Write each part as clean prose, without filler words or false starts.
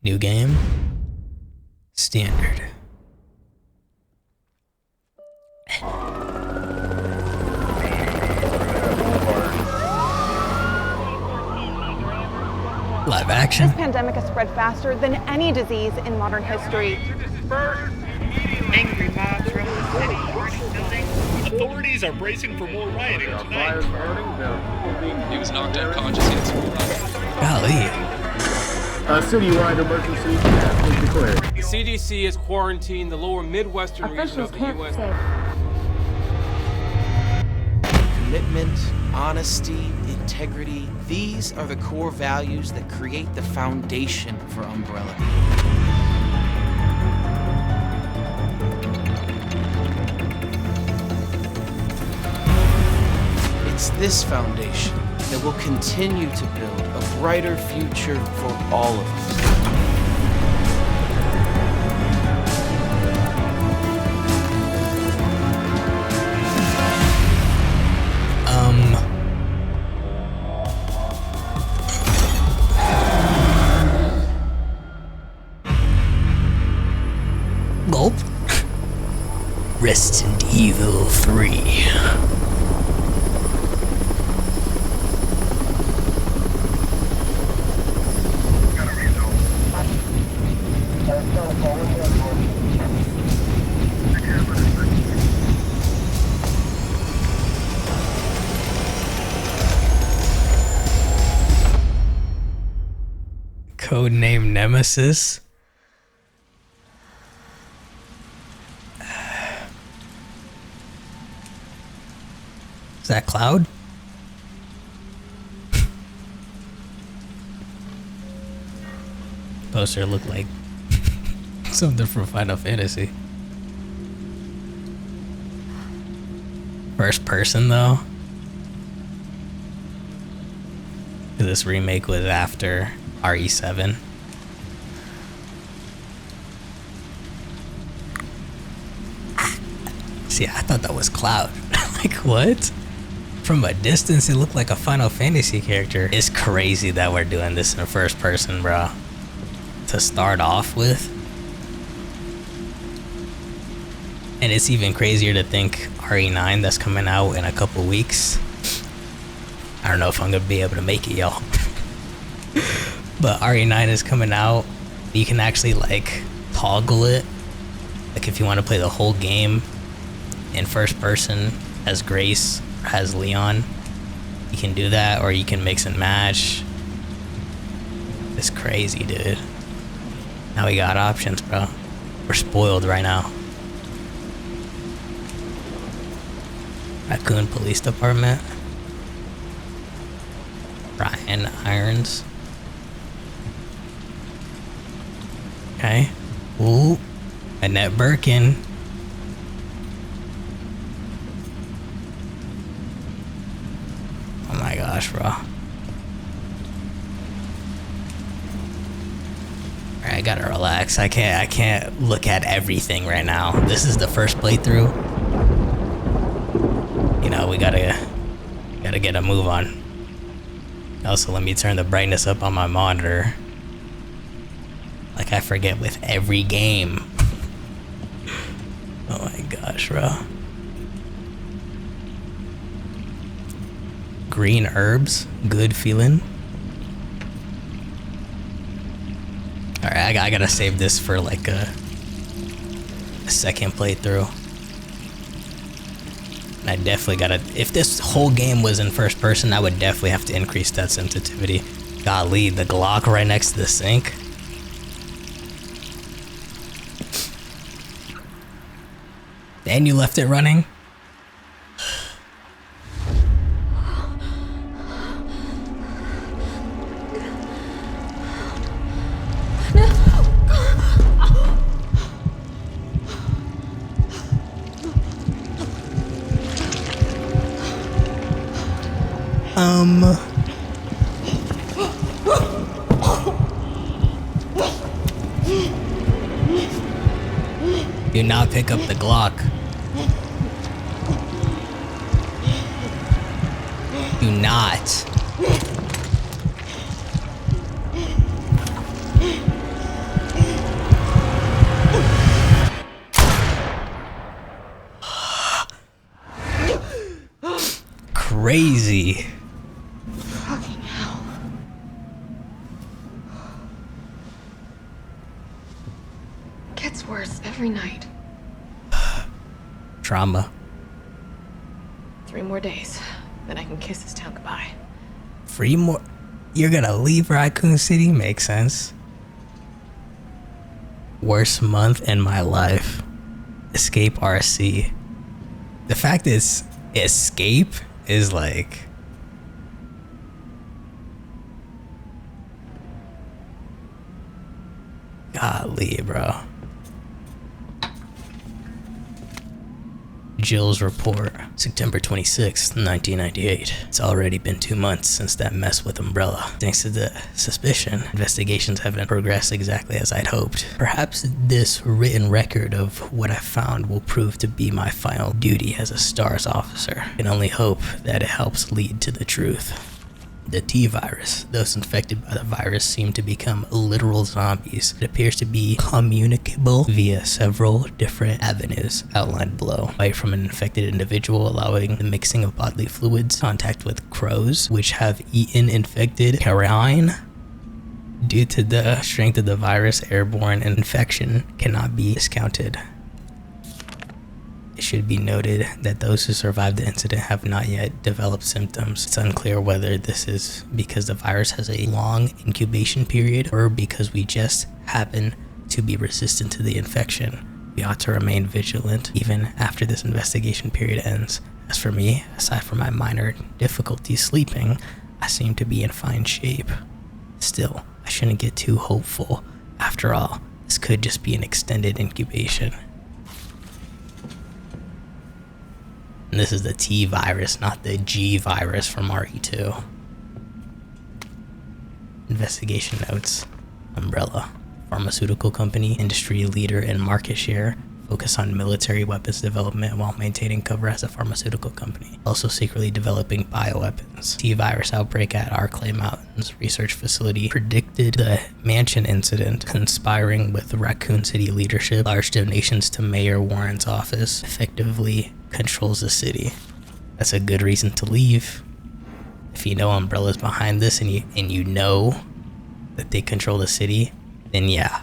New game. Standard. Live action. This pandemic has spread faster than any disease in modern history. Angry mobs roam the city, burning buildings. Authorities are bracing for more rioting tonight. He was knocked unconscious. He had some Golly. Citywide emergency has been declared. The CDC has quarantined the lower Midwestern region of the U.S. Commitment, honesty, integrity, these are the core values that create the foundation for Umbrella. It's this foundation that will continue to build a brighter future for all of us. Gulp. Resident Evil 3. Codename Nemesis. Is that Cloud? Poster looked like something from Final Fantasy. First person though. This remake was after RE7. See, I thought that was Cloud. Like, what? From a distance, it looked like a Final Fantasy character. It's crazy that we're doing this in first person, bro. To start off with. And it's even crazier to think RE9 that's coming out in a couple weeks. I don't know if I'm gonna be able to make it, y'all. But RE9 is coming out. You can actually like toggle it. Like if you want to play the whole game in first person as Grace or as Leon, you can do that, or you can mix and match. It's crazy, dude. Now we got options, bro. We're spoiled right now. Raccoon Police Department. Ryan Irons. Okay. Ooh. Annette Birkin. Oh my gosh, bro. Alright, I gotta relax. I can't look at everything right now. This is the first playthrough. You know, we gotta get a move on. Also, let me turn the brightness up on my monitor. Like I forget with every game. Oh my gosh, bro. Green herbs, good feeling. Alright, I gotta save this for like a second playthrough. And I definitely gotta, if this whole game was in first person, I would definitely have to increase that sensitivity. Golly, the Glock right next to the sink. And you left it running? Do not pick up the Glock. Do not. crazy. Fucking hell. Gets worse every night. Trauma. 3 more days, then I can kiss this town goodbye. 3 more? You're gonna leave Raccoon City? Makes sense. Worst month in my life. Escape RC. The fact is, escape is like... Golly, bro. Jill's report, September 26th, 1998. It's already been 2 months since that mess with Umbrella. Thanks to the suspicion, investigations haven't progressed exactly as I'd hoped. Perhaps this written record of what I found will prove to be my final duty as a STARS officer. I can only hope that it helps lead to the truth. The T-virus. Those infected by the virus seem to become literal zombies. It appears to be communicable via several different avenues outlined below. Bite from an infected individual, allowing the mixing of bodily fluids. Contact with crows, which have eaten infected carrion. Due to the strength of the virus, airborne infection cannot be discounted. It should be noted that those who survived the incident have not yet developed symptoms. It's unclear whether this is because the virus has a long incubation period or because we just happen to be resistant to the infection. We ought to remain vigilant even after this investigation period ends. As for me, aside from my minor difficulty sleeping, I seem to be in fine shape. Still, I shouldn't get too hopeful. After all, this could just be an extended incubation. And this is the T virus, not the G virus from RE2. Investigation notes. Umbrella. Pharmaceutical company, industry leader in market share, focus on military weapons development while maintaining cover as a pharmaceutical company. Also secretly developing bioweapons. T-virus outbreak at Arclay Mountains research facility. Predicted the mansion incident. Conspiring with Raccoon City leadership. Large donations to Mayor Warren's office. Effectively controls the city. That's a good reason to leave. If you know Umbrella's behind this and you know that they control the city, then yeah.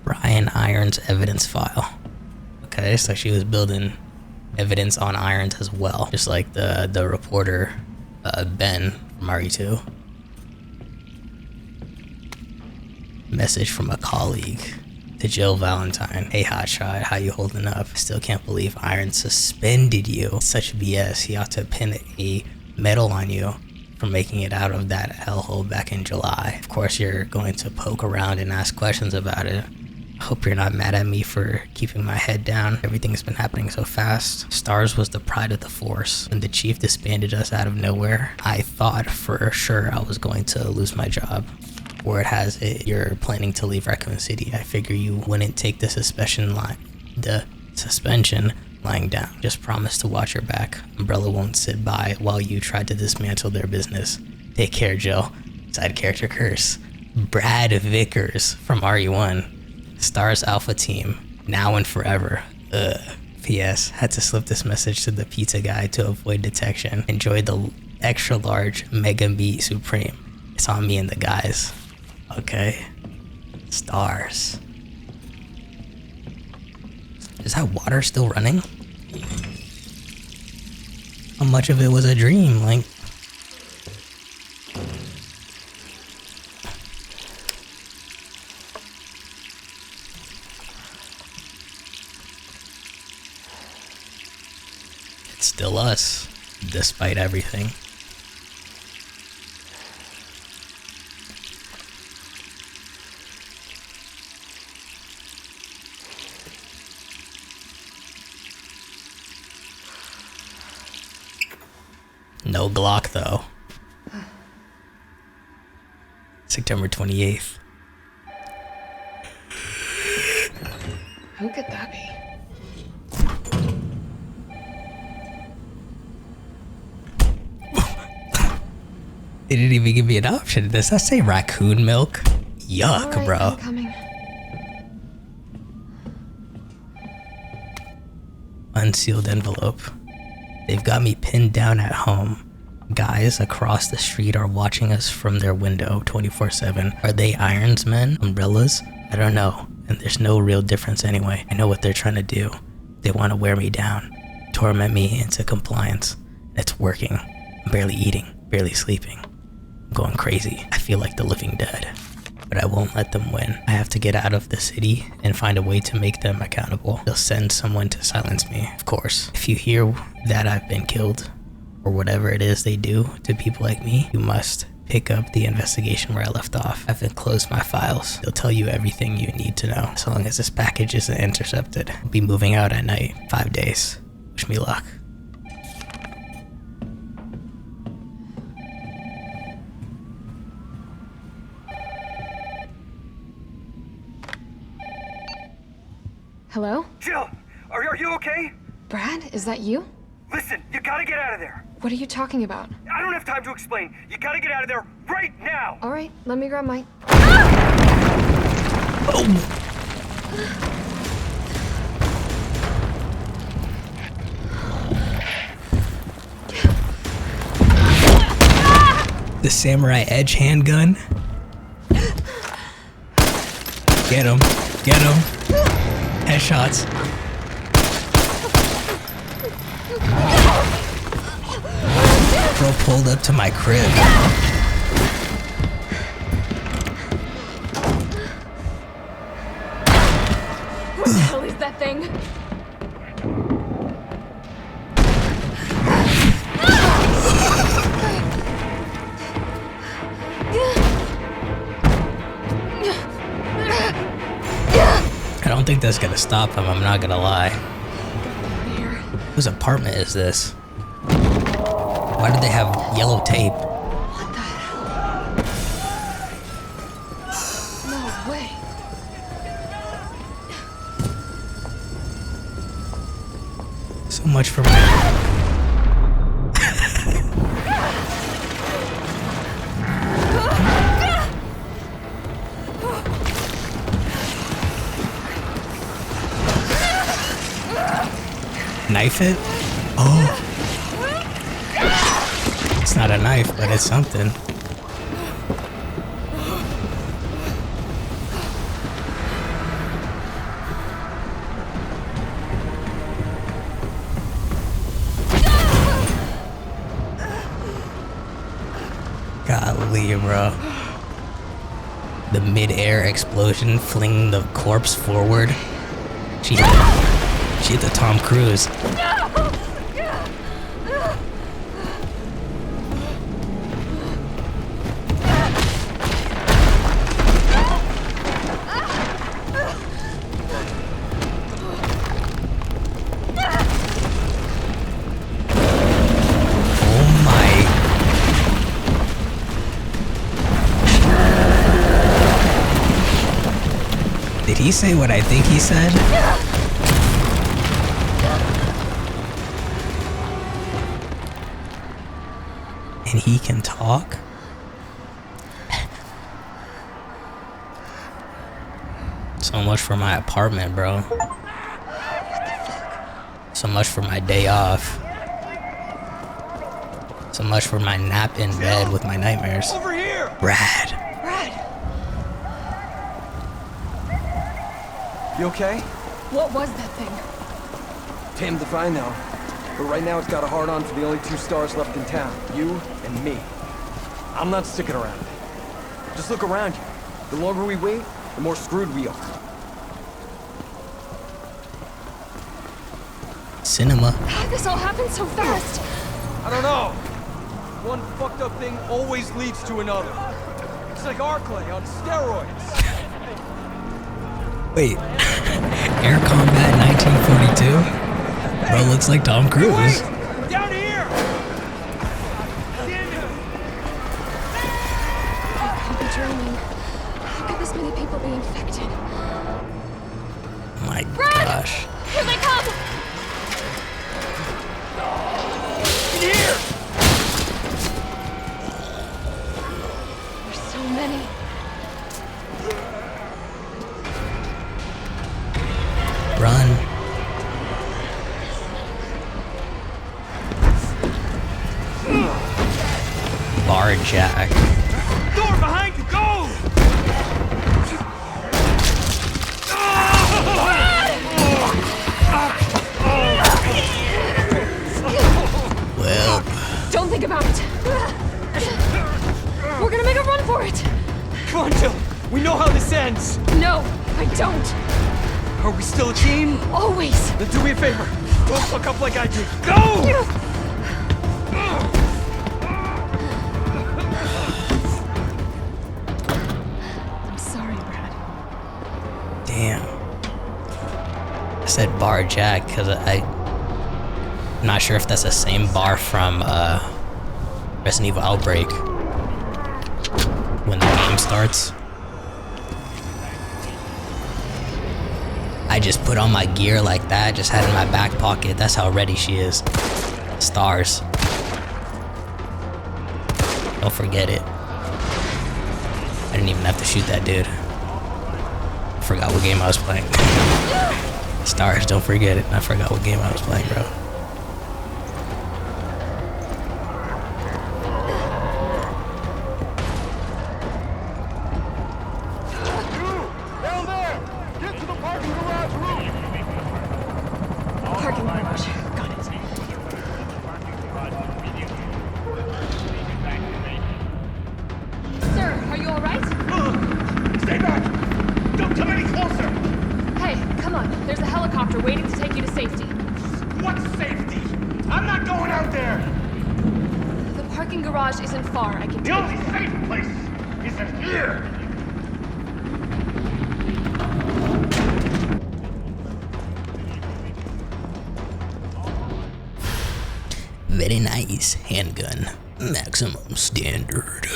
Brian Irons evidence file. Okay, so she was building evidence on Irons as well, just like the reporter Ben from RE2. Message from a colleague to Jill Valentine. Hey hotshot, how you holding up? Still can't believe Irons suspended you. Such BS. He ought to pin a medal on you for making it out of that hellhole back in July. Of course you're going to poke around and ask questions about it. I hope you're not mad at me for keeping my head down. Everything's been happening so fast. STARS was the pride of the force. When the chief disbanded us out of nowhere, I thought for sure I was going to lose my job. Word has it you're planning to leave Raccoon City. I figure you wouldn't take the suspension lying down. Just promise to watch your back. Umbrella won't sit by while you try to dismantle their business. Take care, Jill. Side character curse. Brad Vickers from RE1. STARS Alpha Team. Now and forever. P.S. Had to slip this message to the pizza guy to avoid detection. Enjoy the extra large Mega Meat Supreme. It's on me and the guys. Okay. STARS. Is that water still running? How much of it was a dream? Like... It's still us, despite everything. No Glock though. September 28th. Who could that be? They didn't even give me an option. Does that say raccoon milk? Yuck, All right, bro. I'm coming. unsealed envelope. They've got me pinned down at home. Guys across the street are watching us from their window 24/7. Are they Irons Men? Umbrellas? I don't know. And there's no real difference anyway. I know what they're trying to do. They want to wear me down, torment me into compliance. It's working. I'm barely eating, barely sleeping. I'm going crazy. I feel like the living dead. But I won't let them win. I have to get out of the city and find a way to make them accountable. They'll send someone to silence me, of course. If you hear that I've been killed, or whatever it is they do to people like me, you must pick up the investigation where I left off. I've enclosed my files. They'll tell you everything you need to know. As long as this package isn't intercepted. I'll be moving out at night. 5 days. Wish me luck. Hello? Jill, are you okay? Brad, is that you? Listen, you gotta get out of there. What are you talking about? I don't have time to explain. You gotta get out of there right now. All right, let me grab my... The Samurai Edge handgun? Get him. Get him. Headshots. Bro pulled up to my crib. What the hell is that thing? I don't think that's gonna stop him, I'm not gonna lie. Whose apartment is this? Why did they have yellow tape? What the hell? No way. So much for my... Knife it? Oh. It's not a knife, but it's something. Golly, bro. The mid-air explosion flinging the corpse forward. She hit the Tom Cruise. Did he say what I think he said? And he can talk? So much for my apartment, bro. So much for my day off. So much for my nap in bed with my nightmares. Over here! Brad. Brad, You okay? what was that thing? Damned if I know. But right now it's got a hard-on for the only 2 stars left in town. You and me. I'm not sticking around. Just look around you. The longer we wait, the more screwed we are. Cinema. How'd this all happen so fast? I don't know. One fucked up thing always leads to another. It's like Arclay on steroids. Wait. Air Combat 1942? Bro looks like Tom Cruise. Wait! Down here! I could be dreaming. How could this many people be infected? My Brad! gosh. Here they come! In here! There's so many. Run. Bar Jack. Door behind you, go! Well, Don't think about it. We're gonna make a run for it. Come on, Jill. We know how this ends. No, I don't. Are we still a team? Always. Then do me a favor. Don't fuck up like I did. Go! I'm sorry, Brad. damn. I said Bar Jack because I'm not sure if that's the same bar from Resident Evil Outbreak when the game starts. I just put on my gear like that, just had it in my back pocket. That's how ready she is. Stars. Don't forget it. I didn't even have to shoot that dude. Forgot what game I was playing. Stars, don't forget it. I forgot what game I was playing, bro. Down there! Get to the parking garage room! Parking garage. Got it. Sir, are you alright? Stay back! Don't come any closer! Hey, come on. There's a helicopter waiting to take you to safety. What safety? I'm not going out there! The parking garage isn't far. I can The take only you. safe place is in here! Very nice. Handgun. Maximum standard.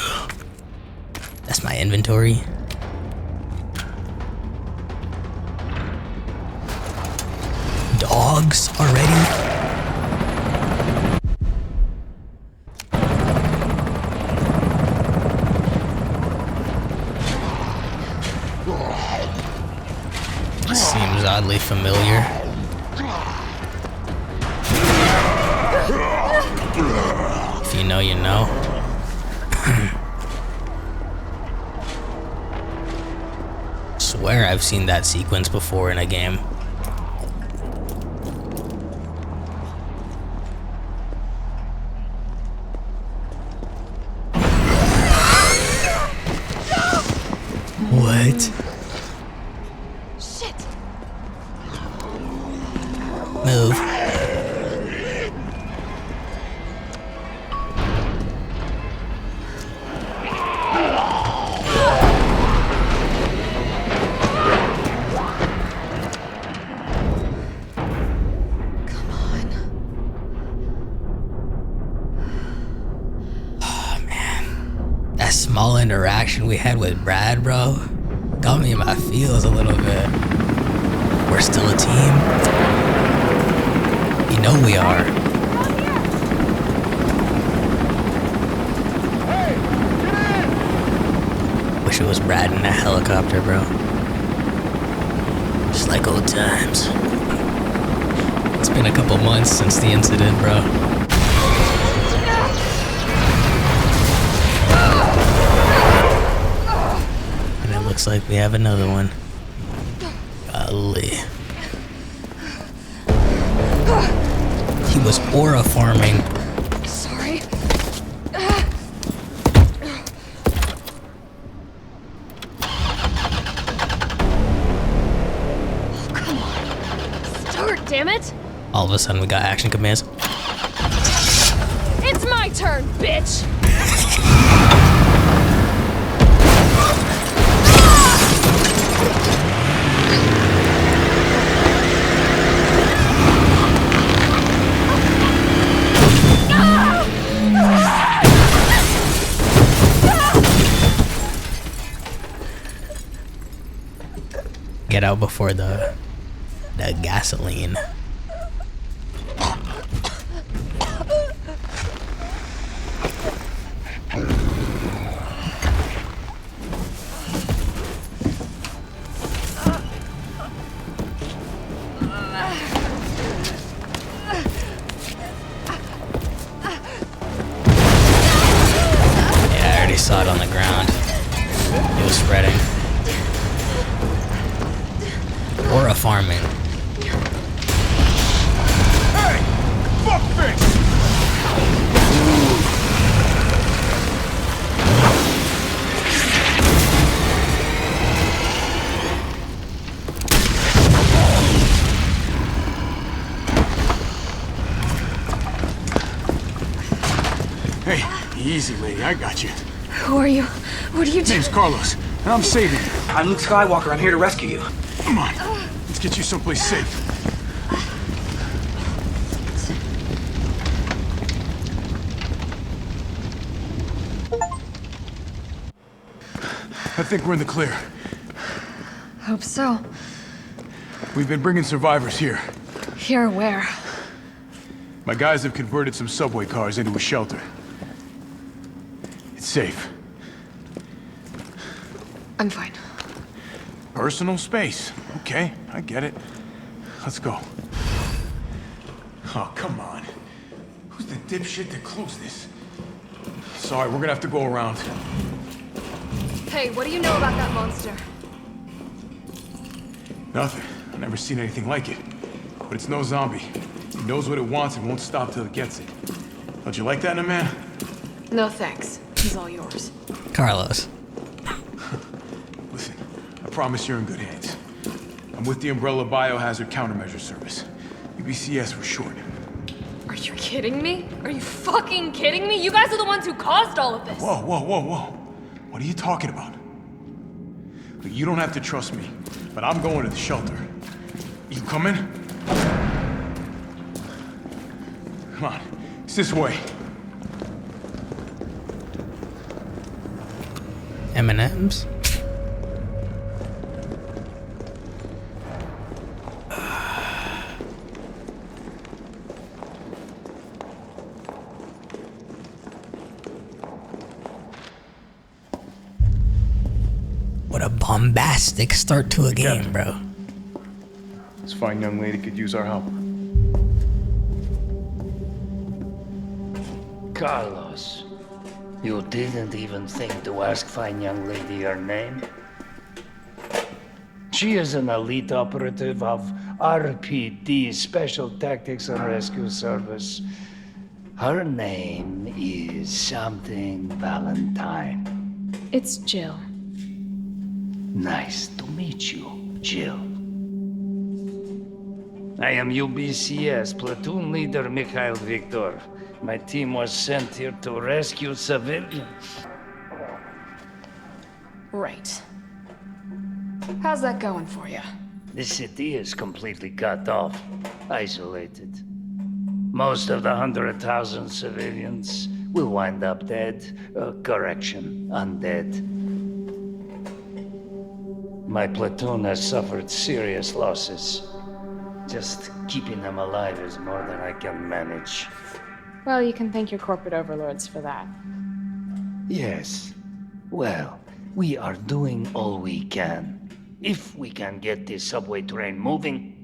That's my inventory. Dogs already? Seems oddly familiar. If you know, you know. Swear I've seen that sequence before in a game. What? Shit! Move. Come on. Oh man. That small interaction we had with Brad, bro, got me in my feels a little bit. We're still a team. You know we are. Wish it was Brad in that helicopter, bro. Just like old times. It's been a couple months since the incident, bro. And it looks like we have another one. Golly. He was aura farming. Sorry. Come on. Start, damn it! All of a sudden we got action commands. It's my turn, bitch! Get out before the gasoline. saw it on the ground. It was spreading. Or a farming. Hey! Fuckface! Hey, easy, lady. I got you. Who are you? What are you doing? Name's Carlos, and I'm saving you. I'm Luke Skywalker. I'm here to rescue you. Come on, let's get you someplace safe. I think we're in the clear. Hope so. We've been bringing survivors here. Here where? My guys have converted some subway cars into a shelter. It's safe. I'm fine. Personal space. Okay, I get it. Let's go. Oh, come on. Who's the dipshit that closed this? Sorry, we're gonna have to go around. Hey, what do you know about that monster? Nothing. I've never seen anything like it. But it's no zombie. It knows what it wants and won't stop till it gets it. Don't you like that in a man? No thanks. He's all yours. Carlos. Listen, I promise you're in good hands. I'm with the Umbrella Biohazard Countermeasure Service. UBCS for short. Are you kidding me? Are you fucking kidding me? You guys are the ones who caused all of this. Whoa, whoa, whoa, whoa. What are you talking about? Look, you don't have to trust me, but I'm going to the shelter. You coming? Come on, it's this way. M&M's? What a bombastic start to a game, bro. This fine young lady could use our help. Carlos, you didn't even think to ask fine young lady her name? She is an elite operative of RPD, Special Tactics and Rescue Service. Her name is something Valentine. It's Jill. Nice to meet you, Jill. I am UBCS Platoon Leader Mikhail Victor. My team was sent here to rescue civilians. Right. How's that going for you? The city is completely cut off, isolated. Most of the 100,000 civilians will wind up dead. Correction, undead. My platoon has suffered serious losses. Just keeping them alive is more than I can manage. Well, you can thank your corporate overlords for that. Yes. Well, we are doing all we can. If we can get this subway train moving,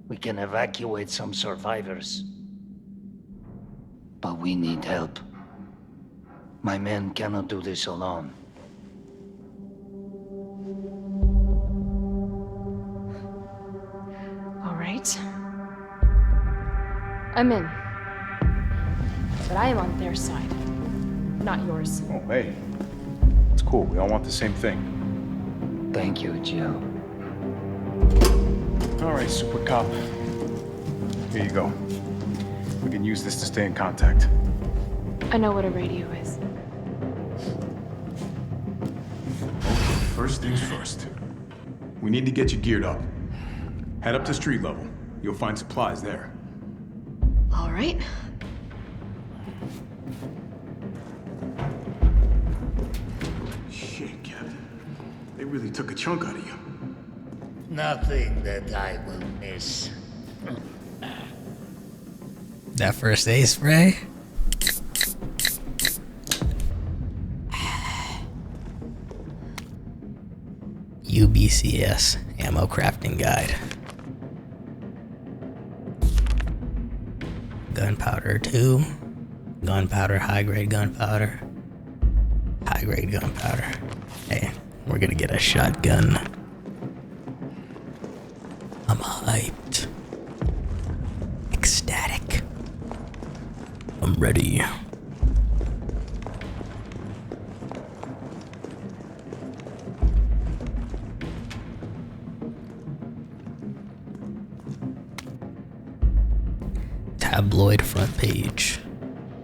we can evacuate some survivors. But we need help. My men cannot do this alone. All right. I'm in. But I am on their side, not yours. Oh, hey. It's cool. We all want the same thing. Thank you, Jill. All right, Super Cop. Here you go. We can use this to stay in contact. I know what a radio is. Okay, first things first. We need to get you geared up. Head up to street level. You'll find supplies there. All right. Shit, Captain. They really took a chunk out of you. Nothing that I will miss. That first aid spray? UBCS Ammo Crafting Guide. Gunpowder 2. Gunpowder, high grade gunpowder. High-grade gunpowder. Hey, we're gonna get a shotgun. I'm hyped. Ecstatic. I'm ready. Tabloid front page.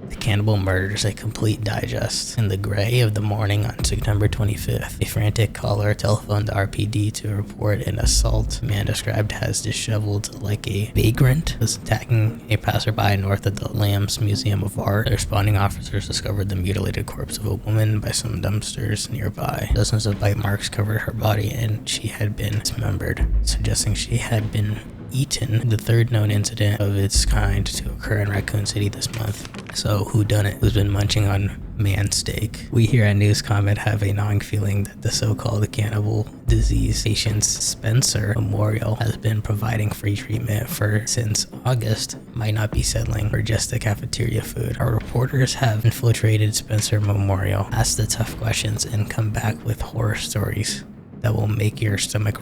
The Cannibal Murders, a complete digest. In the gray of the morning on September 25th, a frantic caller telephoned the RPD to report an assault. A man described as disheveled like a vagrant was attacking a passerby north of the Lambs Museum of Art. The responding officers discovered the mutilated corpse of a woman by some dumpsters nearby. Dozens of bite marks covered her body and she had been dismembered, suggesting she had been eaten. The third known incident of its kind to occur in Raccoon City this month. So who done it? Who's been munching on man steak? We here at News Comment have a gnawing feeling that the so-called cannibal disease patient's Spencer Memorial has been providing free treatment for since August might not be settling for just the cafeteria food. Our reporters have infiltrated Spencer Memorial, asked the tough questions, and come back with horror stories that will make your stomach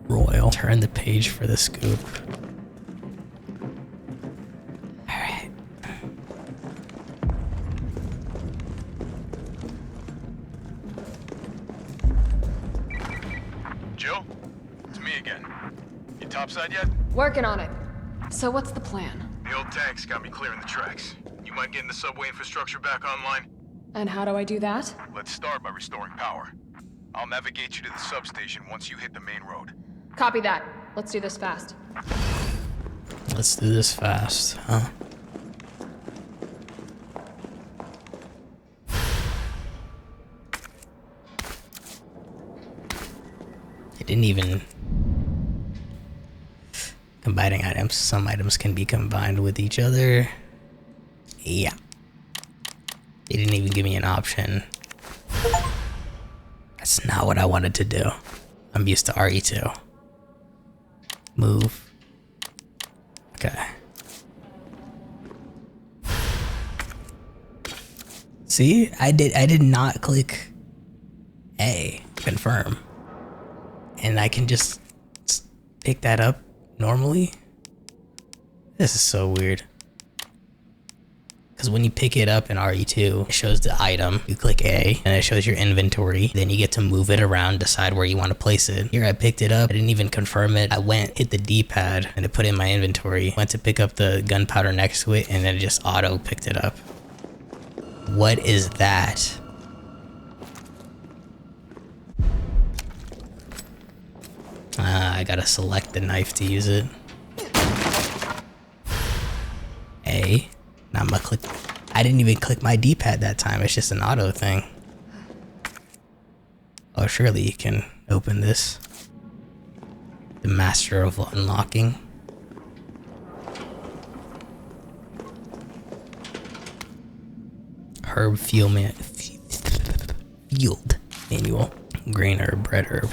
royal. Turn the page for the scoop. Alright. Jill? It's me again. You topside yet? Working on it. So what's the plan? The old tanks got me clearing the tracks. You mind getting the subway infrastructure back online? And how do I do that? Let's start by restoring power. I'll navigate you to the substation once you hit the main road. Copy that. Let's do this fast. Let's do this fast, huh? It didn't even... Combining items. Some items can be combined with each other. Yeah. They didn't even give me an option. That's not what I wanted to do. I'm used to RE2. Move. Okay. See? I did not click A, confirm. And I can just pick that up normally. This is so weird. Because when you pick it up in RE2, it shows the item. You click A, and it shows your inventory. Then you get to move it around, decide where you want to place it. Here, I picked it up. I didn't even confirm it. I went, hit the D-pad, and it put it in my inventory. Went to pick up the gunpowder next to it, and then it just auto picked it up. What is that? I gotta select the knife to use it. A. Now I'm gonna click. I didn't even click my D-pad that time. It's just an auto thing. Oh, surely you can open this. The master of unlocking. Herb field manual. Green herb, red herb.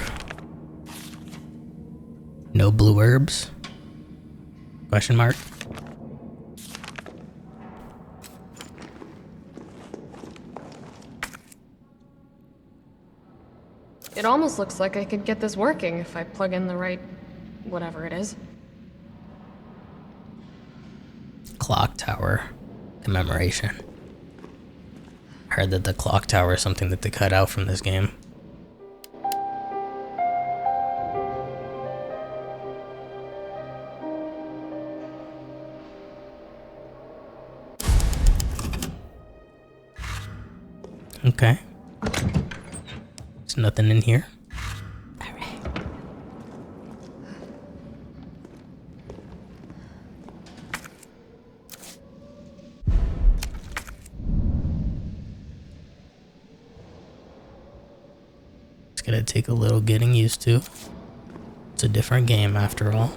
No blue herbs? Question mark. It almost looks like I could get this working if I plug in the right... whatever it is. Clock tower commemoration. I heard that the clock tower is something that they cut out from this game. Okay. There's nothing in here. Alright. It's gonna take a little getting used to. It's a different game after all.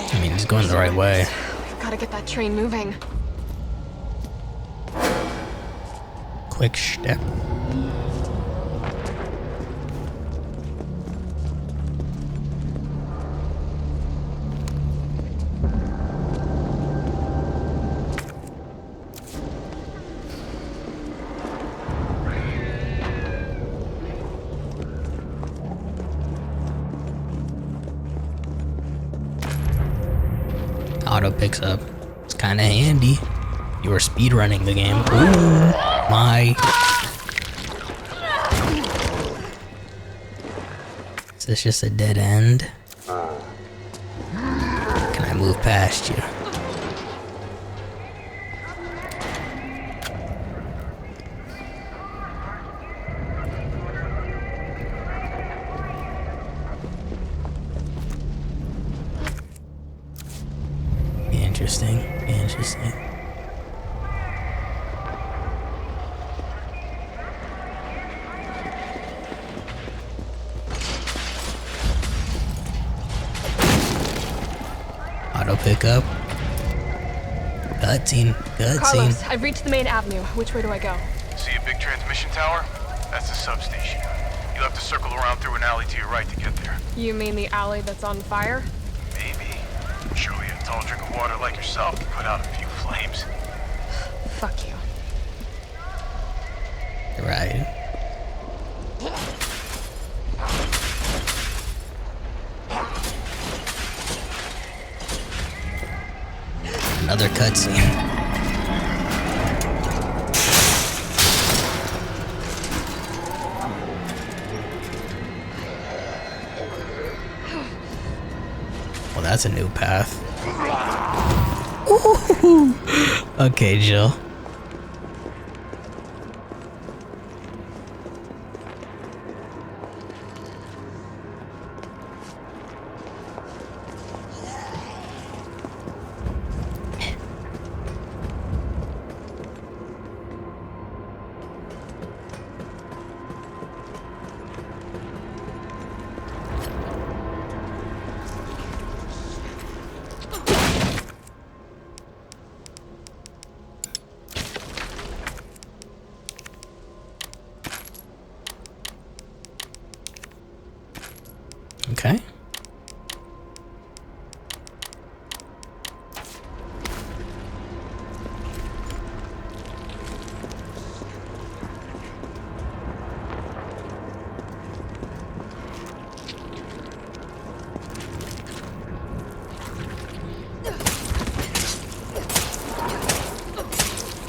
I mean, he's going the right way. We've gotta get that train moving. Quick step. Auto picks up. It's kind of handy. You were speedrunning the game. Ooh, my. Is this just a dead end? Can I move past you? Interesting, interesting. Auto pickup. Cutscene, cutscene. Carlos, I've reached the main avenue. Which way do I go? See a big transmission tower? That's the substation. You'll have to circle around through an alley to your right to get there. You mean the alley that's on fire? Maybe. Surely a tall drink of water like yourself can put out a few flames. Fuck you. Right. Another cutscene. Well, that's a new path. Ooh. Okay, Jill. Okay.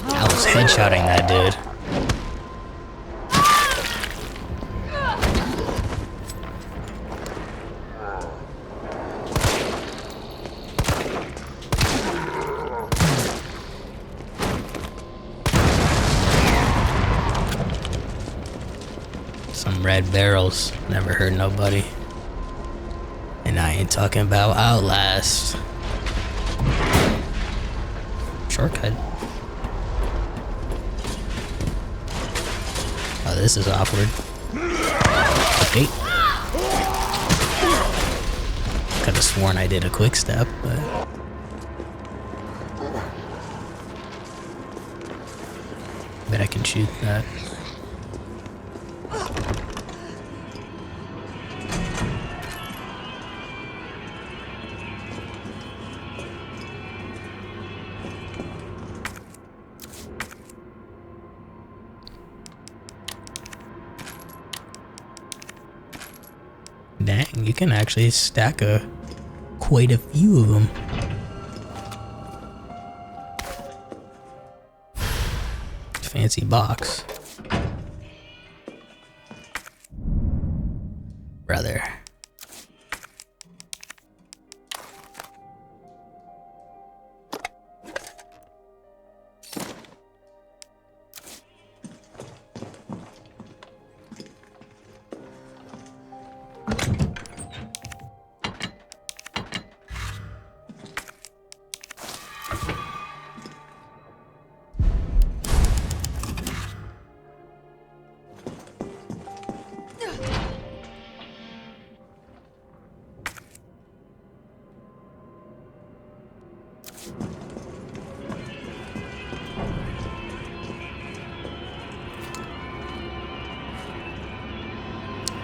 I was headshotting that dude. Some red barrels never hurt nobody. And I ain't talking about Outlast. Shortcut. Oh, this is awkward. Okay. Could have sworn I did a quick step, but bet I can shoot that. Dang, you can actually stack quite a few of them. Fancy box. Brother.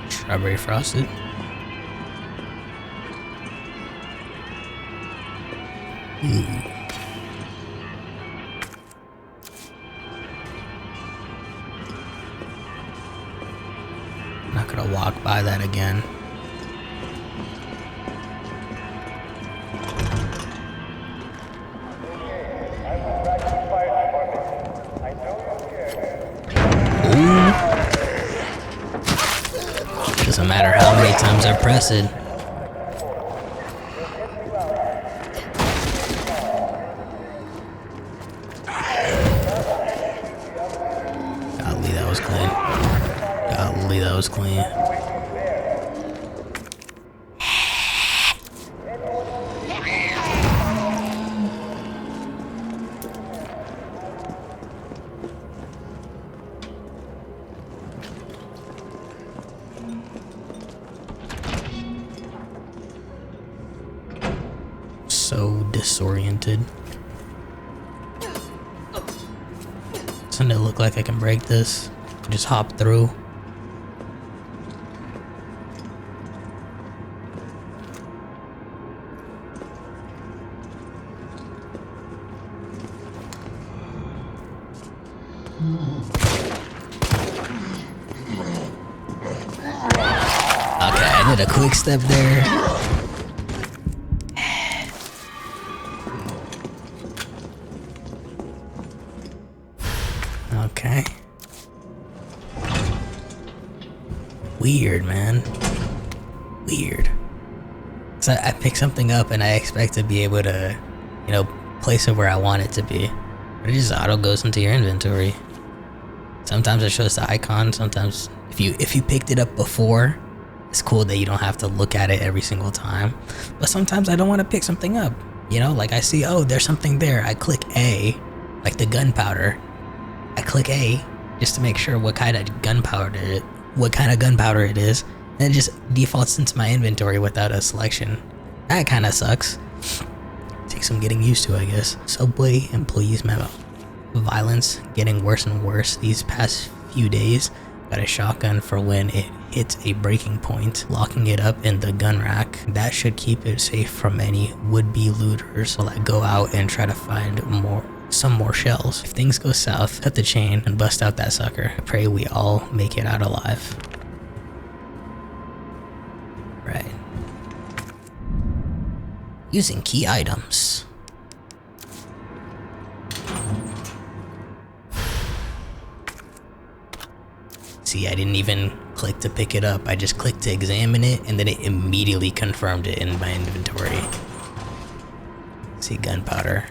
Strawberry frosted. I'm not gonna walk by that again. Times are pressing. Golly, that was clean. Golly, that was clean. So disoriented. Doesn't it look like I can break this? Just hop through. Okay, I did a quick step there. Okay. Weird, man. Weird. So I pick something up and I expect to be able to, you know, place it where I want it to be. But it just auto goes into your inventory. Sometimes it shows the icon, sometimes if you picked it up before, it's cool that you don't have to look at it every single time. But sometimes I don't want to pick something up. You know, like I see, oh, there's something there. I click A, like the gunpowder. I click A just to make sure what kind of gunpowder it is, and it just defaults into my inventory without a selection. That kind of sucks. Takes some getting used to, I guess. Subway employees memo. Violence getting worse and worse these past few days. Got a shotgun for when it hits a breaking point, locking it up in the gun rack. That should keep it safe from any would-be looters while I go out and try to find some more shells. If things go south, cut the chain and bust out that sucker. I pray we all make it out alive. Right. Using key items. See, I didn't even click to pick it up. I just clicked to examine it and then it immediately confirmed it in my inventory. See, gunpowder.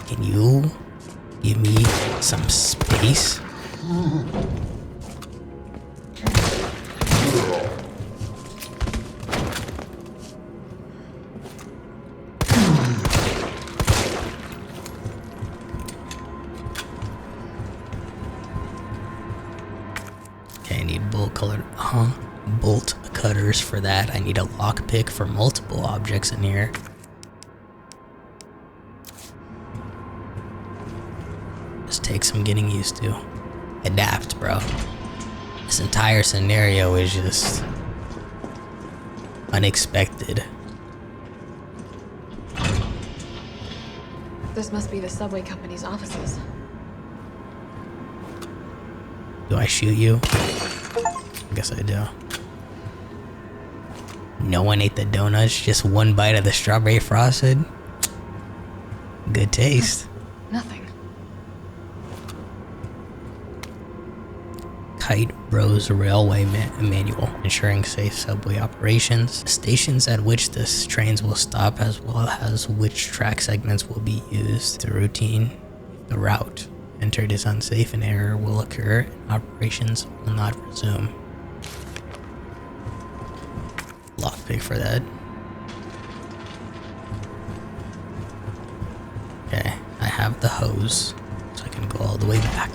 Can you give me some space? Okay, I need bolt cutters for that. I need a lockpick for multiple objects in here. Take some getting used to. Adapt, bro. This entire scenario is just unexpected. This must be the subway company's offices. Do I shoot you? I guess I do. No one ate the donuts, just one bite of the strawberry frosted. Good taste. Nothing. Kite Rose Railway Manual, ensuring safe subway operations, stations at which the trains will stop, as well as which track segments will be used. The routine, the route entered is unsafe, and error will occur, and operations will not resume. Lockpick for that. Okay, I have the hose, so I can go all the way back.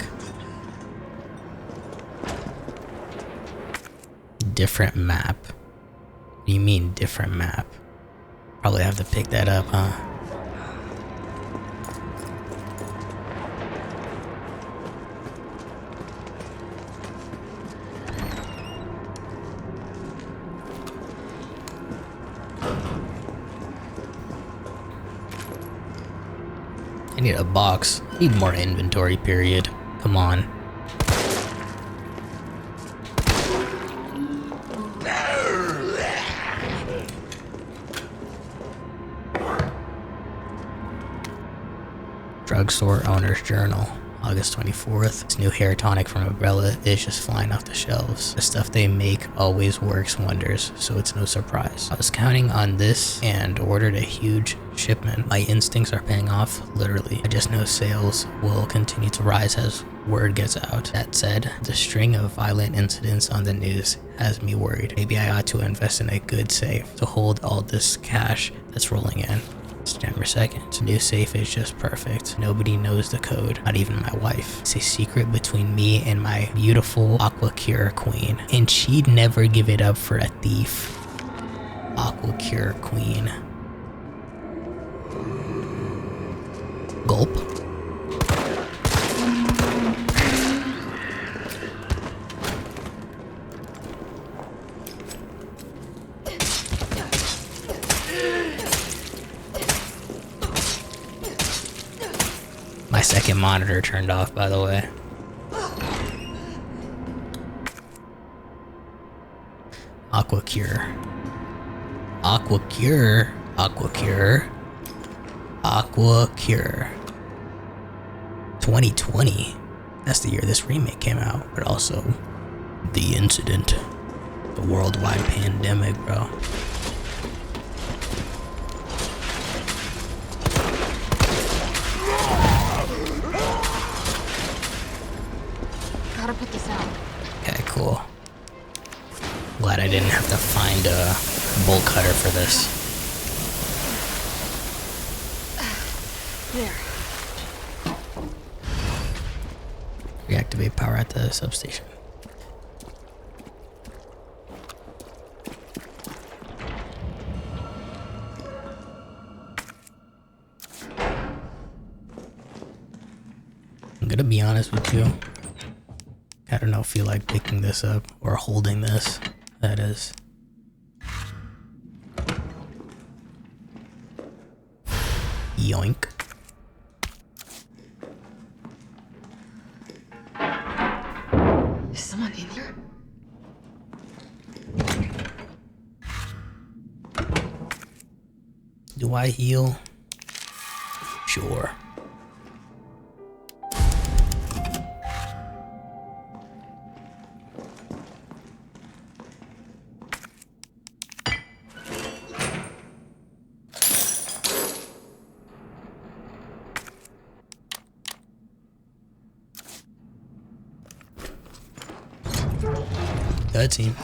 Different map. What do you mean different map? Probably have to pick that up, huh? I need a box. I need more inventory, period. Come on. Drugstore owner's journal. August 24th. This new hair tonic from Umbrella is just flying off the shelves. The stuff they make always works wonders, so it's no surprise. I was counting on this and ordered a huge shipment. My instincts are paying off, literally. I just know sales will continue to rise as word gets out. That said, the string of violent incidents on the news has me worried. Maybe I ought to invest in a good safe to hold all this cash that's rolling in. September 2nd. New safe is just perfect. Nobody knows the code, not even my wife. It's a secret between me and my beautiful Aquacure queen, and she'd never give it up for a thief. Aquacure queen. Gulp. My second monitor turned off, by the way. Aquacure. Aquacure. Aquacure. Aquacure. 2020. That's the year this remake came out, but also the incident. The worldwide pandemic, bro. Gotta put this out. Okay, cool. Glad I didn't have to find a bolt cutter for this. There. Reactivate power at the substation. I'm gonna be honest with you. I don't know, feel like picking this up or holding this. That is. Yoink. Is someone in here? Do I heal? Sure. Good team.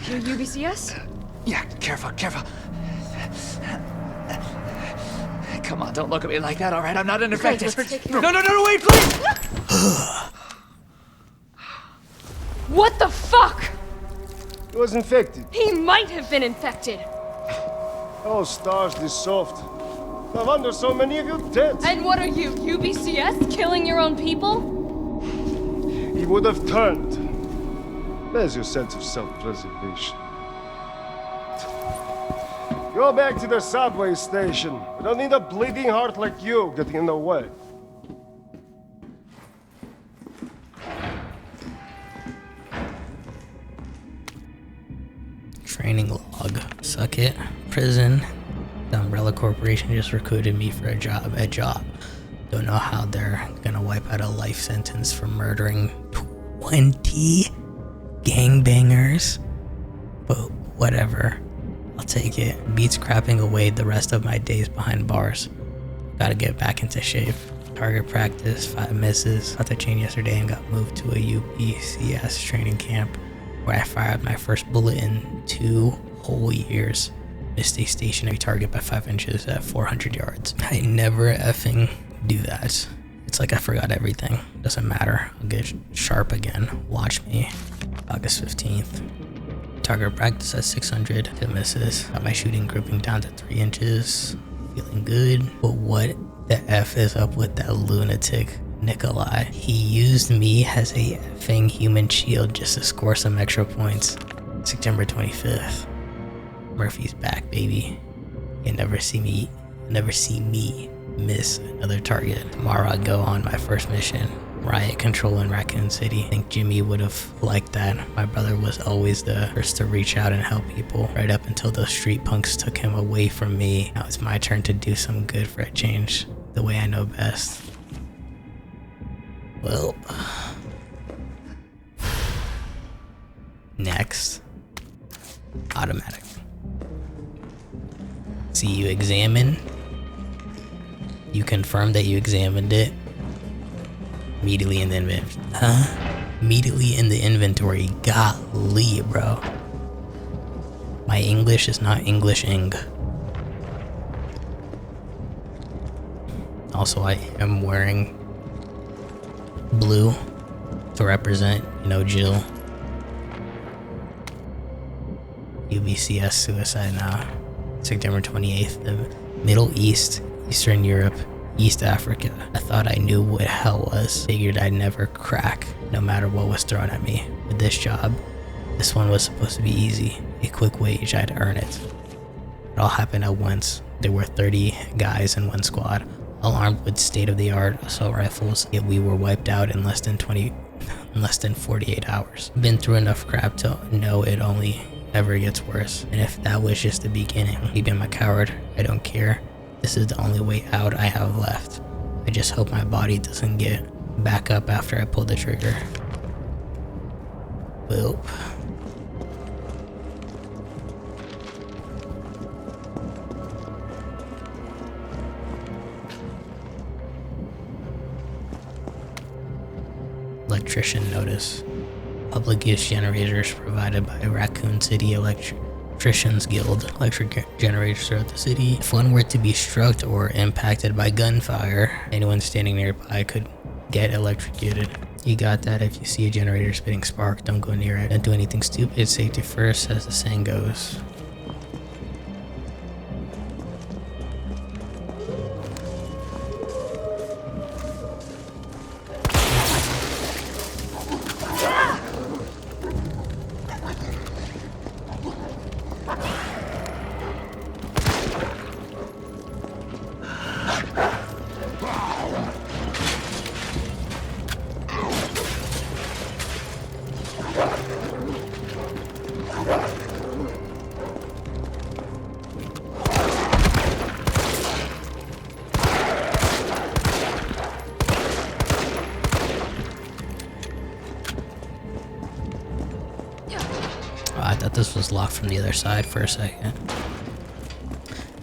Your UBCS? Yeah, careful, careful. Come on, don't look at me like that, all right? I'm not an infected. No, wait, please! What the fuck? He was infected. He might have been infected. Oh, stars, this soft. No wonder so many of you dead. And what are you, UBCS? Killing your own people? He would have turned. There's your sense of self-preservation. Go back to the subway station. We don't need a bleeding heart like you getting in the way. Training log. Suck it. Prison. The Umbrella Corporation just recruited me for a job. Don't know how they're gonna wipe out a life sentence for murdering 20 gangbangers. But whatever. I'll take it. Beats crapping away the rest of my days behind bars. Gotta get back into shape. Target practice, 5 misses. Got the chain yesterday and got moved to a UPCS training camp where I fired my first bullet in 2 whole years. Missed a stationary target by 5 inches at 400 yards. I never effing do that. It's like I forgot everything. Doesn't matter. I'll get sharp again. Watch me. August 15th. Target practice at 600. 2 misses. Got my shooting grouping down to 3 inches. Feeling good. But what the F is up with that lunatic Nikolai? He used me as a effing human shield just to score some extra points. September 25th. Murphy's back, baby. You never see me miss another target. Tomorrow I go on my first mission. Riot control in Raccoon City. I think Jimmy would have liked that. My brother was always the first to reach out and help people, right up until those street punks took him away from me. Now it's my turn to do some good for a change, the way I know best. Well, next, automatic. See, you examine. You confirm that you examined it. Immediately in the inventory. Immediately in the inventory. Golly, bro. My English is not English-ing. Also, I am wearing blue to represent, you know, Jill. UBCS suicide now. September 28th. The Middle East, Eastern Europe, East Africa. I thought I knew what hell was. Figured I'd never crack, no matter what was thrown at me. With this job, this one was supposed to be easy. A quick wage, I'd earn it. It all happened at once. There were 30 guys in one squad, all armed with state-of-the-art assault rifles, yet we were wiped out in less than 48 hours. Been through enough crap to know it only ever gets worse. And if that was just the beginning, maybe I'm a coward. I don't care. This is the only way out I have left. I just hope my body doesn't get back up after I pull the trigger. Well. Electrician notice. Public use generators provided by Raccoon City Electricians Guild. Electric generators throughout the city. If one were to be struck or impacted by gunfire, anyone standing nearby could get electrocuted. You got that. If you see a generator spitting spark, don't go near it. Don't do anything stupid. Safety first, as the saying goes. I thought this was locked from the other side for a second. I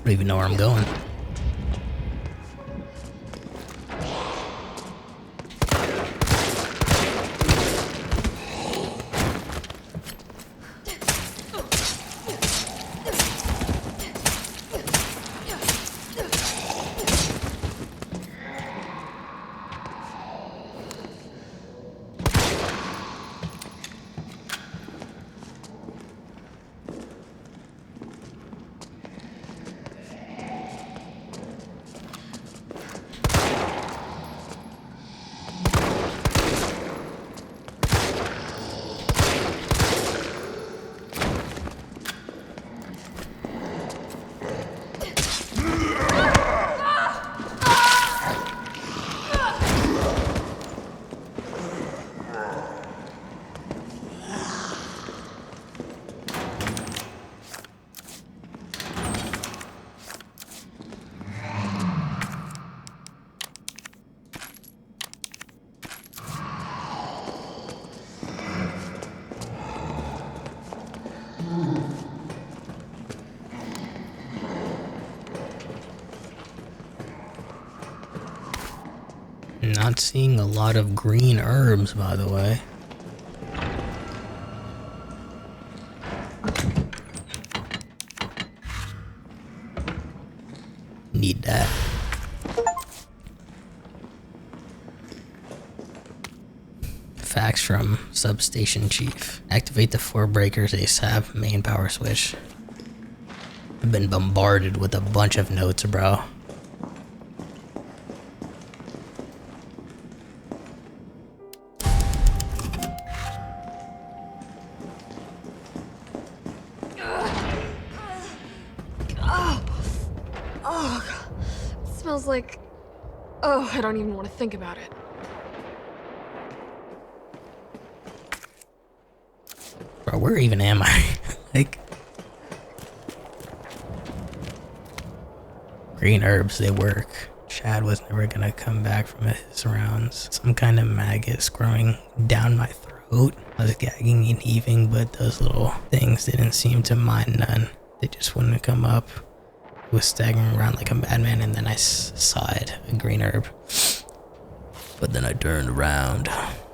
don't even know where I'm going. Not seeing a lot of green herbs, by the way. Need that. Facts from Substation Chief. Activate the 4 breakers ASAP, main power switch. I've been bombarded with a bunch of notes, bro. Smells like... Oh, I don't even want to think about it. Bro, where even am I? Like... Green herbs, they work. Chad was never gonna come back from his rounds. Some kind of maggots growing down my throat. I was gagging and heaving, but those little things didn't seem to mind none. They just wouldn't come up. I was staggering around like a madman, and then I saw it, a green herb. But then I turned around.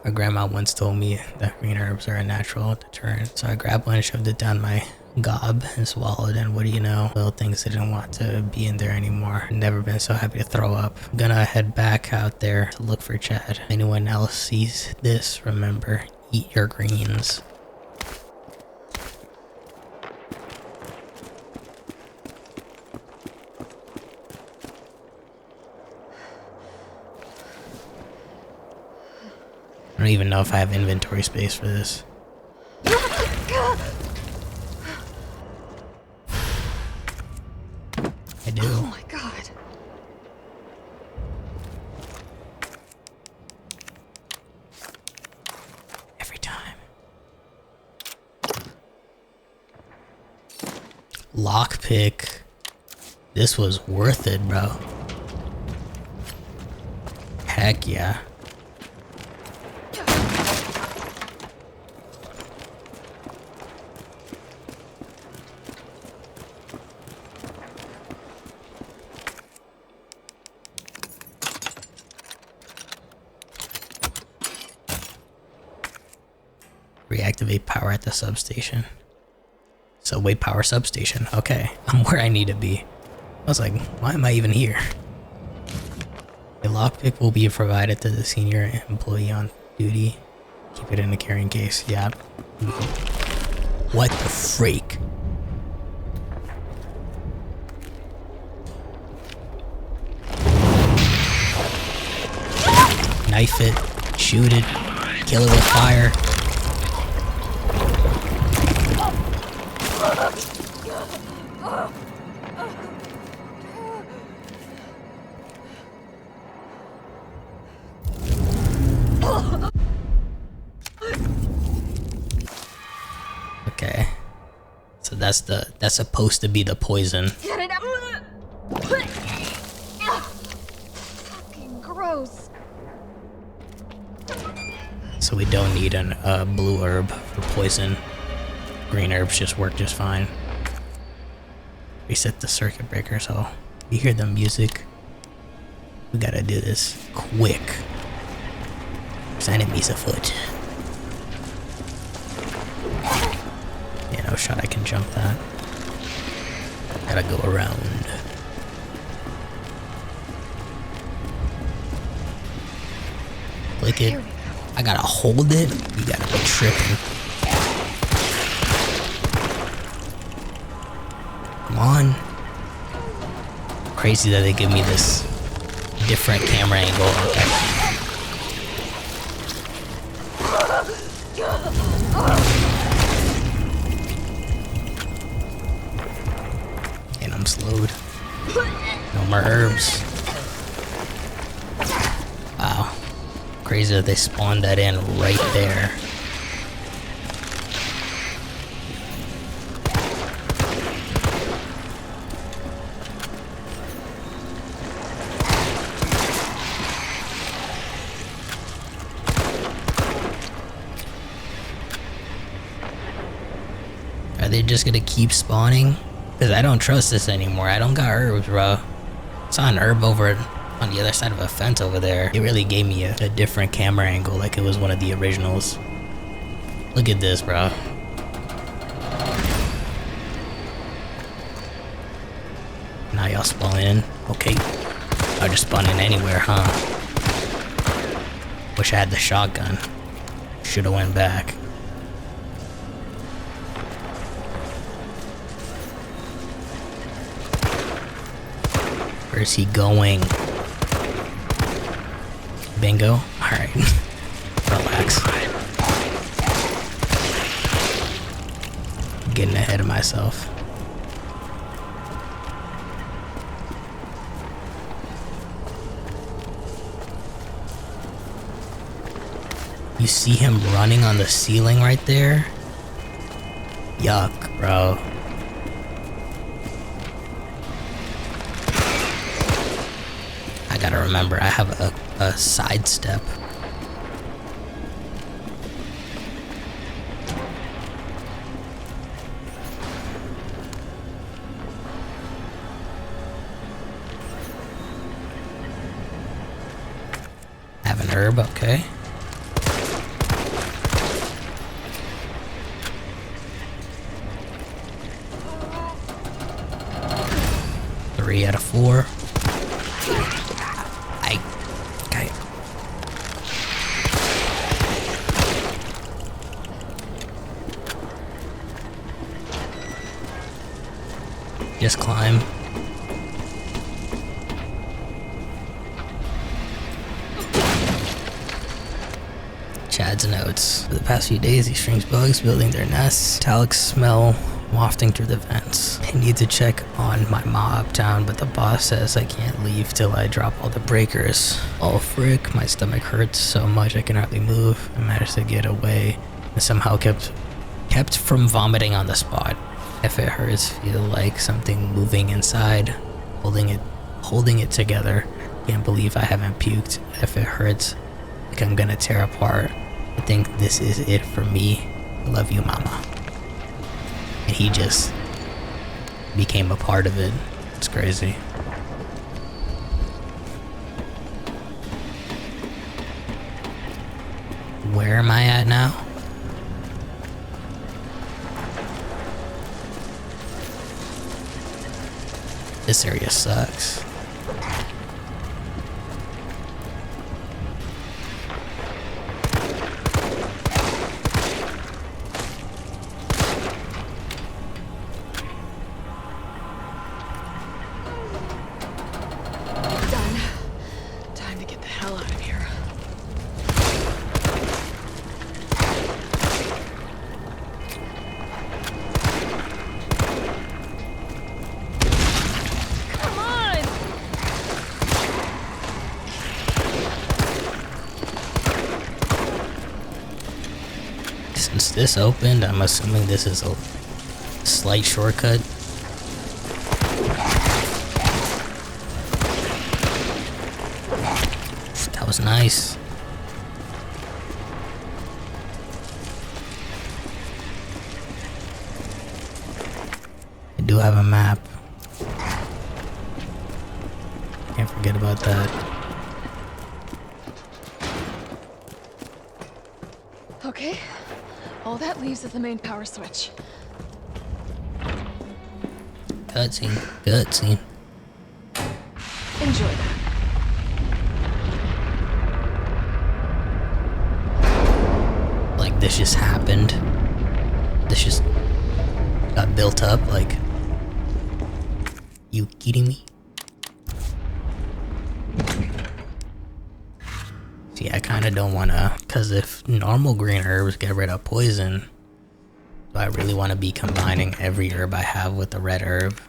My grandma once told me that green herbs are a natural deterrent. So I grabbed one and shoved it down my gob and swallowed, and what do you know? Little things didn't want to be in there anymore. Never been so happy to throw up. I'm gonna head back out there to look for Chad. If anyone else sees this, remember, eat your greens. I don't even know if I have inventory space for this. I do. Oh my god. Every time. Lockpick. This was worth it, bro. Heck yeah. Reactivate power at the substation. Subway power substation. Okay, I'm where I need to be. I was like, why am I even here? A lockpick will be provided to the senior employee on duty. Keep it in a carrying case. Yep. What the freak? Knife it, shoot it, kill it with fire. Okay. So that's supposed to be the poison. Get it out. Fucking gross. So we don't need a blue herb for poison. Green herbs just work just fine. Reset the circuit breaker, so you hear the music. We gotta do this quick. There's enemies afoot. Yeah, no shot I can jump that. Gotta go around. Click it. I gotta hold it. You gotta be tripping. Come on. Crazy that they give me this different camera angle. And I'm slowed. No more herbs. Wow. Crazy that they spawned that in right there. Are they just gonna keep spawning? Because I don't trust this anymore. I don't got herbs, bro. I saw an herb over on the other side of a fence over there. It really gave me a different camera angle, like it was one of the originals. Look at this, bro. Now y'all spawn in. Okay. I'll just spawn in anywhere, huh? Wish I had the shotgun. Should've went back. Where's he going? Bingo? Alright. Relax. Getting ahead of myself. You see him running on the ceiling right there? Yuck, bro. I gotta remember, I have a sidestep. Have an herb, okay. Three out of 4. Okay. Just climb. Chad's notes. For the past few days, he strings bugs building their nests. Metallic smell wafting through the vents. I need to check on my ma uptown, but the boss says I can't leave till I drop all the breakers. Oh frick, my stomach hurts so much I can hardly move. I managed to get away and somehow kept from vomiting on the spot. If it hurts, feel like something moving inside, holding it together. Can't believe I haven't puked. If it hurts, like I'm gonna tear apart. I think this is it for me. Love you, mama. And he just became a part of it. It's crazy. Where am I at now? This area sucks. Since this opened, I'm assuming this is a slight shortcut. That was nice. I do have a map. Can't forget about that. Okay. All that leaves is the main power switch. Cutscene. Cutscene. Enjoy that. Like this just happened. This just got built up. Like, you kidding me? See, I kind of don't want to, because if normal green herbs get rid of poison, do I really want to be combining every herb I have with the red herb?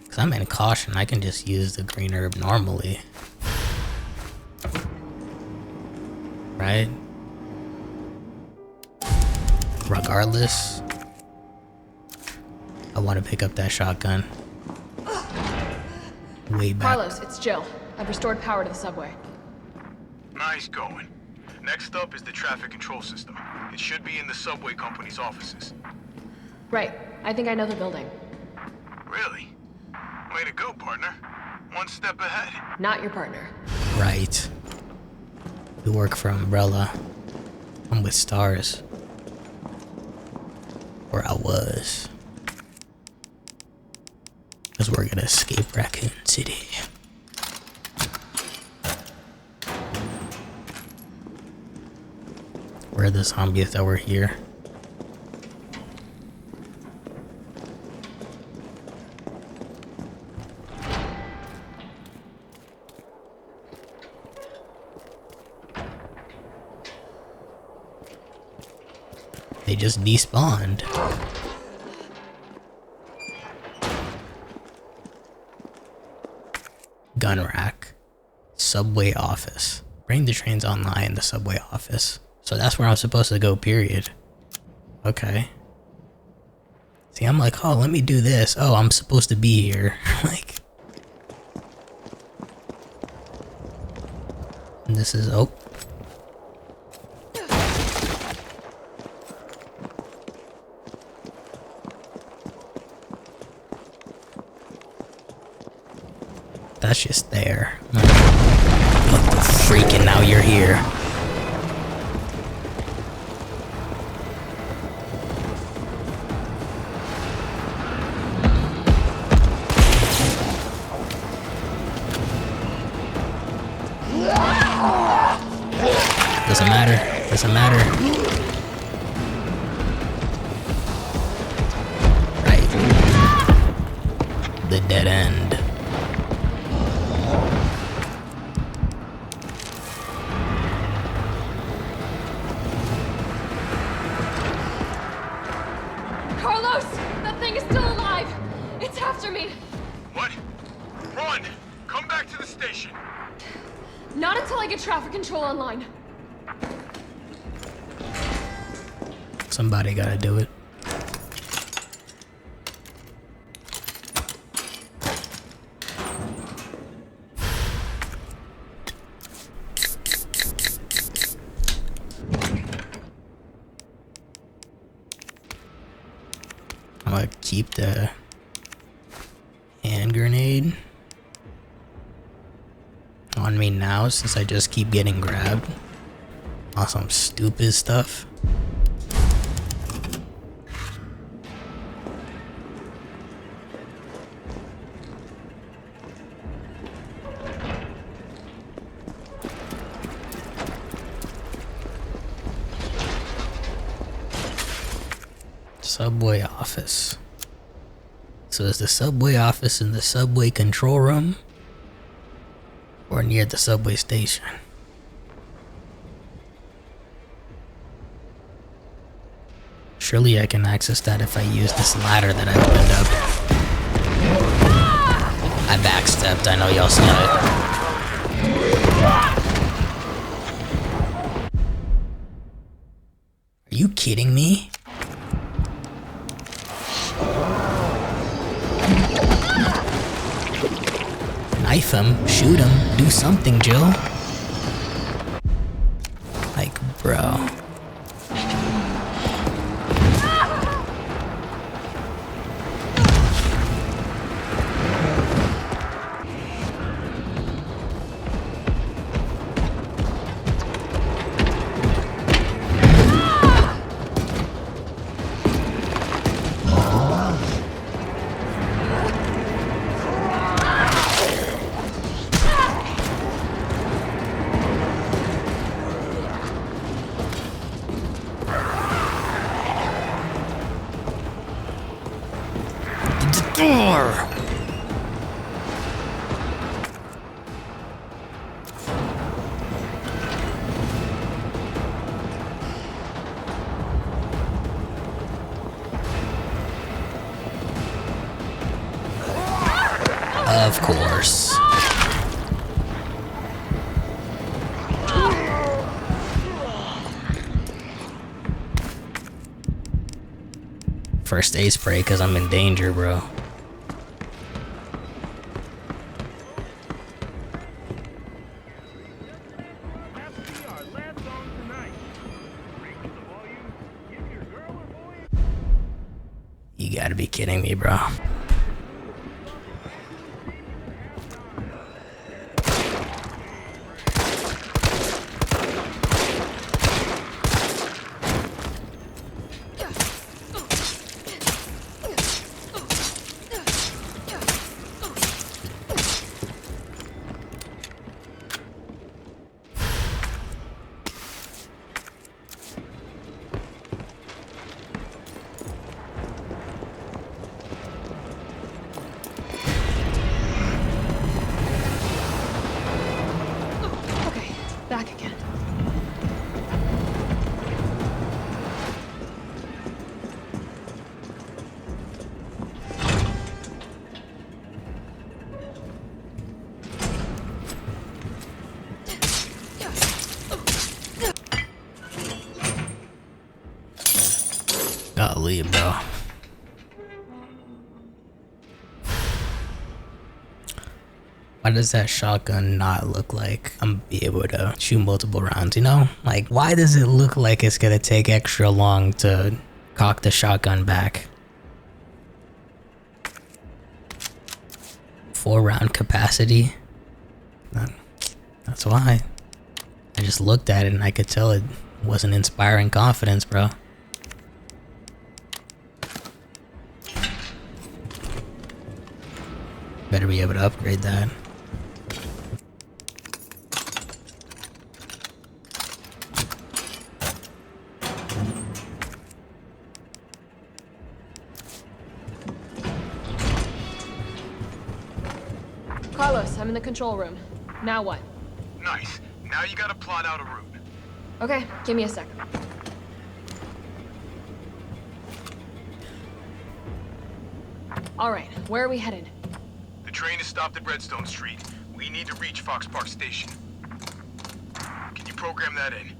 Because I'm in caution, I can just use the green herb normally. Right? Regardless, I want to pick up that shotgun. Way back. Carlos, it's Jill. I've restored power to the subway. Nice going. Next up is the traffic control system. It should be in the subway company's offices. Right. I think I know the building. Really? Way to go, partner. One step ahead. Not your partner. Right. You work for Umbrella. I'm with Stars. Where I was. Because we're gonna escape Raccoon City. Where are the zombies that were here? They just despawned. Gun rack. Subway office. Bring the trains online in the subway office. So that's where I'm supposed to go, period. Okay. See, I'm like, oh, let me do this. Oh, I'm supposed to be here. Like, This is oh. That's just there. What the freaking, now you're here. Doesn't matter. Doesn't matter. Right. The dead end. Carlos! That thing is still alive! It's after me! What? Run! Come back to the station! Not until I get traffic control online. Somebody gotta do it. I'm gonna keep the hand grenade on me now since I just keep getting grabbed on some stupid stuff. Subway office. So is the subway office in the subway control room or near the subway station? Surely I can access that if I use this ladder that I opened up. I backstepped, I know y'all saw it. Are you kidding me? Knife him, shoot him, do something, Jill. Like, bro. Of course. First aid spray because I'm in danger, bro. You gotta be kidding me, bro. Back again. Golly, bro. Why does that shotgun not look like I'm gonna be able to shoot multiple rounds, you know? Like, why does it look like it's gonna take extra long to cock the shotgun back? 4-round capacity? That's why. I just looked at it and I could tell it wasn't inspiring confidence, bro. Better be able to upgrade that. Carlos, I'm in the control room. Now what? Nice. Now you gotta plot out a route. Okay, give me a second. Alright, where are we headed? The train is stopped at Redstone Street. We need to reach Fox Park Station. Can you program that in?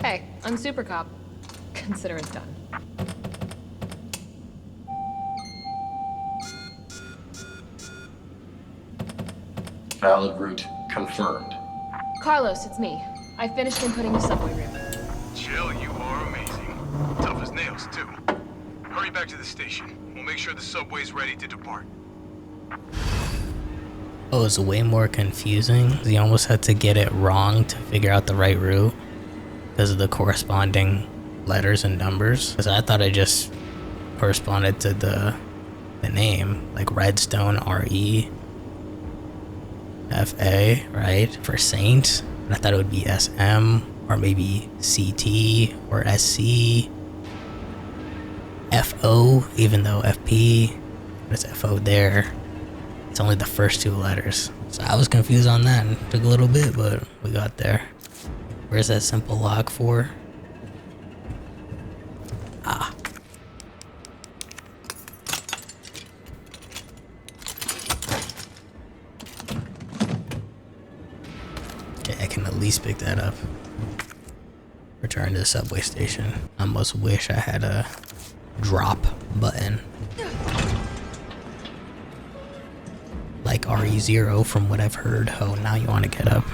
Hey, I'm Super Cop. Consider it done. Valid route confirmed. Carlos, it's me. I finished inputting the subway route. Jill, you are amazing. Tough as nails, too. Hurry back to the station. We'll make sure the subway's ready to depart. Oh, it's way more confusing. He almost had to get it wrong to figure out the right route because of the corresponding letters and numbers. Because I thought it just corresponded to the name, like Redstone, R-E. F-A, right? For Saint. And I thought it would be S-M, or maybe C-T, or S-C. F-O, even though F-P, but it's F-O there. It's only the first 2 letters. So I was confused on that and took a little bit, but we got there. Where's that simple lock for? Ah. I can at least pick that up. Return to the subway station. I almost wish I had a drop button. Like RE0 from what I've heard. Oh, now you want to get up.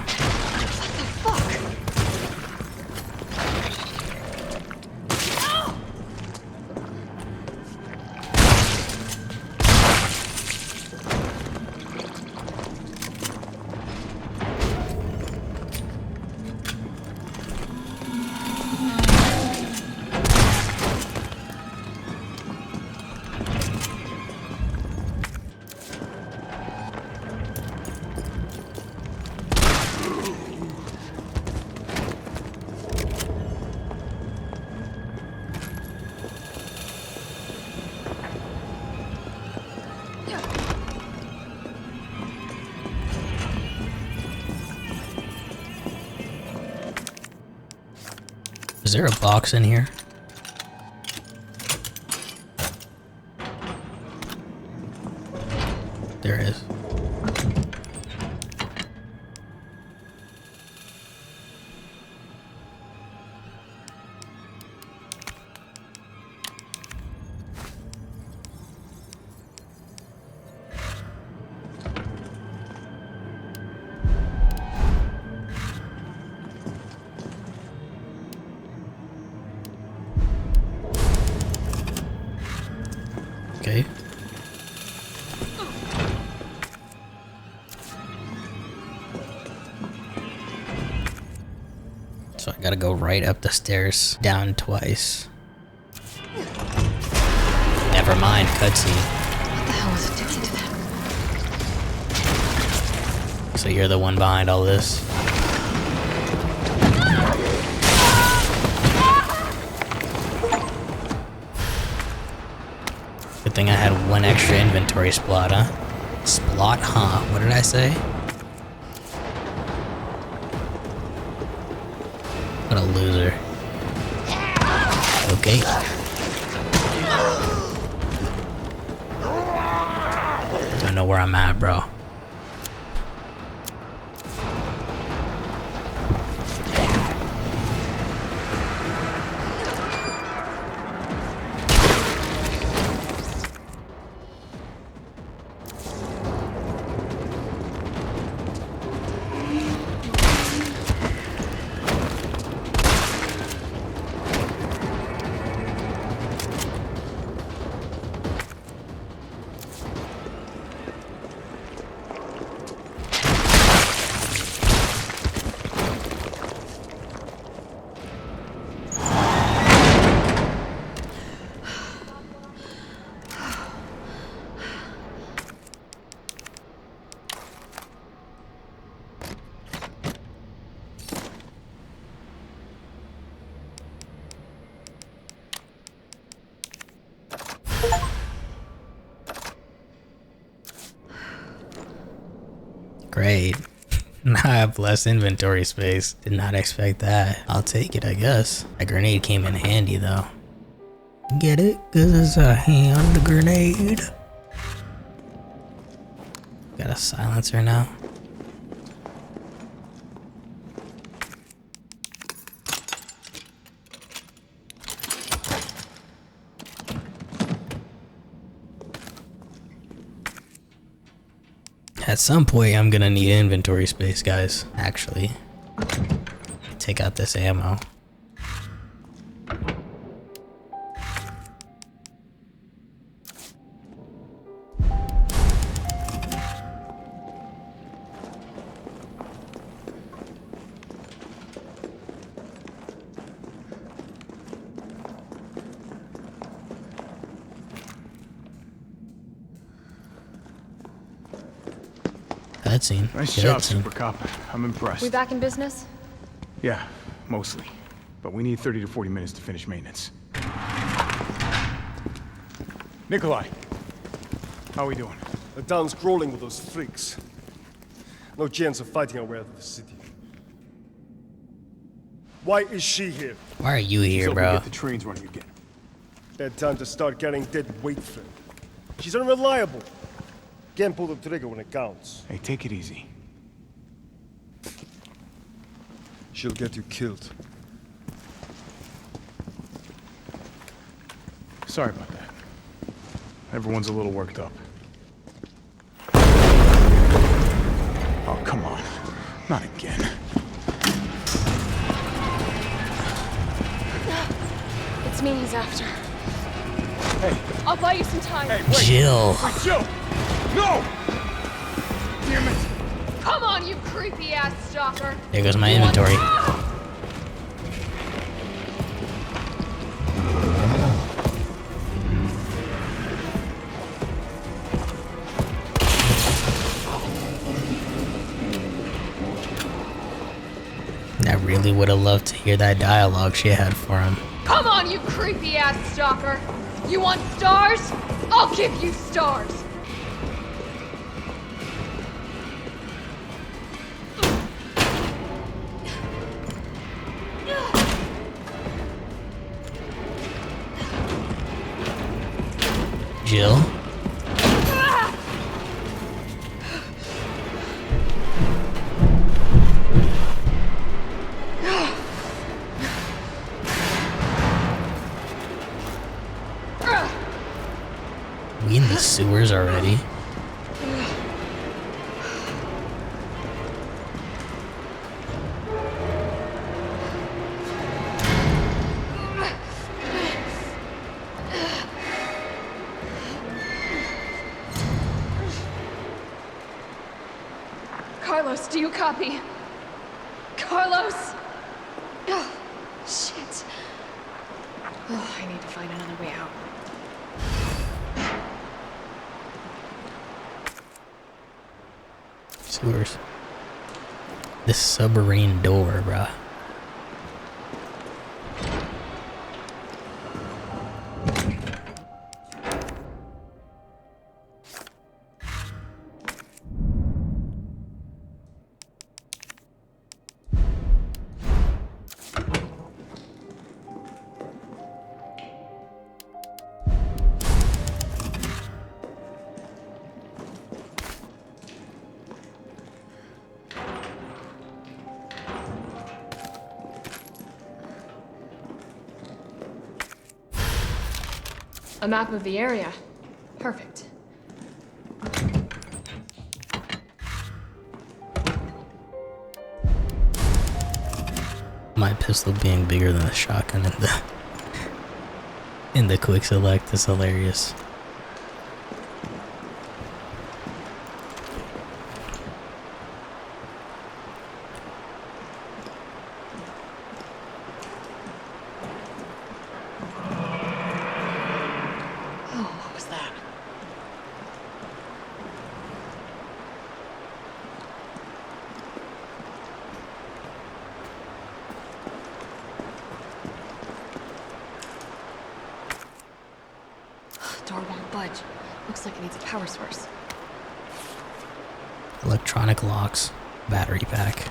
Is there a box in here? There is. Okay. So I gotta go right up the stairs, down twice. Never mind, cutscene. What the hell was it doing to them? So you're the one behind all this? Good thing I had 1 extra inventory spot, huh? Splot, huh? What did I say? What a loser. Okay. Don't know where I'm at, bro. Great. Now I have less inventory space. Did not expect that. I'll take it, I guess. A grenade came in handy though. Get it? Cause it's a hand grenade. Got a silencer now. At some point, I'm gonna need inventory space, guys. Actually, take out this ammo. Cutscene. Nice job, Super Cop. I'm impressed. We back in business? Yeah, mostly. But we need 30 to 40 minutes to finish maintenance. Nikolai, how are we doing? The town's crawling with those freaks. No chance of fighting our way out of the city. Why is she here? Why are you here, bro? Get the trains running again. Bad time to start carrying dead weight, friend. She's unreliable. Can't pull the trigger when it counts. Hey, take it easy. She'll get you killed. Sorry about that. Everyone's a little worked up. Oh, come on. Not again. It's me he's after. Hey. I'll buy you some time. Hey, wait. Jill. Wait, Jill! No! Damn it! Come on, you creepy ass stalker. There goes my inventory. I really would have loved to hear that dialogue she had for him. Come on, you creepy ass stalker. You want stars? I'll give you stars. Jill? We in the sewers already? Carlos, do you copy? Carlos! Oh, shit. Oh, I need to find another way out. Sewers. This submarine door, bruh. A map of the area. Perfect. My pistol being bigger than the shotgun in the quick select is hilarious. Door won't budge. Looks like it needs a power source. Electronic locks. Battery pack.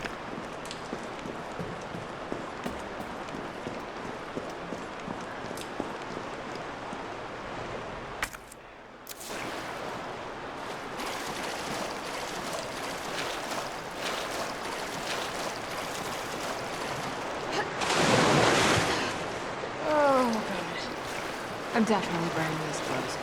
Oh, God. I'm definitely burning these clothes.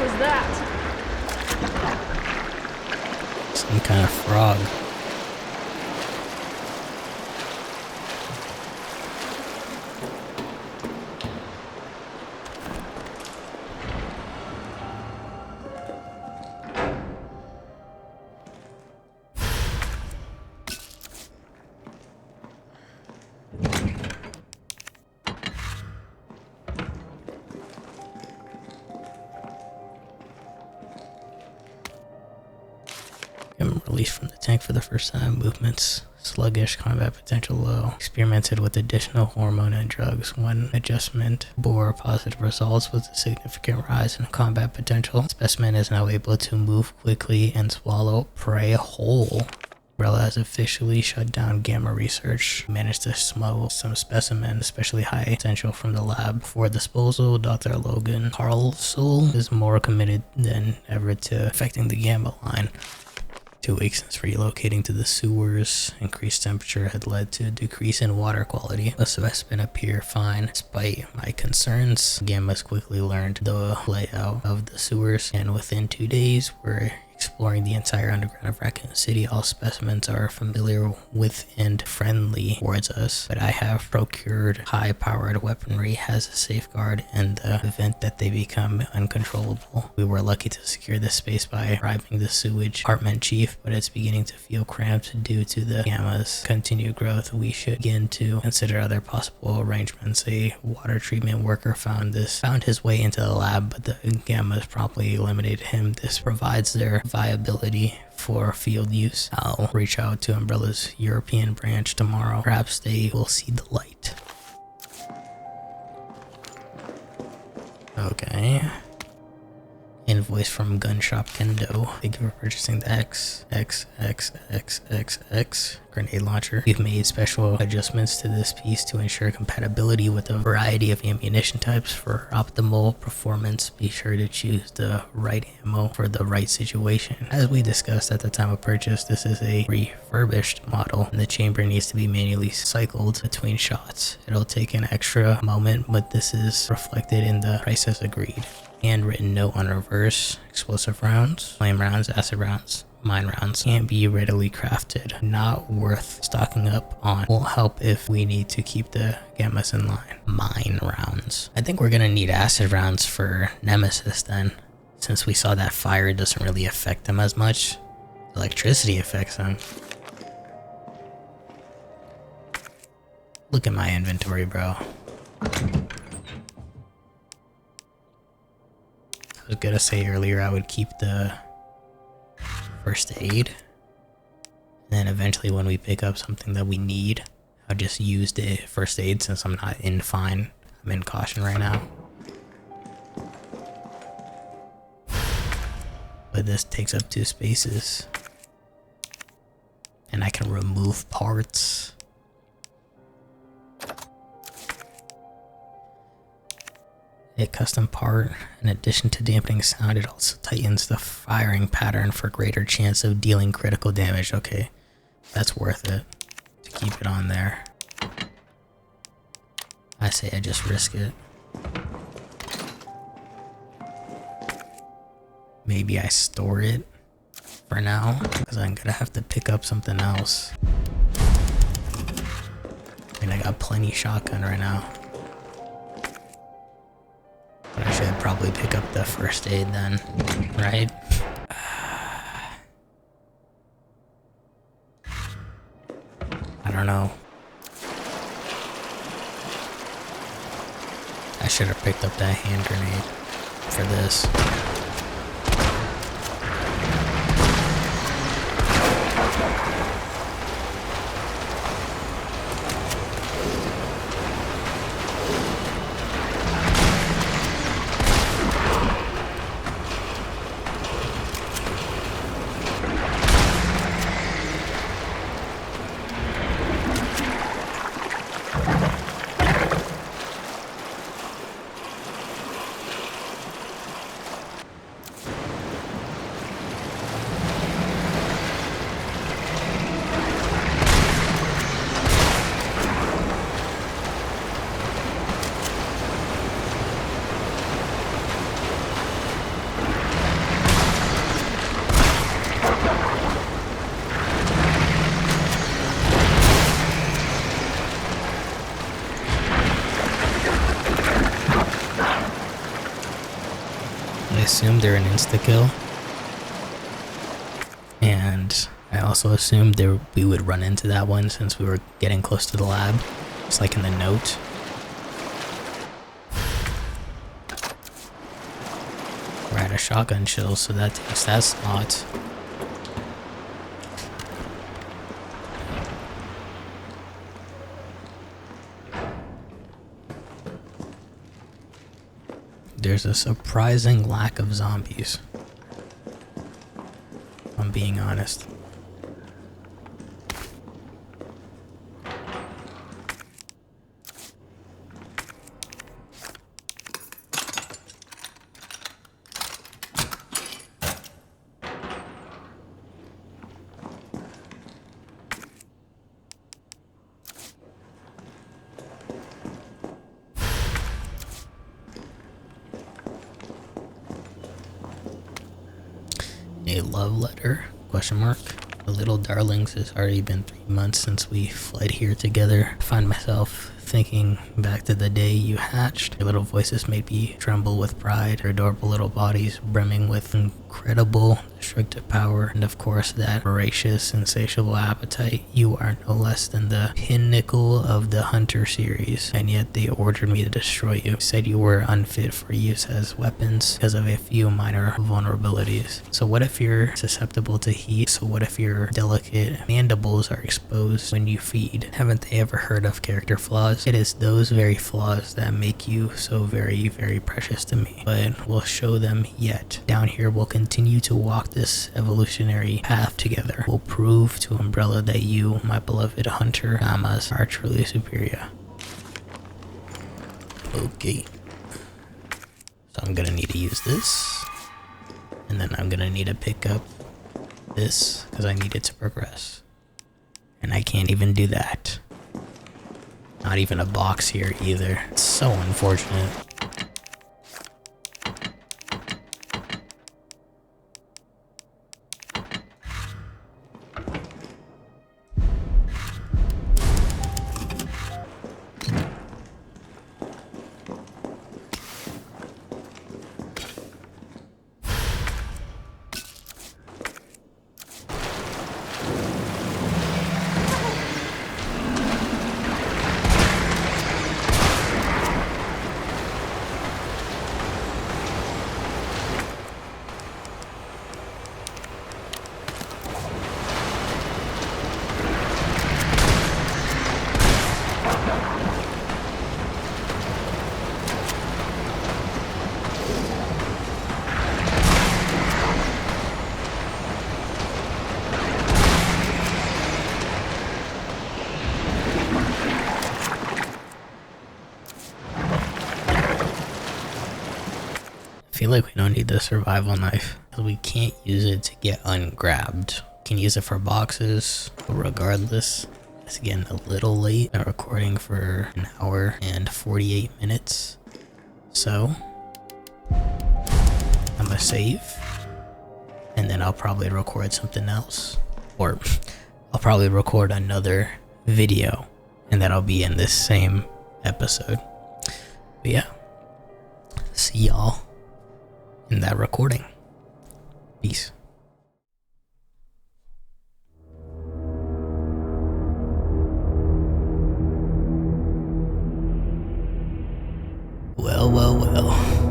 Was that? Some kind of frog. Released from the tank for the first time. Movements sluggish, combat potential low. Experimented with additional hormone and drugs. One adjustment bore positive results with a significant rise in combat potential. Specimen is now able to move quickly and swallow prey whole. Umbrella has officially shut down gamma research. Managed to smuggle some specimens, especially high potential, from the lab for disposal. Dr. Logan Carlsel is more committed than ever to affecting the gamma line. 2 weeks since relocating to the sewers, increased temperature had led to a decrease in water quality. The specimen appear fine despite my concerns. Gamma's quickly learned the layout of the sewers, and within 2 days we're exploring the entire underground of Raccoon City. All specimens are familiar with and friendly towards us, but I have procured high-powered weaponry as a safeguard in the event that they become uncontrollable. We were lucky to secure this space by bribing the sewage department chief, but it's beginning to feel cramped due to the gamma's continued growth. We should begin to consider other possible arrangements. A water treatment worker found his way into the lab, but the gammas promptly eliminated him. This provides their viability for field use. I'll reach out to Umbrella's European branch tomorrow. Perhaps they will see the light. Okay. Invoice from Gun Shop Kendo. Thank you for purchasing the XXXXXX grenade launcher. We've made special adjustments to this piece to ensure compatibility with a variety of ammunition types. For optimal performance, be sure to choose the right ammo for the right situation. As we discussed at the time of purchase, this is a refurbished model, and the chamber needs to be manually cycled between shots. It'll take an extra moment, but this is reflected in the price as agreed. Handwritten note on reverse. Explosive rounds, flame rounds, acid rounds, mine rounds can't be readily crafted. Not worth stocking up on. Will help if we need to keep the gammas in line. Mine rounds. I think we're gonna need acid rounds for Nemesis then, since we saw that fire doesn't really affect them as much. Electricity affects them. Look at my inventory, bro. I was gonna say earlier I would keep the first aid, and then eventually when we pick up something that we need, I'll just use the first aid since I'm not in fine. I'm in caution right now. But this takes up 2 spaces. And I can remove parts. A custom part. In addition to dampening sound, it also tightens the firing pattern for greater chance of dealing critical damage. Okay, that's worth it to keep it on there. I say I just risk it. Maybe I store it for now, because I'm gonna have to pick up something else. I mean, I got plenty shotgun right now. But I should probably pick up the first aid then, right? I don't know. I should have picked up that hand grenade for this. I assumed they're an insta-kill. And I also assumed we would run into that one since we were getting close to the lab. It's like in the note. We're at a shotgun chill, so that takes that slot. There's a surprising lack of zombies, if I'm being honest. A love letter? Question mark. The little darlings, it's already been 3 months since we fled here together. I find myself thinking back to the day you hatched. Your little voices made me tremble with pride. Your adorable little bodies brimming with incredible destructive power, and of course that voracious, insatiable appetite. You are no less than the pinnacle of the Hunter series, and yet they ordered me to destroy you. Said you were unfit for use as weapons because of a few minor vulnerabilities. So what if you're susceptible to heat? So what if your delicate mandibles are exposed when you feed? Haven't they ever heard of character flaws? It is those very flaws that make you so very, very precious to me. But we'll show them yet. Down here we'll continue to walk this evolutionary path together. We'll prove to Umbrella that you, my beloved Hunter Amas, are truly superior. Okay. So I'm gonna need to use this. And then I'm gonna need to pick up this because I need it to progress. And I can't even do that. Not even a box here either. It's so unfortunate. I feel like we don't need the survival knife. We can't use it to get ungrabbed. We can use it for boxes, but regardless, it's getting a little late. I'm recording for an hour and 48 minutes. So, I'm gonna save, and then I'll probably record something else. Or, I'll probably record another video, and that'll be in this same episode. But yeah, see y'all in that recording. Peace. Well.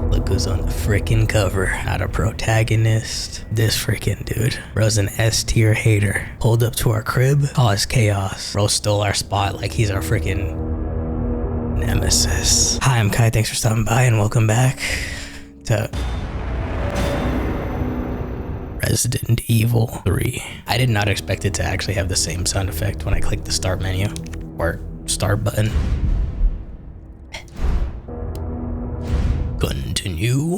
Look who's on the frickin' cover. Not a protagonist. This frickin' dude. Bro's an S tier hater. Pulled up to our crib, caused chaos. Bro stole our spot like he's our frickin' nemesis. Hi, I'm Kai. Thanks for stopping by and welcome back to Resident Evil 3. I did not expect it to actually have the same sound effect when I clicked the start menu or start button. Continue.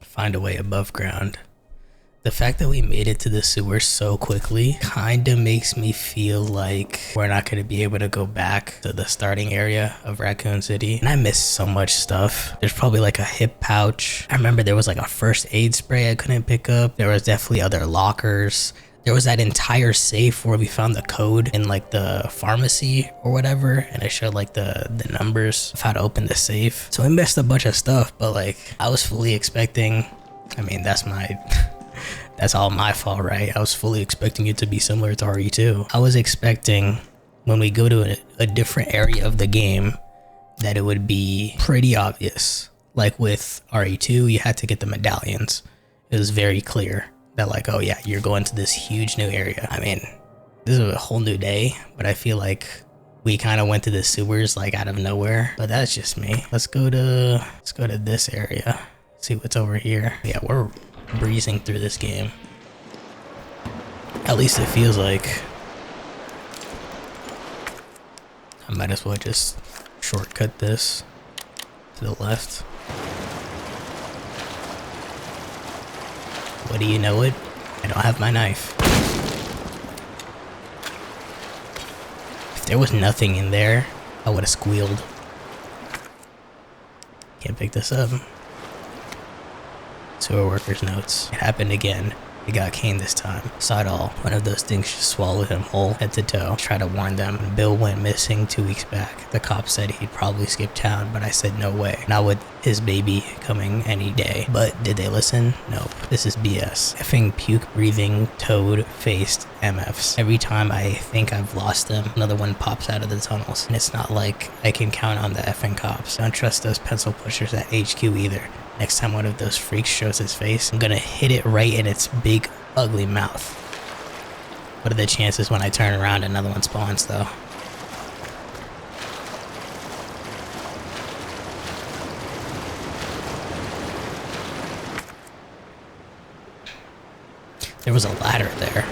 Find a way above ground. The fact that we made it to the sewer so quickly kinda makes me feel like we're not gonna be able to go back to the starting area of Raccoon City. And I missed so much stuff. There's probably like a hip pouch. I remember there was like a first aid spray I couldn't pick up. There was definitely other lockers. There was that entire safe where we found the code in like the pharmacy or whatever, and I showed like the numbers of how to open the safe. So we missed a bunch of stuff, but like I was fully expecting, I mean, that's all my fault, right? I was fully expecting it to be similar to RE2. I was expecting when we go to a different area of the game that it would be pretty obvious. Like with RE2, you had to get the medallions. It was very clear that like, oh yeah, you're going to this huge new area. I mean, this is a whole new day, but I feel like we kind of went to the sewers like out of nowhere. But that's just me. Let's go to this area. See what's over here. Yeah, we're breezing through this game. At least it feels like. I might as well just shortcut this to the left. What do you know it? I don't have my knife. If there was nothing in there, I would have squealed. Can't pick this up. Sewer worker's notes. It happened again. He got Kane this time. Saw it all. One of those things just swallowed him whole, head to toe. Try to warn them. Bill went missing 2 weeks back. The cop said he'd probably skip town, but I said no way. Not with his baby coming any day. But did they listen? Nope. This is BS. Effing puke-breathing, toad-faced MFs. Every time I think I've lost them, another one pops out of the tunnels. And it's not like I can count on the effing cops. Don't trust those pencil pushers at HQ either. Next time one of those freaks shows his face, I'm gonna hit it right in its big, ugly mouth. What are the chances when I turn around another one spawns, though? There was a ladder there.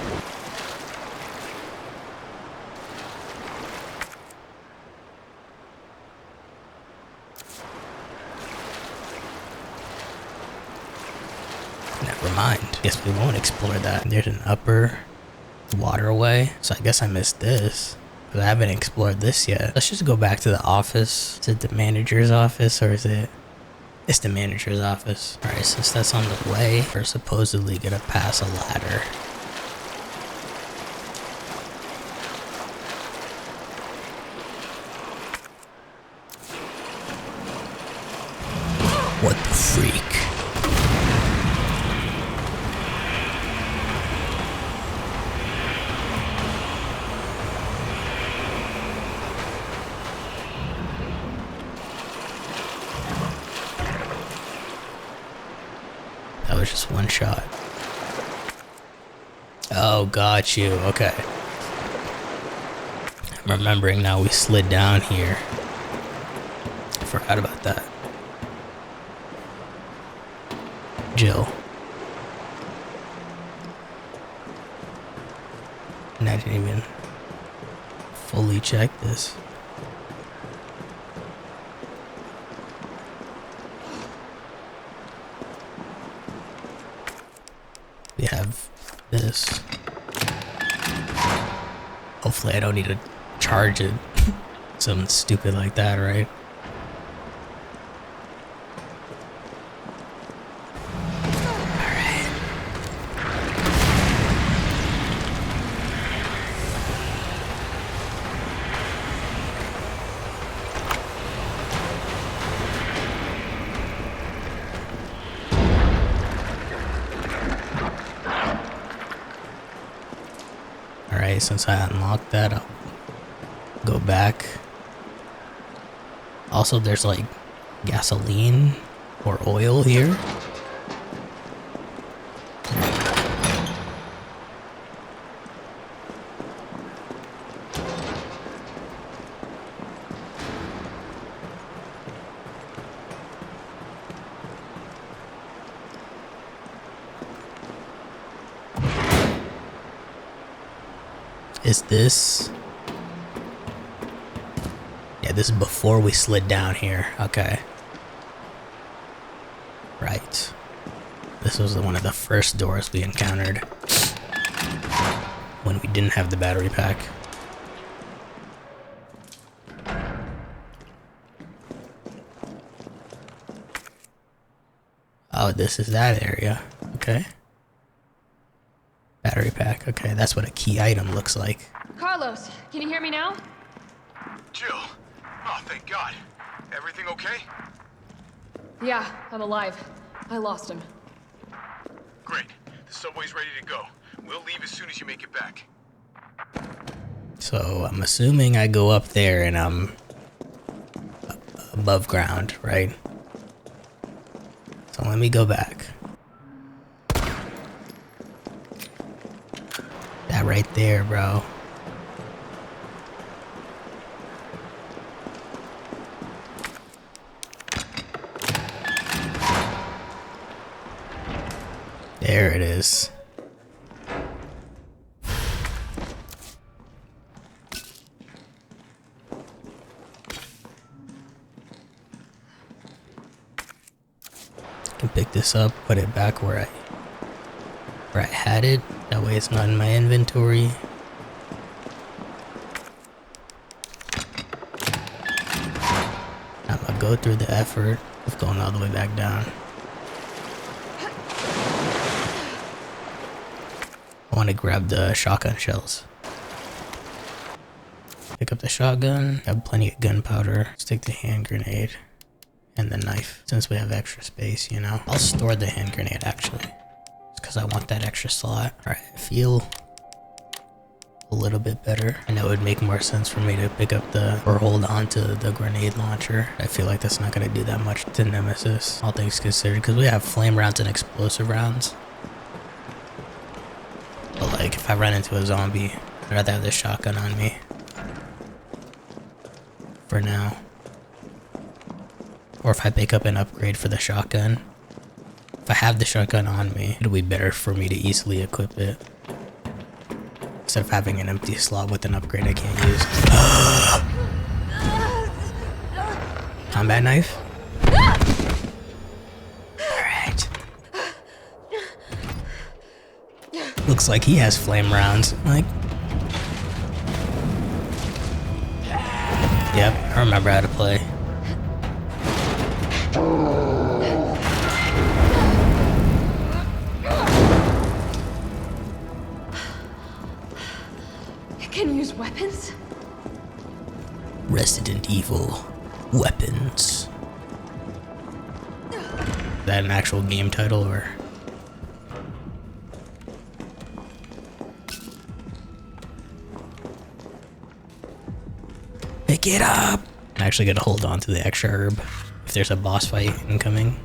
Never mind. Guess we won't explore that. There's an upper waterway, so I guess I missed this. But I haven't explored this yet. Let's just go back to the office. Is it the manager's office or is it? It's the manager's office. Alright, since that's on the way, we're supposedly gonna pass a ladder. What the freak? That was just one shot. Oh, got you. Okay. I'm remembering now we slid down here. I forgot about that. Jill. And I didn't even fully check this. We have this. Hopefully I don't need to charge it. Something stupid like that, right? Alright. Alright, since I unlocked that, I'll go back. Also, there's like gasoline or oil here. Is this? Yeah, this is before we slid down here. Okay. Right. This was one of the first doors we encountered when we didn't have the battery pack. Oh, this is that area. Okay. Battery pack. Okay, that's what a key item looks like. Carlos, can you hear me now? Jill. Oh, thank God. Everything okay? Yeah, I'm alive. I lost him. Great. The subway's ready to go. We'll leave as soon as you make it back. So I'm assuming I go up there and I'm above ground, right? So let me go back. That right there, bro. There it is. Can pick this up, put it back where I had it. That way it's not in my inventory. I'm gonna go through the effort of going all the way back down. I want to grab the shotgun shells. Pick up the shotgun, have plenty of gunpowder, stick the hand grenade, and the knife. Since we have extra space, you know. I'll store the hand grenade actually, because I want that extra slot. Alright, I feel a little bit better. I know it would make more sense for me to pick up or hold on to the grenade launcher. I feel like that's not going to do that much to Nemesis, all things considered, because we have flame rounds and explosive rounds. But like, if I run into a zombie, I'd rather have the shotgun on me. For now. Or if I pick up an upgrade for the shotgun. If I have the shotgun on me, it'll be better for me to easily equip it. Instead of having an empty slot with an upgrade I can't use. Combat knife? Alright. Looks like he has flame rounds. Like. Yep, I remember how to play. Can use weapons? Resident Evil weapons. Is that an actual game title or? Pick it up! I'm actually gonna hold on to the extra herb if there's a boss fight incoming.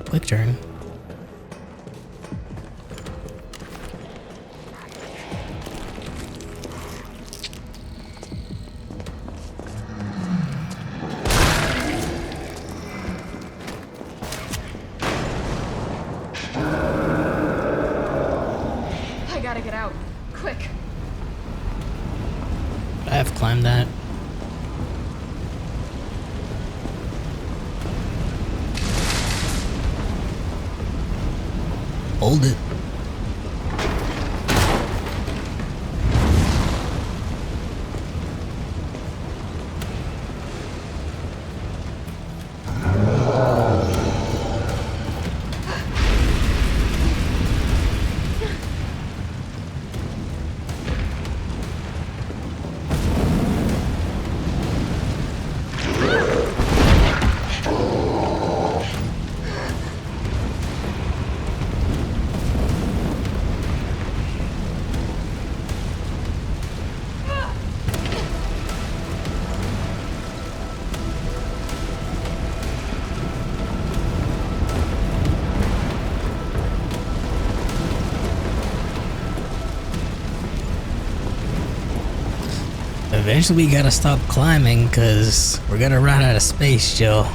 Quick turn. I gotta get out. Quick. I have climbed that. Hold it. Eventually we gotta stop climbing, cause we're gonna run out of space, Jill.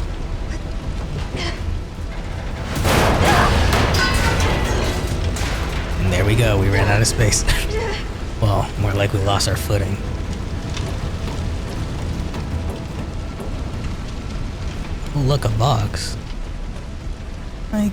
And there we go, we ran out of space. Well, more like we lost our footing. Oh, look, a box. Like,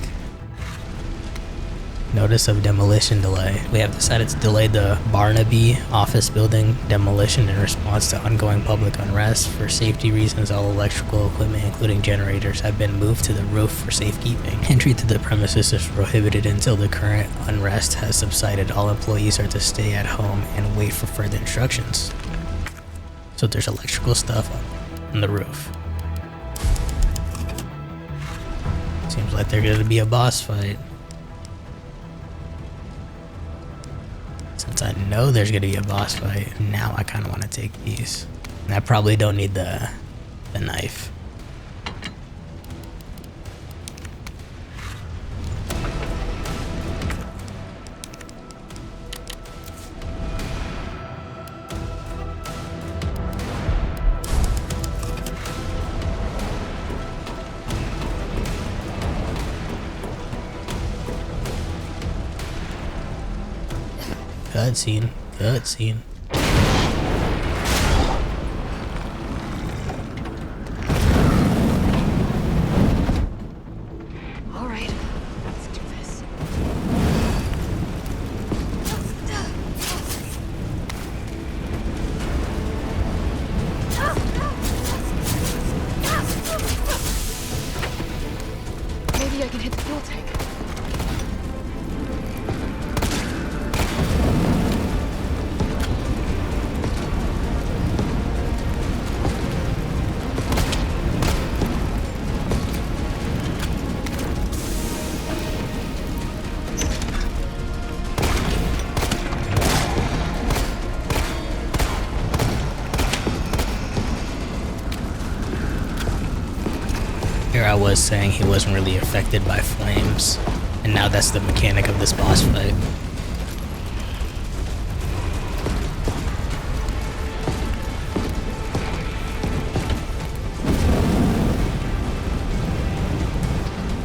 notice of demolition delay. We have decided to delay the Barnaby office building demolition in response to ongoing public unrest. For safety reasons, all electrical equipment, including generators, have been moved to the roof for safekeeping. Entry to the premises is prohibited until the current unrest has subsided. All employees are to stay at home and wait for further instructions. So there's electrical stuff up on the roof. Seems like there's gonna be a boss fight. Since I know there's gonna be a boss fight, now I kinda wanna take these. And I probably don't need the knife. Cutscene, cutscene. All right, let's do this. Maybe I can hit the fuel tank. Here I was saying he wasn't really affected by flames, and now that's the mechanic of this boss fight.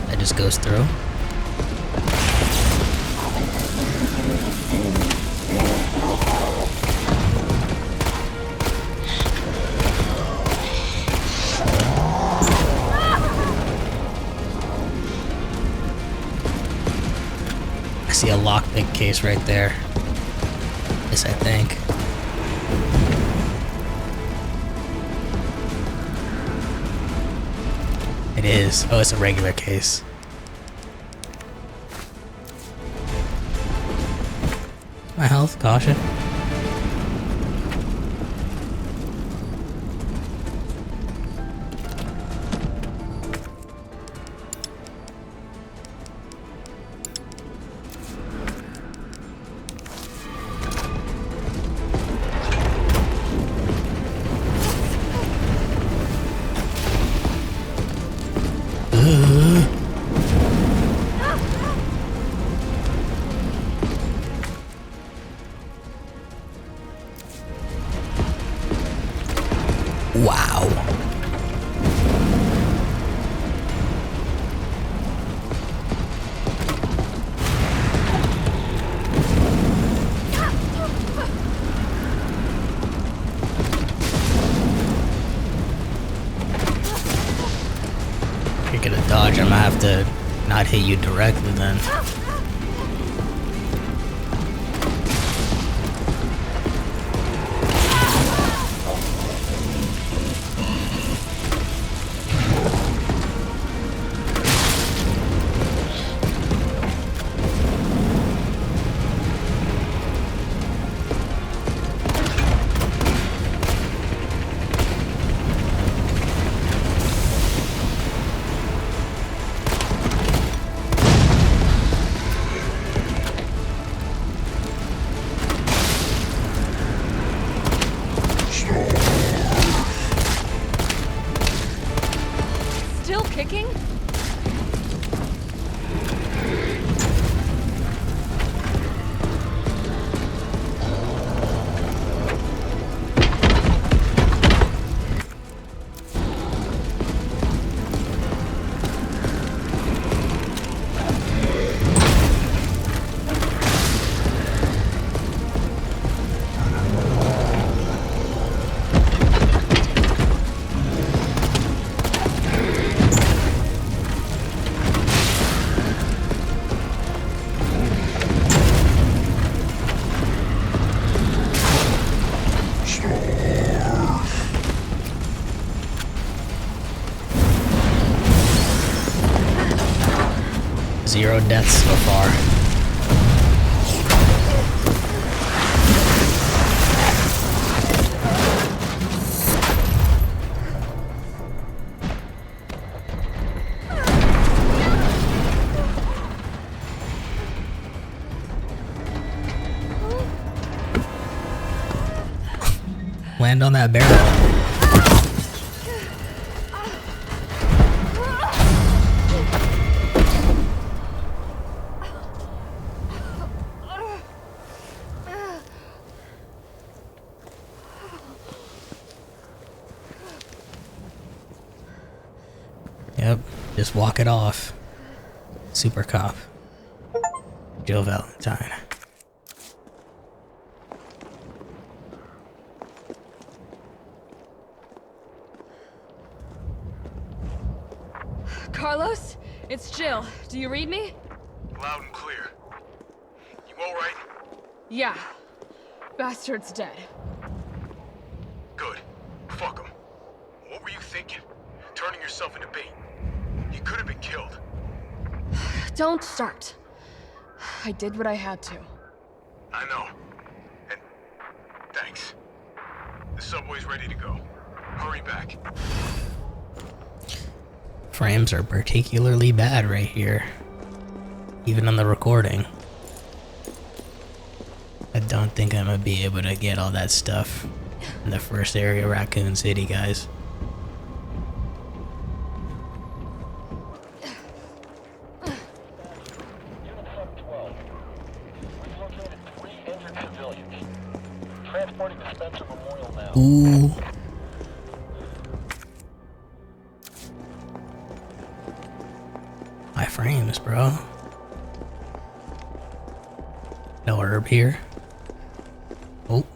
That just goes through. I see a lockpick case right there. Yes, I think. It is. Oh, it's a regular case. My health, caution. Wow. You're gonna dodge, I'm gonna have to not hit you directly then. Still kicking? 0 deaths so far. Land on that barrel. Yep, just walk it off. Super cop. Jill Valentine. Carlos, it's Jill. Do you read me? Loud and clear. You alright? Yeah. Bastard's dead. Good. Fuck him. What were you thinking? Turning yourself into bait. You could have been killed. Don't start. I did what I had to. I know. And thanks. The subway's ready to go. Hurry back. Frames are particularly bad right here. Even on the recording. I don't think I'm gonna be able to get all that stuff in the first area, Raccoon City, guys. Ooh. My frames, bro. No herb here. Oh.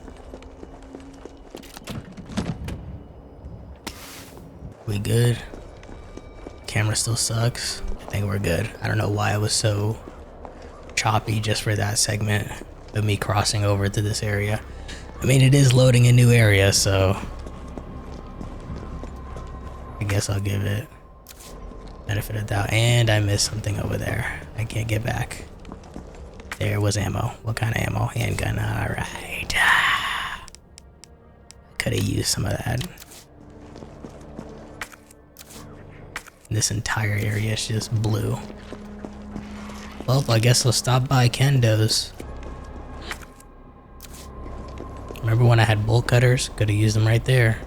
We good? Camera still sucks. I think we're good. I don't know why it was so choppy just for that segment of me crossing over to this area. I mean, it is loading a new area, so I guess I'll give it benefit of the doubt. And I missed something over there. I can't get back. There was ammo. What kind of ammo? Handgun. Alright. Could have used some of that. This entire area is just blue. Well, I guess I'll stop by Kendo's. Remember when I had bolt cutters? Could have used them right there.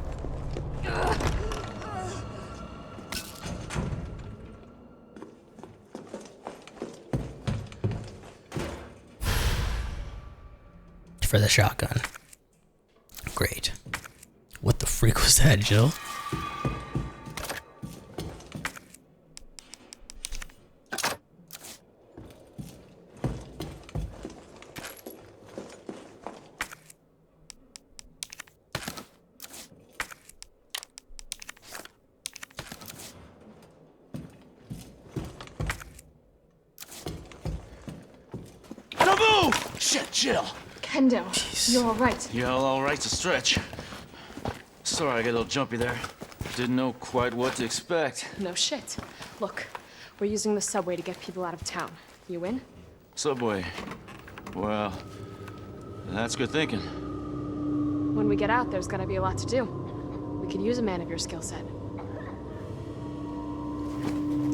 For the shotgun. Great. What the freak was that, Jill? Shit, Jill. Kendo, you're alright. Yeah, all right's a stretch. Sorry, I got a little jumpy there. Didn't know quite what to expect. No shit. Look, we're using the subway to get people out of town. You in? Subway. Well, that's good thinking. When we get out, there's gonna be a lot to do. We could use a man of your skill set.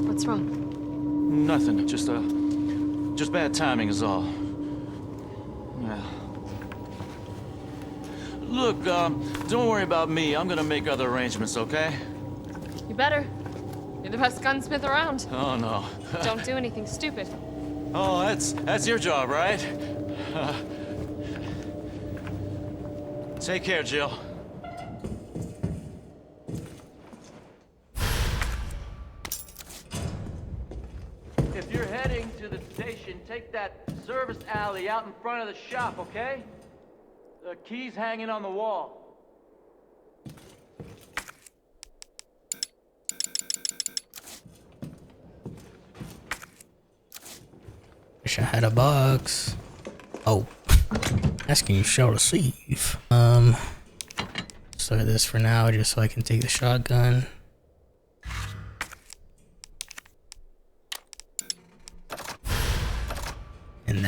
What's wrong? Nothing. Just bad timing is all. Yeah. Look, don't worry about me. I'm gonna make other arrangements, okay? You better. You're the best gunsmith around. Oh, no. Don't do anything stupid. Oh, that's your job, right? Take care, Jill. If you're heading to the station, take that service alley out in front of the shop, okay? The key's hanging on the wall. Wish I had a box. Oh. Asking you shall receive. Start this for now just so I can take the shotgun.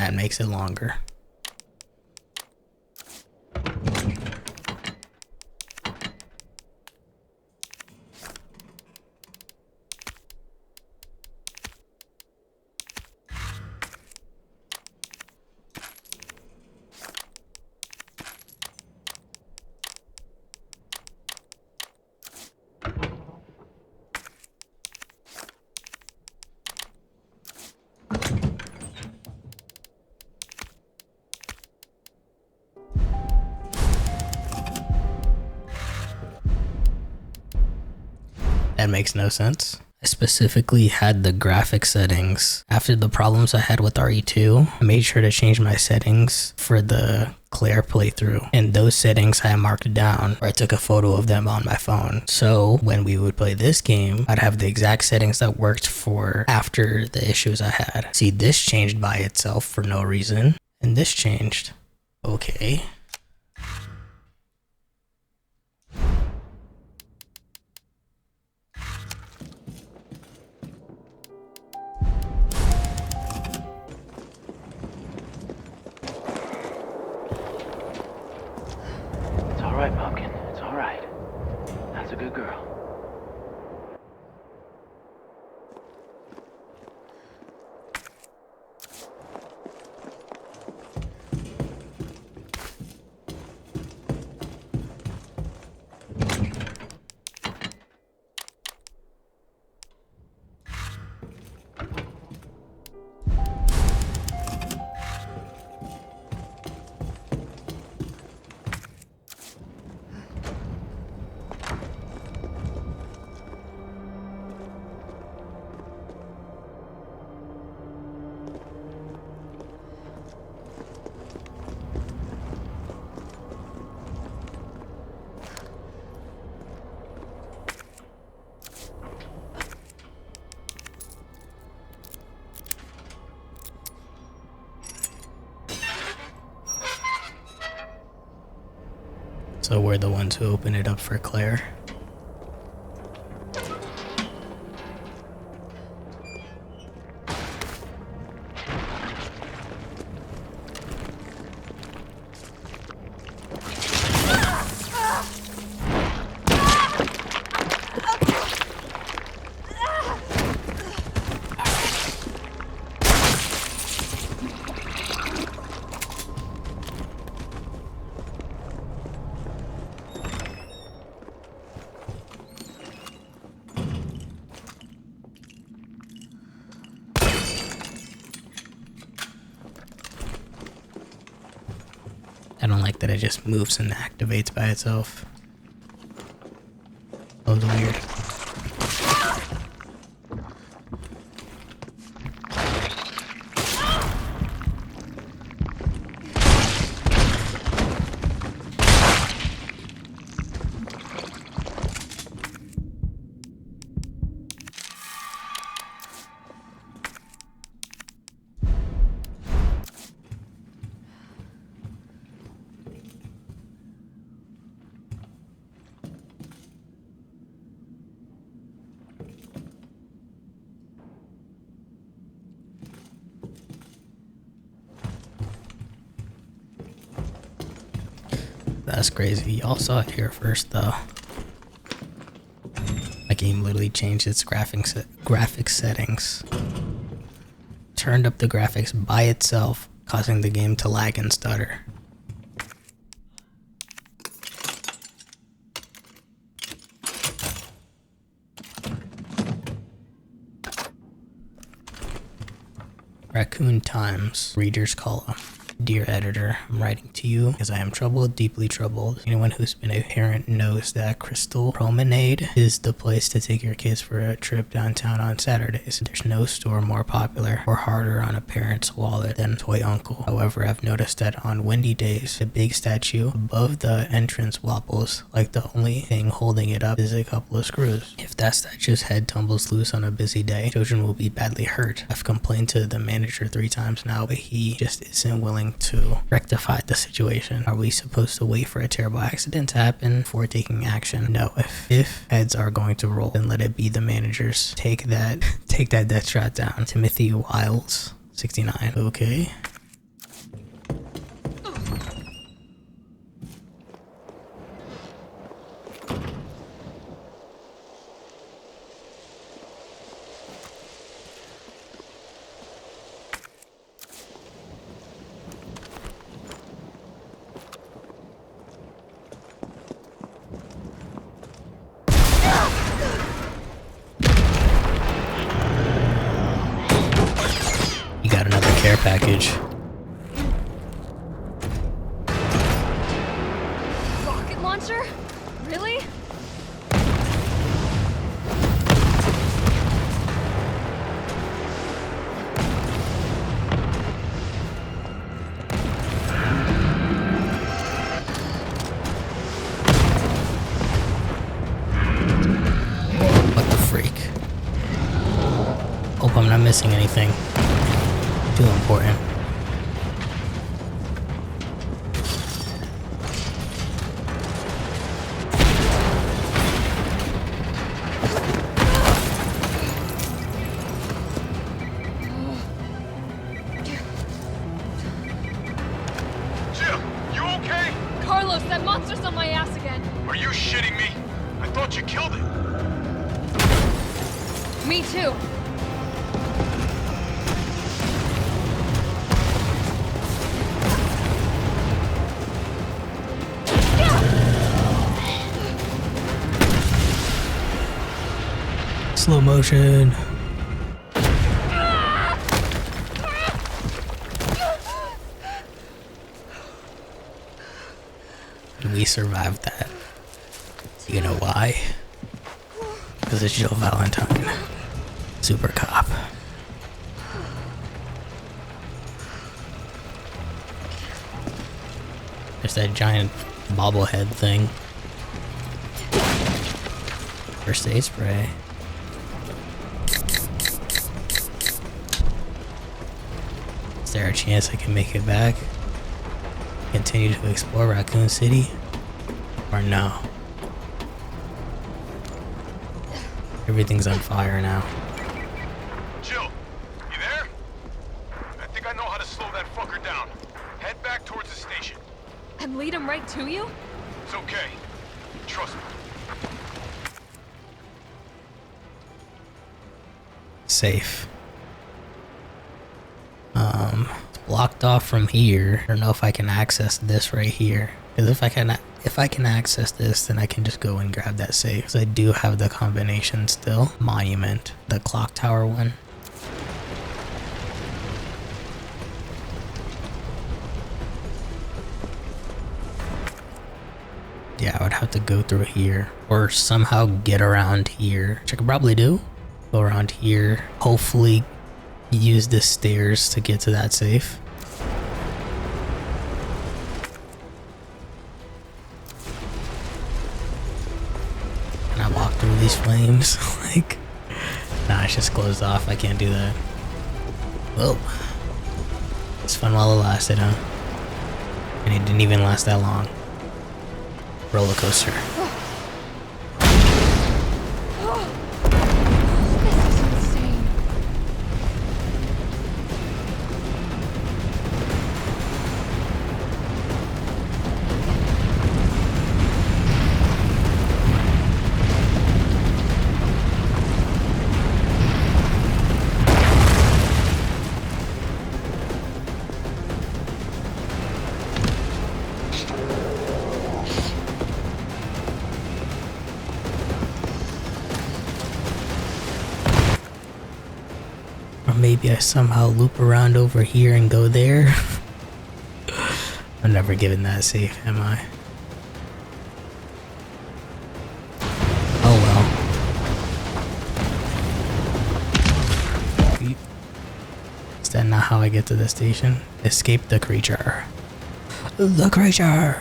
that makes it longer. That makes no sense. I specifically had the graphic settings. After the problems I had with RE2, I made sure to change my settings for the Claire playthrough. And those settings I marked down, or I took a photo of them on my phone. So when we would play this game, I'd have the exact settings that worked for after the issues I had. See, this changed by itself for no reason. And this changed. Okay. It's all right, Pumpkin. It's all right. That's a good girl. So we're the ones who open it up for Claire. I don't like that it just moves and activates by itself. That was weird. That's crazy. Y'all saw it here first, though. My game literally changed its graphics settings. Turned up the graphics by itself, causing the game to lag and stutter. Raccoon Times, Reader's Column. Dear editor, I'm writing to you because I am troubled, deeply troubled. Anyone who's been a parent knows that Crystal Promenade is the place to take your kids for a trip downtown on Saturdays. There's no store more popular or harder on a parent's wallet than Toy Uncle. However, I've noticed that on windy days, the big statue above the entrance wobbles like the only thing holding it up is a couple of screws. If that statue's head tumbles loose on a busy day, children will be badly hurt. I've complained to the manager 3 times now, but he just isn't willing to rectify the situation. Are we supposed to wait for a terrible accident to happen before taking action? No. If heads are going to roll, then let it be the managers. Take that death shot down. Timothy Wiles, 69. Okay. care package. Rocket launcher? Really? What the freak? Hope I'm not missing anything too important. Jill, you okay? Carlos, that monster's on my ass again. Are you shitting me? I thought you killed it. Me too. Slow motion. And we survived that. You know why? Because it's Jill Valentine. Super cop. There's that giant bobblehead thing. First aid spray. Is there a chance I can make it back? Continue to explore Raccoon City? Or no? Everything's on fire now. Jill, you there? I think I know how to slow that fucker down. Head back towards the station. And lead him right to you? It's okay. Trust me. Safe. It's blocked off from here. I don't know if I can access this right here. Because if I can access this, then I can just go and grab that safe. Because I do have the combination still. Monument, the clock tower one. Yeah, I would have to go through here. Or somehow get around here. Which I could probably do. Go around here. Hopefully use the stairs to get to that safe. Can I walk through these flames? Like, nah, it's just closed off. I can't do that. Whoa. It's fun while it lasted, huh? And it didn't even last that long. Roller coaster. Maybe I somehow loop around over here and go there. I'm never giving that safe, am I? Oh well. Is that not how I get to the station? Escape the creature. The creature!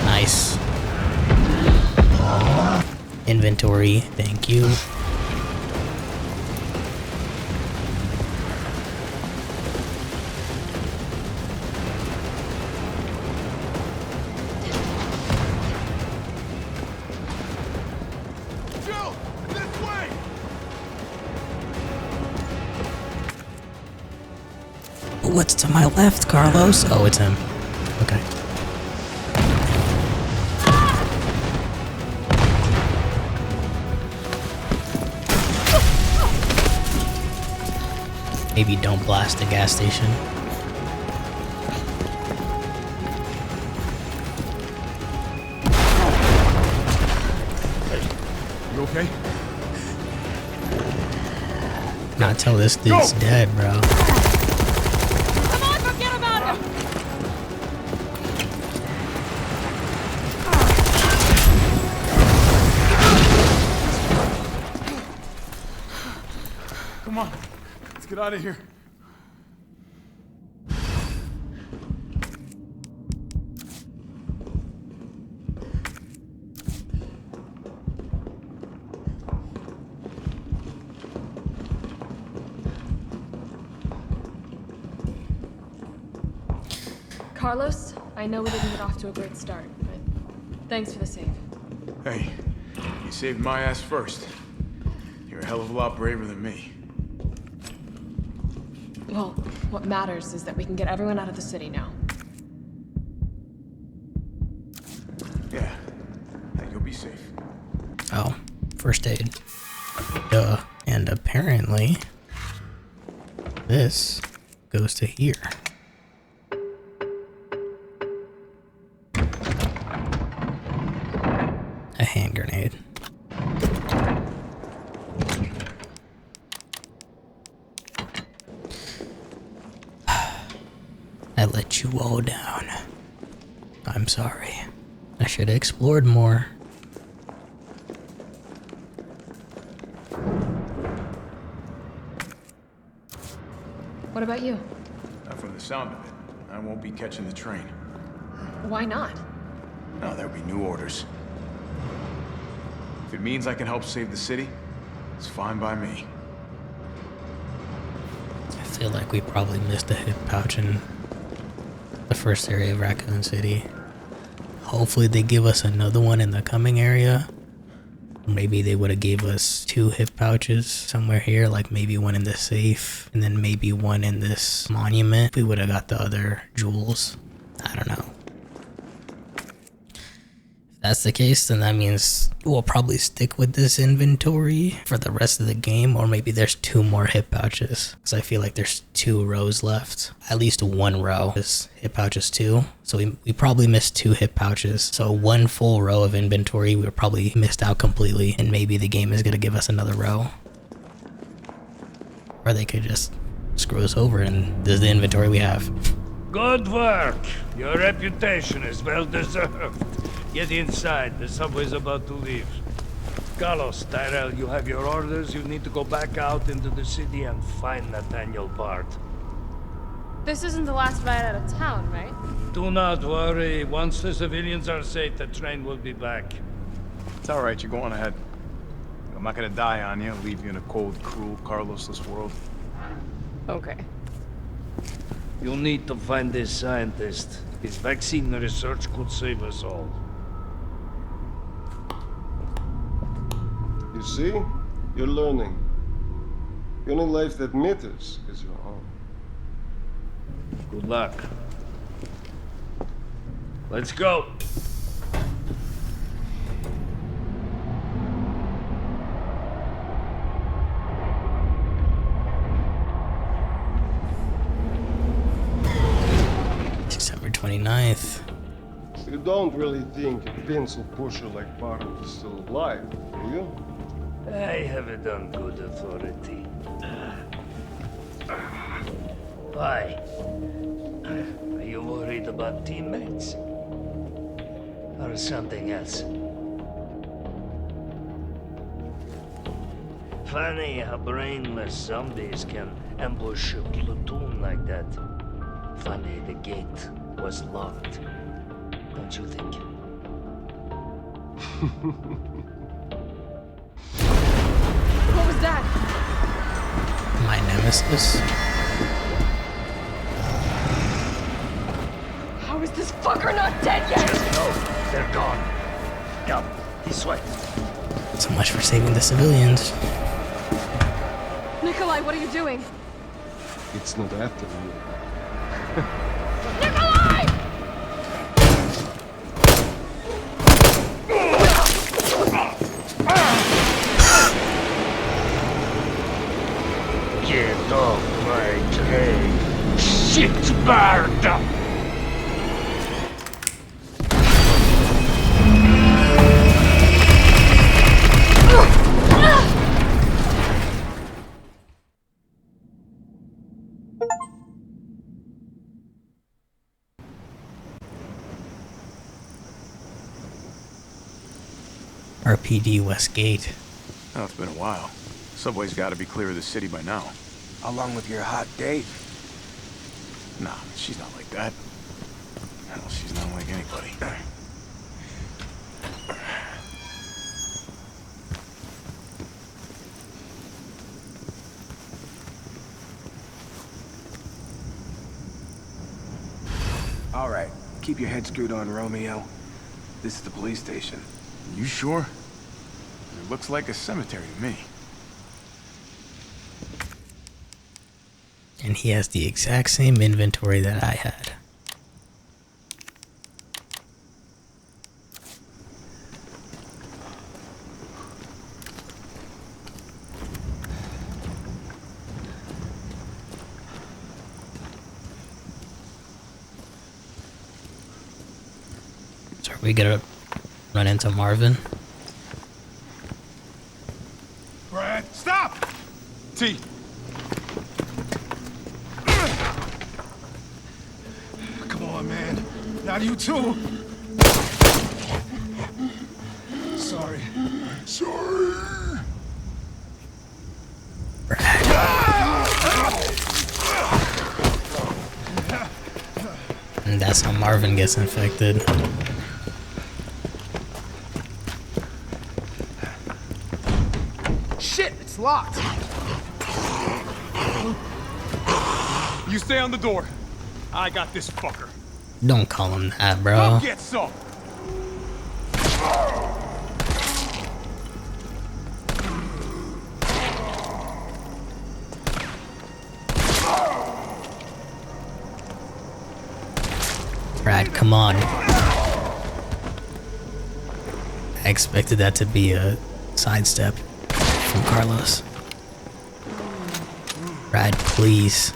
Nice. Inventory, thank you. Jill, this way! What's to my left, Carlos? Oh, it's him. Okay. Maybe don't blast the gas station. okay? Not till this dude's dead, bro. Come on, forget about him! Come on, let's get out of here. Carlos, I know we didn't get off to a great start, but thanks for the save. Hey, you saved my ass first. You're a hell of a lot braver than me. Well, what matters is that we can get everyone out of the city now. Yeah, you'll be safe. Oh, first aid. Duh. And apparently, this goes to here. A hand grenade. I let you all down. I'm sorry. I should have explored more. What about you? Not from the sound of it. I won't be catching the train. Why not? No, there'll be new orders. If it means I can help save the city, it's fine by me. I feel like we probably missed a hip pouch in the first area of Raccoon City. Hopefully they give us another one in the coming area. Maybe they would have gave us 2 hip pouches somewhere here, like maybe one in the safe and then maybe one in this monument. We would have got the other jewels. I don't know. If that's the case, then that means we'll probably stick with this inventory for the rest of the game, or maybe there's 2 more hip pouches, because I feel like there's 2 rows left. At least 1 row is hip pouches 2, so we probably missed 2 hip pouches. So 1 full row of inventory we probably missed out completely, and maybe the game is going to give us another row. Or they could just screw us over and this is the inventory we have. Good work. Your reputation is well deserved. Get inside. The subway's about to leave. Carlos, Tyrell, you have your orders. You need to go back out into the city and find Nathaniel Bart. This isn't the last ride out of town, right? Do not worry. Once the civilians are safe, the train will be back. It's alright, you're going ahead. I'm not gonna die on you, leave you in a cold, cruel, Carlosless world. Okay. You need to find this scientist. His vaccine research could save us all. You see? You're learning. The only life that matters is your own. Good luck. Let's go. December 29th. You don't really think a pencil pusher like Bart is still alive, do you? I have it on good authority. Why? Are you worried about teammates? Or something else? Funny how brainless zombies can ambush a platoon like that. Funny the gate was locked. Don't you think? What was that? My nemesis. How is this fucker not dead yet? Just know they're gone. Come, this way. So much for saving the civilians. Nikolai, what are you doing? It's not after you. Nikolai! Get off my train. Shit, Bart! RPD West Gate. Oh, it's been a while. Subway's got to be clear of the city by now. Along with your hot date. Nah, she's not like that. Hell, she's not like anybody. All right, keep your head screwed on, Romeo. This is the police station. You sure? It looks like a cemetery to me. And he has the exact same inventory that I had. So are we gonna run into Marvin? Brad, stop! T. Come on, man. Not you too. Sorry. Sorry. And that's how Marvin gets infected. Shit, it's locked. You stay on the door. I got this fucker. Don't call him that, bro. Go get some. Brad, come on. I expected that to be a sidestep from Carlos. Brad, please.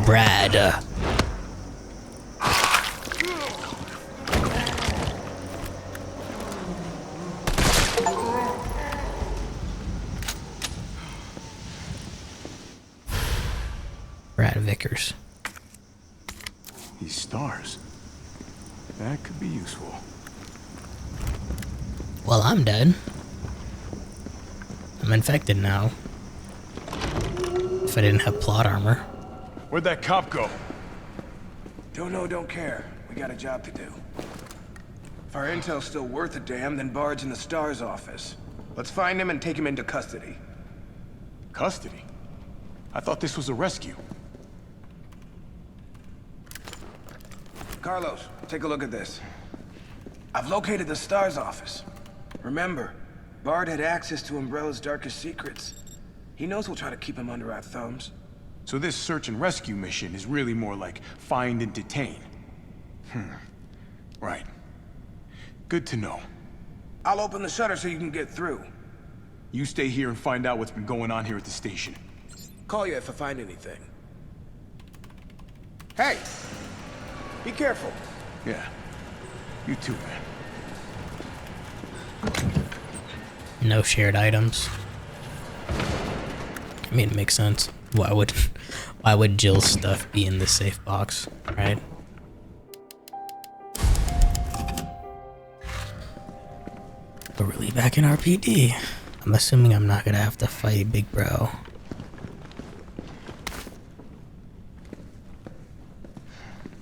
Brad. Brad Vickers. These stars. That could be useful. Well, I'm dead. I'm infected now. If I didn't have plot armor. Where'd that cop go? Don't know, don't care. We got a job to do. If our intel's still worth a damn, then Bard's in the STARS office. Let's find him and take him into custody. Custody? I thought this was a rescue. Carlos, take a look at this. I've located the STARS office. Remember, Bard had access to Umbrella's darkest secrets. He knows we'll try to keep him under our thumbs. So this search and rescue mission is really more like find and detain. Right. Good to know. I'll open the shutter so you can get through. You stay here and find out what's been going on here at the station. Call you if I find anything. Hey! Be careful. Yeah. You too, man. No shared items. I mean, it makes sense. Why would Jill's stuff be in the safe box, right? We're really back in RPD. I'm assuming I'm not gonna have to fight Big Bro.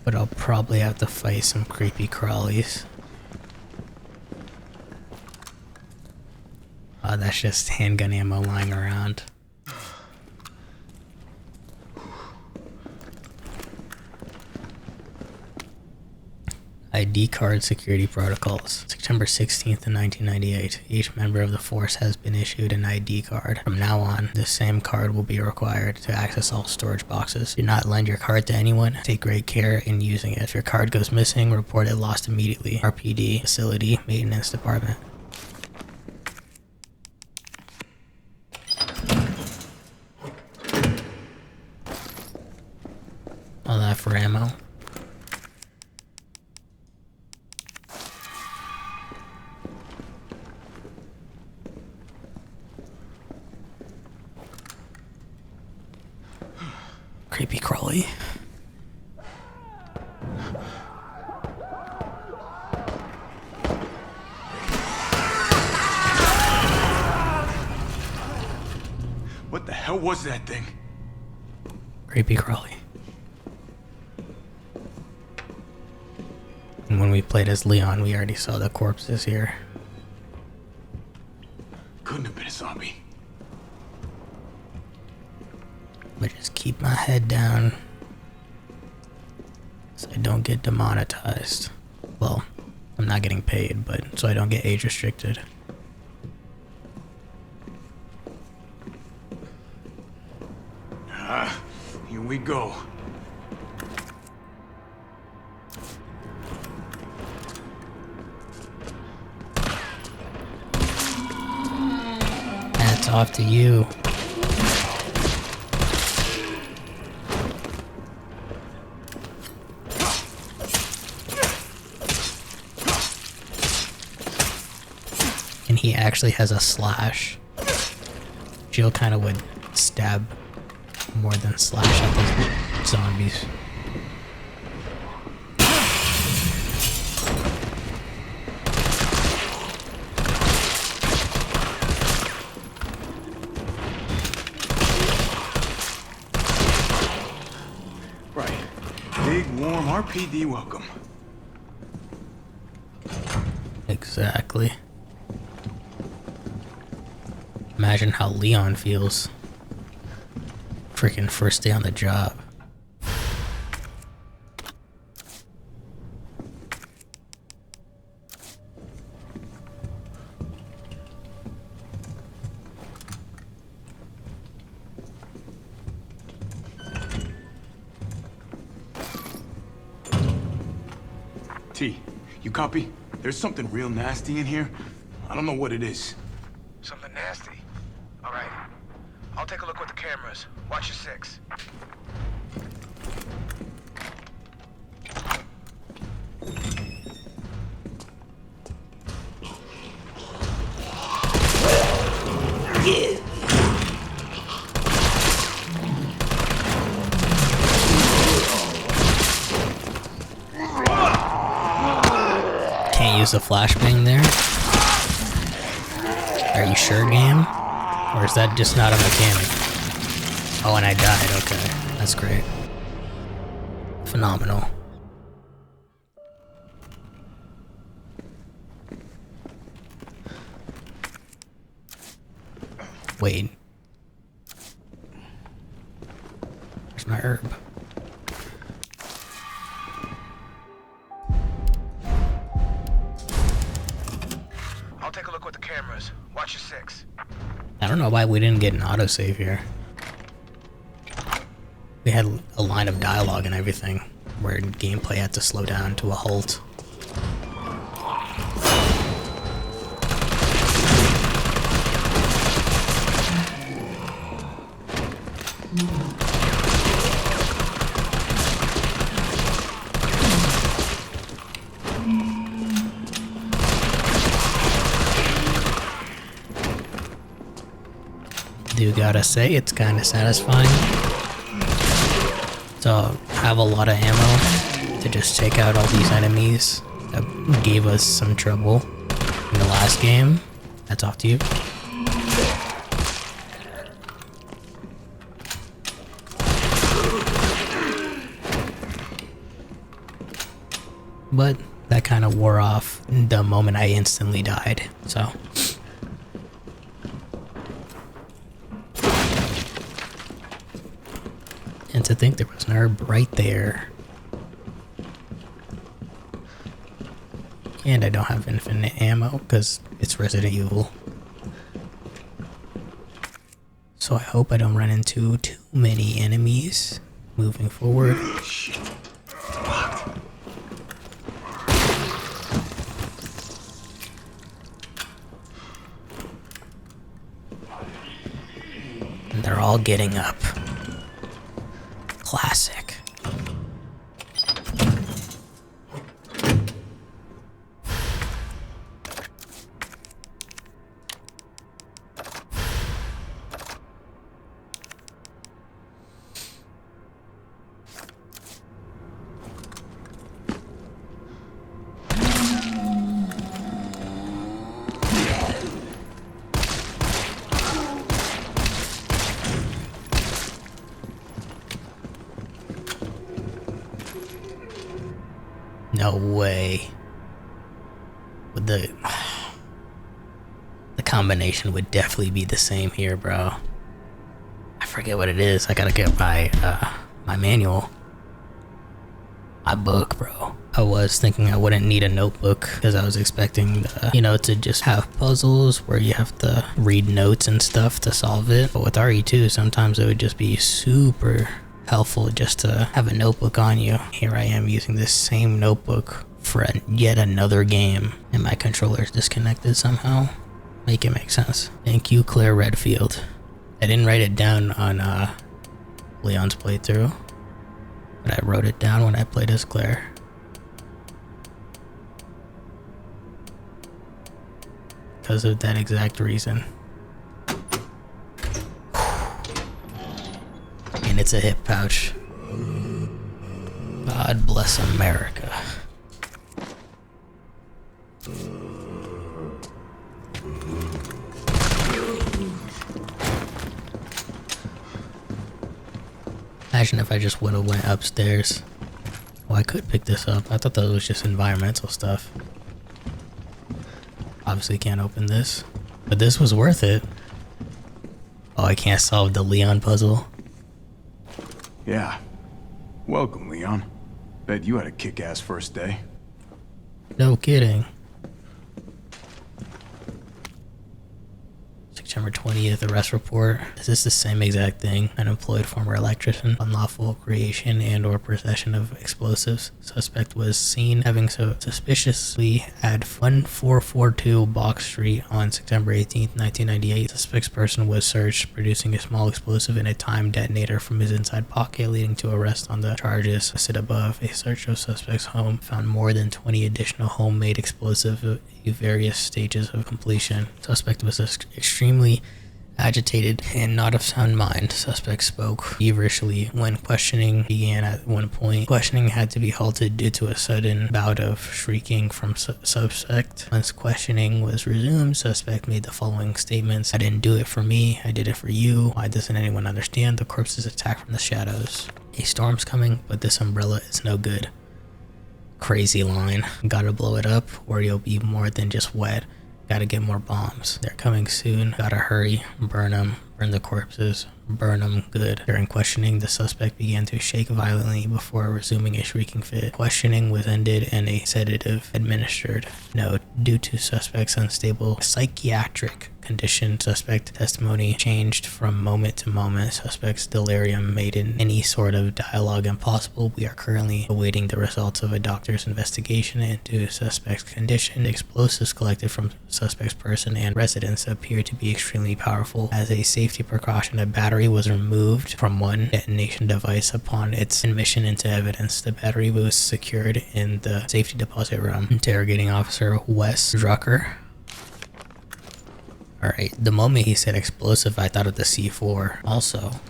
But I'll probably have to fight some creepy crawlies. Oh, that's just handgun ammo lying around. ID card security protocols. September 16th, 1998. Each member of the force has been issued an ID card. From now on, the same card will be required to access all storage boxes. Do not lend your card to anyone. Take great care in using it. If your card goes missing, report it lost immediately. RPD, Facility, Maintenance Department. All that for ammo. Creepy crawly. What the hell was that thing? Creepy crawly. And when we played as Leon, we already saw the corpses here. Couldn't have been a zombie. But just keep my head down so I don't get demonetized. Well, I'm not getting paid, but so I don't get age restricted. Here we go. That's off to you. And he actually has a slash. Jill kind of would stab more than slash at the zombies. Right. Big, warm RPD welcome. Exactly. Imagine how Leon feels. Freaking first day on the job. T, you copy? There's something real nasty in here. I don't know what it is. Something nasty. All right. I'll take a look with the cameras. Watch your six. Can't use the flashbang there? Are you sure, game? Or is that just not a mechanic? Oh, and I died. Okay. That's great. Phenomenal. Wait. Where's my herb? I'll take a look with the cameras. Watch your six. I don't know why we didn't get an autosave here. We had a line of dialogue and everything, where gameplay had to slow down to a halt. Do gotta say, it's kinda satisfying to have a lot of ammo to just take out all these enemies that gave us some trouble in the last game. That's off to you. But that kind of wore off the moment I instantly died, so. And to think there was an herb right there. And I don't have infinite ammo because it's Resident Evil. So I hope I don't run into too many enemies moving forward. Shit. And they're all getting up. Classic. no way. With the combination would definitely be the same here, bro. I forget what it is. I gotta get my my manual. My book, bro. I was thinking I wouldn't need a notebook because I was expecting to just have puzzles where you have to read notes and stuff to solve it. But with RE2, sometimes it would just be super helpful just to have a notebook on you. Here I am using this same notebook for yet another game, and my controller's disconnected somehow. Make it make sense. Thank you, Claire Redfield. I didn't write it down on Leon's playthrough, but I wrote it down when I played as Claire. Because of that exact reason. And it's a hip pouch. God bless America. Imagine if I just would've went upstairs. Oh, I could pick this up. I thought that was just environmental stuff. Obviously can't open this. But this was worth it. Oh, I can't solve the Leon puzzle. Yeah. Welcome, Leon. Bet you had a kick-ass first day. No kidding. September 20th, arrest report. Is this the same exact thing? Unemployed former electrician, unlawful creation and or possession of explosives. Suspect was seen having suspiciously at 1442 Box Street on September 18th, 1998. Suspect's person was searched, producing a small explosive and a timed detonator from his inside pocket, leading to arrest on the charges listed above. A search of suspect's home found more than 20 additional homemade explosives at various stages of completion. Suspect was extremely agitated and not of sound mind. Suspect spoke feverishly when questioning began. At one point, questioning had to be halted due to a sudden bout of shrieking from suspect. Once questioning was resumed, suspect made the following statements: "I didn't do it for me, I did it for you. Why doesn't anyone understand? The corpse is attacked from the shadows. A storm's coming, but this umbrella is no good." Crazy line. Gotta blow it up or you'll be more than just wet. Gotta get more bombs. They're coming soon. Gotta hurry. Burn them. Burn the corpses. Burn them good. During questioning, the suspect began to shake violently before resuming a shrieking fit. Questioning was ended and a sedative administered. Note: due to suspect's unstable psychiatric condition, suspect testimony changed from moment to moment. Suspect's delirium made any sort of dialogue impossible. We are currently awaiting the results of a doctor's investigation into suspect's condition. The explosives collected from suspect's person and residence appear to be extremely powerful. As a safety precaution, a battery was removed from one detonation device upon its admission into evidence. The battery was secured in the safety deposit room. Interrogating Officer Wes Drucker. Alright, the moment he said explosive, I thought of the C4. Also,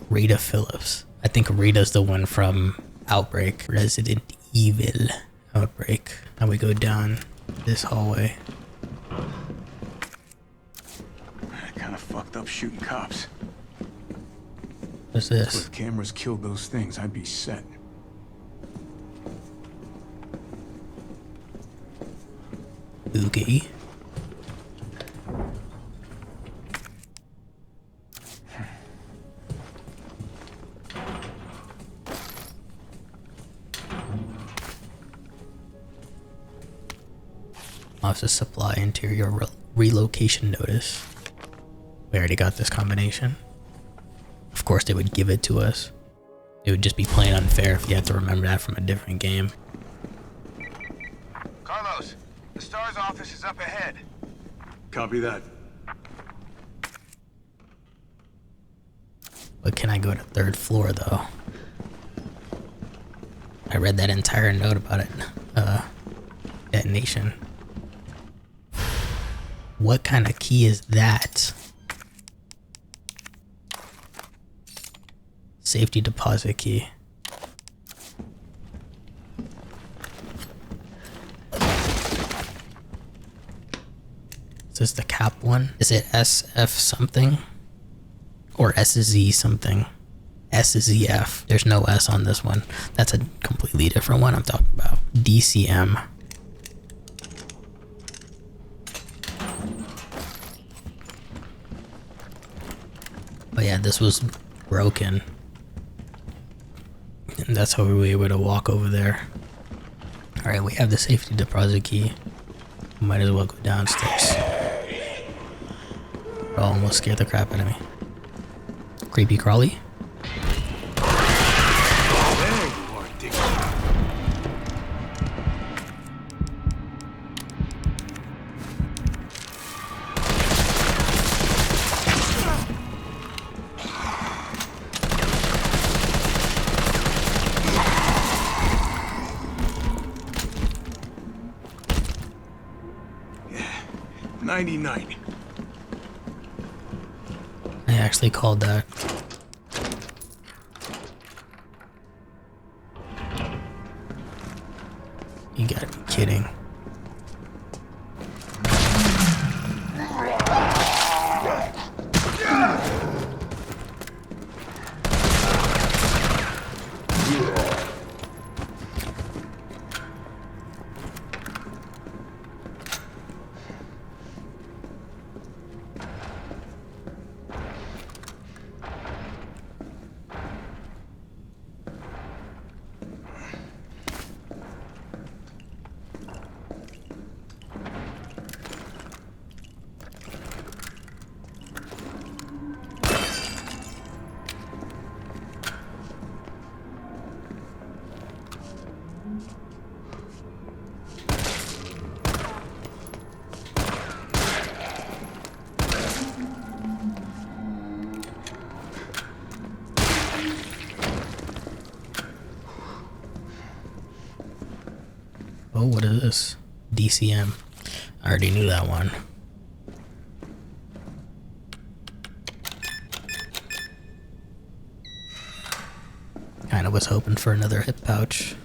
Rita Phillips. I think Rita's the one from Outbreak. Resident Evil Outbreak. Now we go down this hallway. Kinda fucked up shooting cops. What's this? If cameras killed those things, I'd be set. Okay. Office supply interior relocation notice. We already got this combination. Of course they would give it to us. It would just be plain unfair if you had to remember that from a different game. Carlos, the STARS office is up ahead. Copy that. But can I go to 3rd floor though? I read that entire note about it. Detonation. What kind of key is that? Safety deposit key. Is this the cap one? Is it SF something? Or SZ something? SZF. There's no S on this one. That's a completely different one I'm talking about. DCM. But yeah, this was broken. And that's how we were able to walk over there. Alright, we have the safety deposit key. Might as well go downstairs. Oh, almost scared the crap out of me. Creepy crawly. Yeah, 99. I actually called that. You gotta be kidding. Oh, what is this? DCM. I already knew that one. Kinda was hoping for another hip pouch.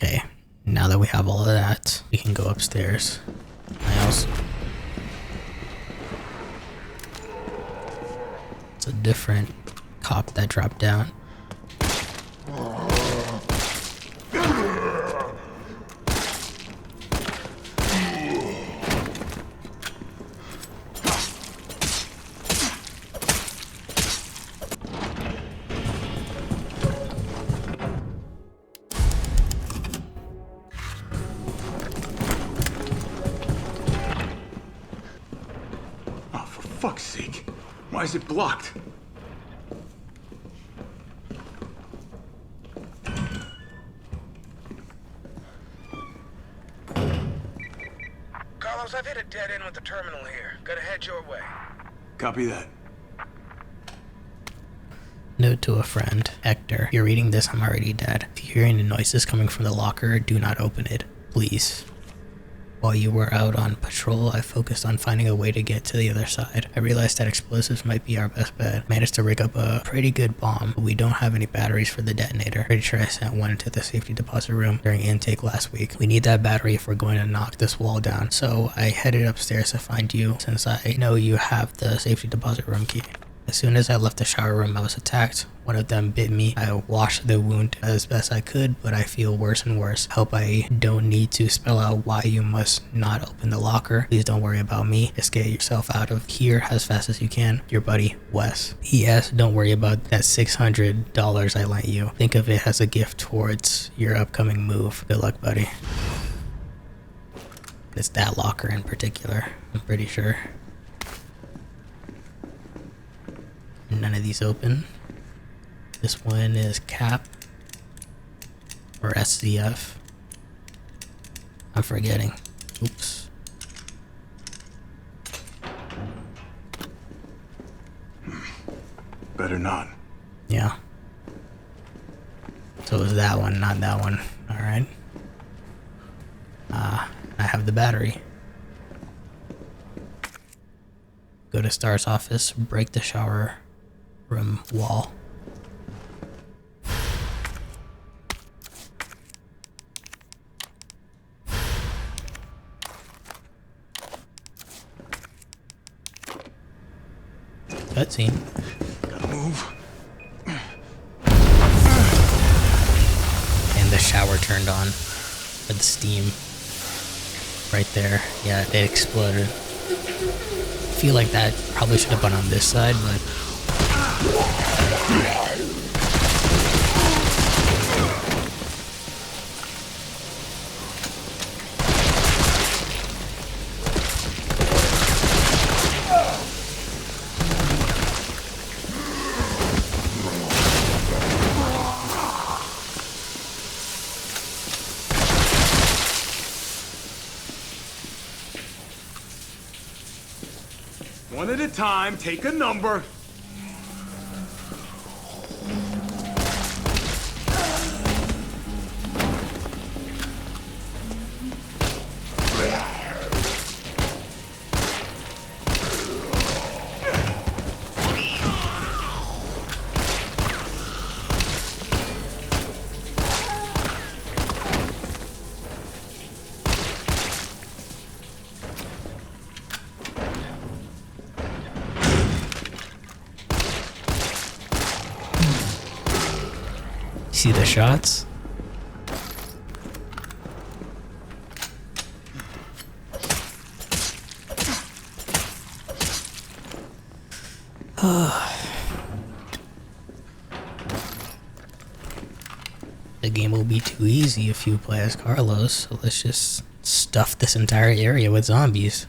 Okay, now that we have all of that, we can go upstairs. It's a different cop that dropped down. Fuck's sake. Why is it blocked? Carlos, I've hit a dead end with the terminal here. Gotta head your way. Copy that. Note to a friend, Hector, if you're reading this, I'm already dead. If you hear any noises coming from the locker, do not open it, please. While you were out on patrol, I focused on finding a way to get to the other side. I realized that explosives might be our best bet. Managed to rig up a pretty good bomb, but we don't have any batteries for the detonator. Pretty sure I sent one to the safety deposit room during intake last week. We need that battery if we're going to knock this wall down. So I headed upstairs to find you, since I know you have the safety deposit room key. As soon as I left the shower room, I was attacked. One of them bit me. I washed the wound as best I could, but I feel worse and worse. Hope I don't need to spell out why you must not open the locker. Please don't worry about me. Just get yourself out of here as fast as you can. Your buddy, Wes. P.S. Don't worry about that $600 I lent you. Think of it as a gift towards your upcoming move. Good luck, buddy. It's that locker in particular, I'm pretty sure. None of these open. This one is Cap or SCF. I'm forgetting. Oops. Better not. Yeah. So it was that one, not that one. Alright. I have the battery. Go to Star's office, break the shower room wall. Cutscene. Gotta move. And the shower turned on with the steam right there. Yeah, it exploded. I feel like that probably should have been on this side, but One at a time, take a number. see the shots? The game will be too easy if you play as Carlos, so let's just stuff this entire area with zombies.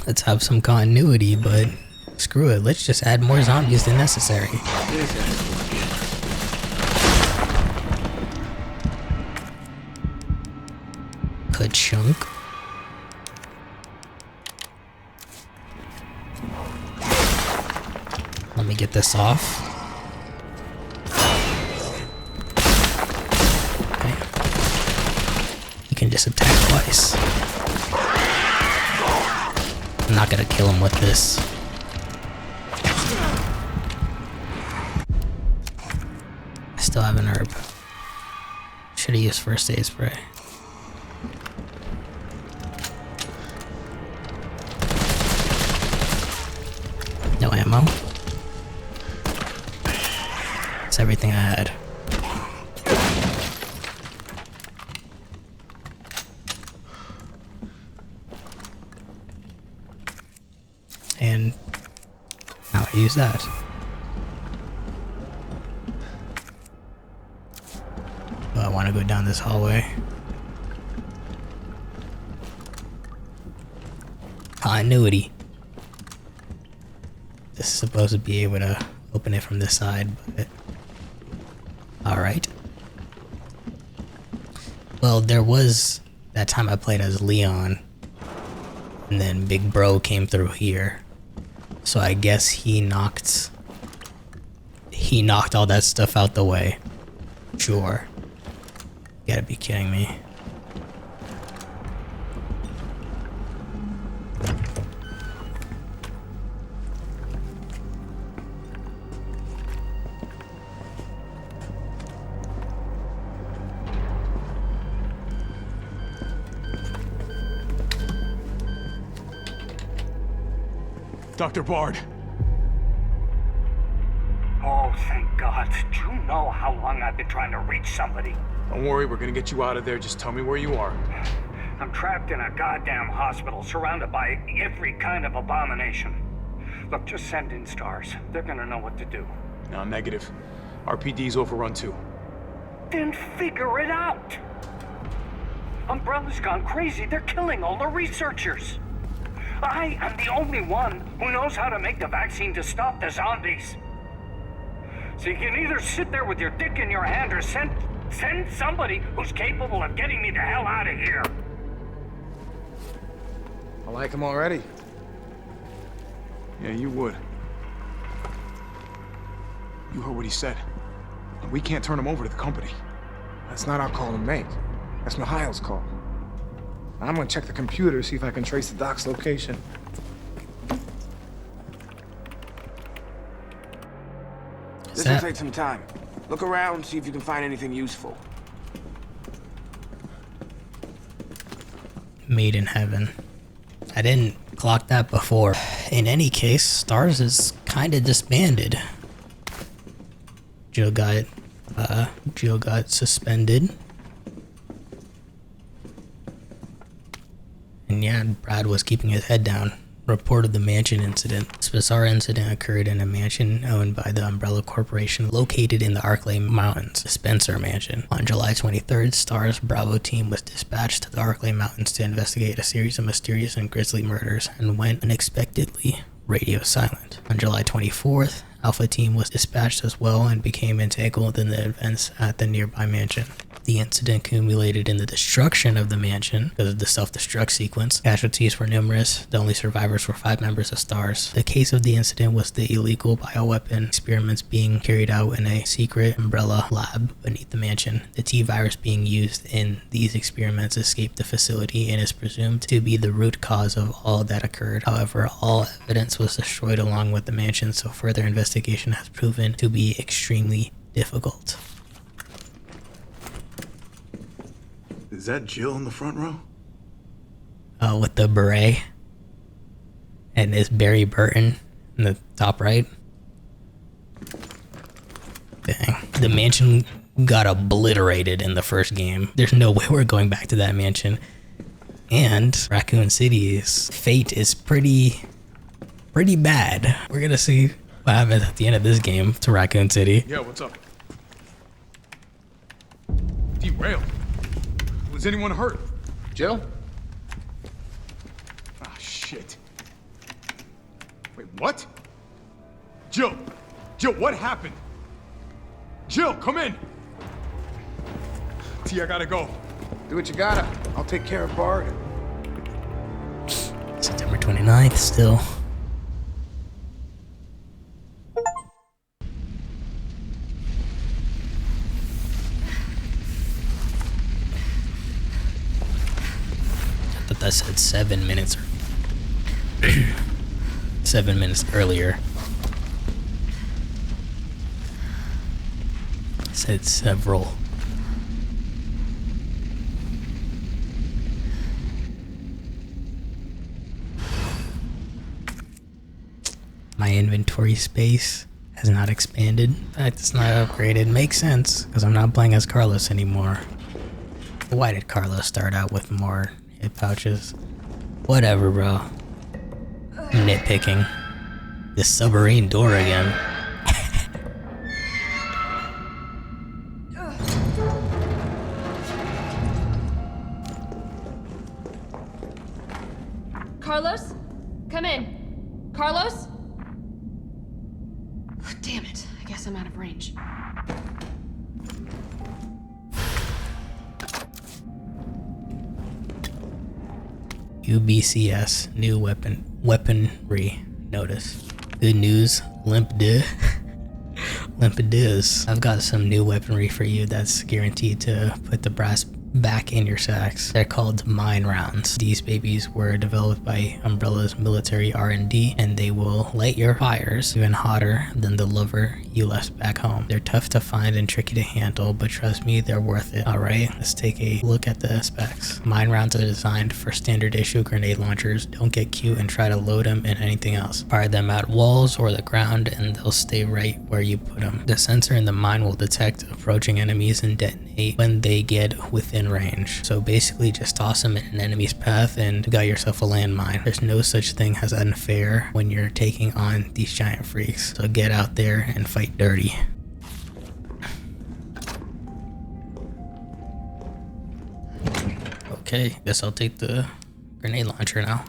Let's have some continuity, but screw it, let's just add more zombies than necessary. Good chunk. Let me get this off. Okay. You can just attack twice. I'm not gonna kill him with this. I still have an herb. Should've used first aid spray. No ammo. That's everything I had. And now I use that. Oh, I want to go down this hallway. Continuity. This is supposed to be able to open it from this side, but alright. Well, there was that time I played as Leon, and then Big Bro came through here. So I guess he knocked all that stuff out the way. Sure. You gotta be kidding me. Dr. Bard. Oh, thank God. Do you know how long I've been trying to reach somebody? Don't worry, we're gonna get you out of there. Just tell me where you are. I'm trapped in a goddamn hospital, surrounded by every kind of abomination. Look, just send in stars. They're gonna know what to do. No, negative. RPD's overrun too. Then figure it out! Umbrella's gone crazy. They're killing all the researchers. I am the only one who knows how to make the vaccine to stop the zombies. So you can either sit there with your dick in your hand or send somebody who's capable of getting me the hell out of here. I like him already. Yeah, you would. You heard what he said. We can't turn him over to the company. That's not our call to make. That's Mikhail's call. I'm gonna check the computer, see if I can trace the doc's location. This will take some time. Look around, see if you can find anything useful. Made in heaven. I didn't clock that before. In any case, Stars is kinda disbanded. Jill got suspended. And yeah, Brad was keeping his head down. Reported the mansion incident. This bizarre incident occurred in a mansion owned by the Umbrella Corporation located in the Arklay Mountains, the Spencer Mansion. On July 23rd, Star's Bravo team was dispatched to the Arklay Mountains to investigate a series of mysterious and grisly murders and went unexpectedly radio silent. On July 24th, Alpha team was dispatched as well and became entangled in the events at the nearby mansion. The incident culminated in the destruction of the mansion because of the self-destruct sequence. Casualties were numerous. The only survivors were 5 members of STARS. The case of the incident was the illegal bioweapon experiments being carried out in a secret Umbrella lab beneath the mansion. The T-virus being used in these experiments escaped the facility and is presumed to be the root cause of all that occurred. However, all evidence was destroyed along with the mansion, so further investigation has proven to be extremely difficult. Is that Jill in the front row? With the beret. And is Barry Burton in the top right. Dang. The mansion got obliterated in the first game. There's no way we're going back to that mansion. And Raccoon City's fate is pretty bad. We're gonna see what happens at the end of this game to Raccoon City. Yeah, what's up? Derailed. Was anyone hurt? Jill? Ah, shit. Wait, what? Jill! Jill, what happened? Jill, come in! T, I gotta go. Do what you gotta. I'll take care of Bart. September 29th still. That said 7 minutes 7 minutes earlier. It said several. My inventory space has not expanded. In fact, it's not upgraded. Makes sense, because I'm not playing as Carlos anymore. Why did Carlos start out with more hip pouches? Whatever, bro. Nitpicking. This submarine door again. Carlos? Come in. Carlos? Damn it. I guess I'm out of range. UBCS, new weaponry notice. Good news, Limp-Diz. I've got some new weaponry for you that's guaranteed to put the brass back in your sacks. They're called mine rounds. These babies were developed by Umbrella's military R&D, and they will light your fires even hotter than the lover you left back home. They're tough to find and tricky to handle, but trust me, they're worth it. Alright, let's take a look at the specs. Mine rounds are designed for standard issue grenade launchers. Don't get cute and try to load them in anything else. Fire them at walls or the ground and they'll stay right where you put them. The sensor in the mine will detect approaching enemies and detonate when they get within range. So basically just toss them in an enemy's path and you got yourself a landmine. There's no such thing as unfair when you're taking on these giant freaks. So get out there and fight dirty. Okay, guess I'll take the grenade launcher now.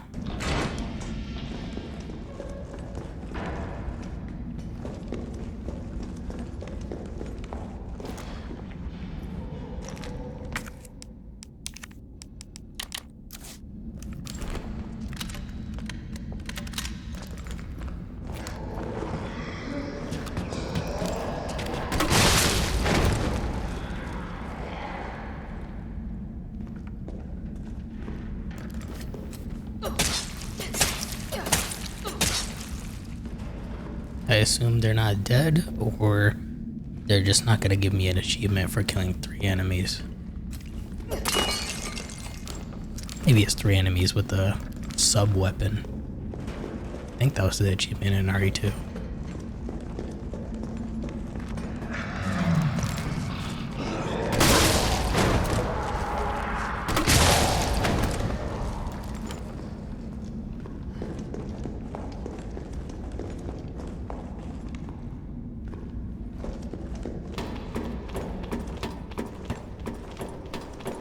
I assume they're not dead, or they're just not gonna give me an achievement for killing 3 enemies. Maybe it's 3 enemies with a sub-weapon. I think that was the achievement in RE2.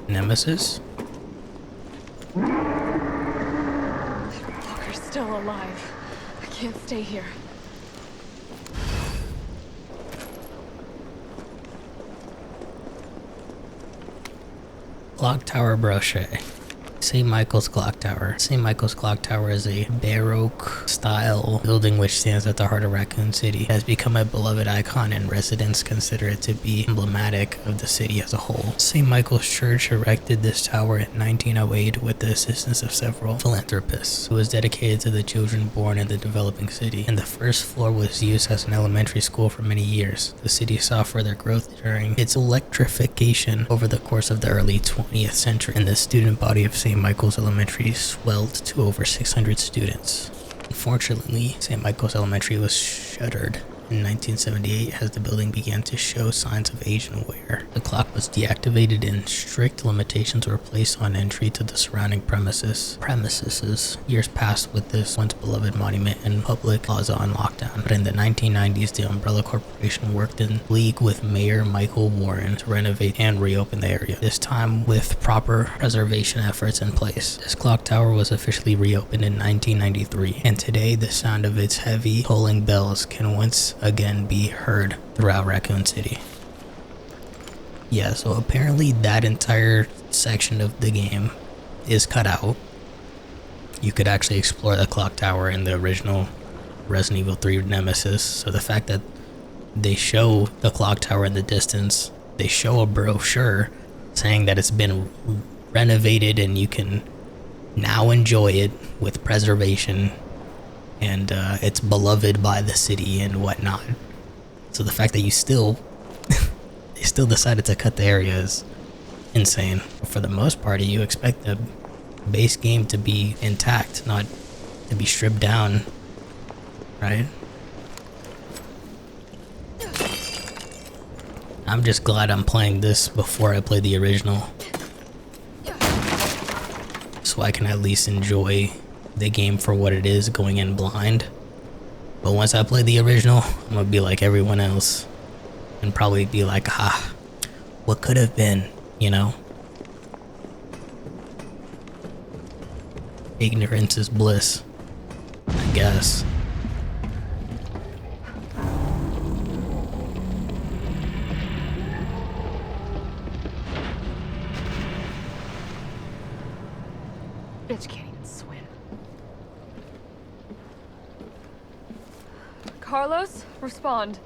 Nemesis? Walker's still alive. I can't stay here. Clock Tower Brochet. St. Michael's Clock Tower. St. Michael's Clock Tower is a Baroque style building which stands at the heart of Raccoon City. It has become a beloved icon and residents consider it to be emblematic of the city as a whole. St. Michael's Church erected this tower in 1908 with the assistance of several philanthropists. It was dedicated to the children born in the developing city, and the first floor was used as an elementary school for many years. The city saw further growth during its electrification over the course of the early 20th century, and the student body of St. Michael's Elementary swelled to over 600 students. Unfortunately, St. Michael's Elementary was shuttered in 1978 as the building began to show signs of age and wear. The clock was deactivated and strict limitations were placed on entry to the surrounding premises. Years passed with this once beloved monument in public plaza on lockdown, but in the 1990s the Umbrella Corporation worked in league with Mayor Michael Warren to renovate and reopen the area, this time with proper preservation efforts in place. This clock tower was officially reopened in 1993, and today the sound of its heavy tolling bells can once again be heard throughout Raccoon City. Yeah, so apparently that entire section of the game is cut out. You could actually explore the clock tower in the original Resident Evil 3 Nemesis, so the fact that they show the clock tower in the distance, they show a brochure saying that it's been renovated and you can now enjoy it with preservation, and it's beloved by the city and whatnot. So the fact that you still they still decided to cut the area is insane. For the most part, you expect the base game to be intact, not to be stripped down, right? I'm just glad I'm playing this before I play the original, so I can at least enjoy the game for what it is going in blind. But once I play the original, I'm gonna be like everyone else and probably be like, what could have been, you know? Ignorance is bliss, I guess. Bitch can't even swim. Carlos, respond.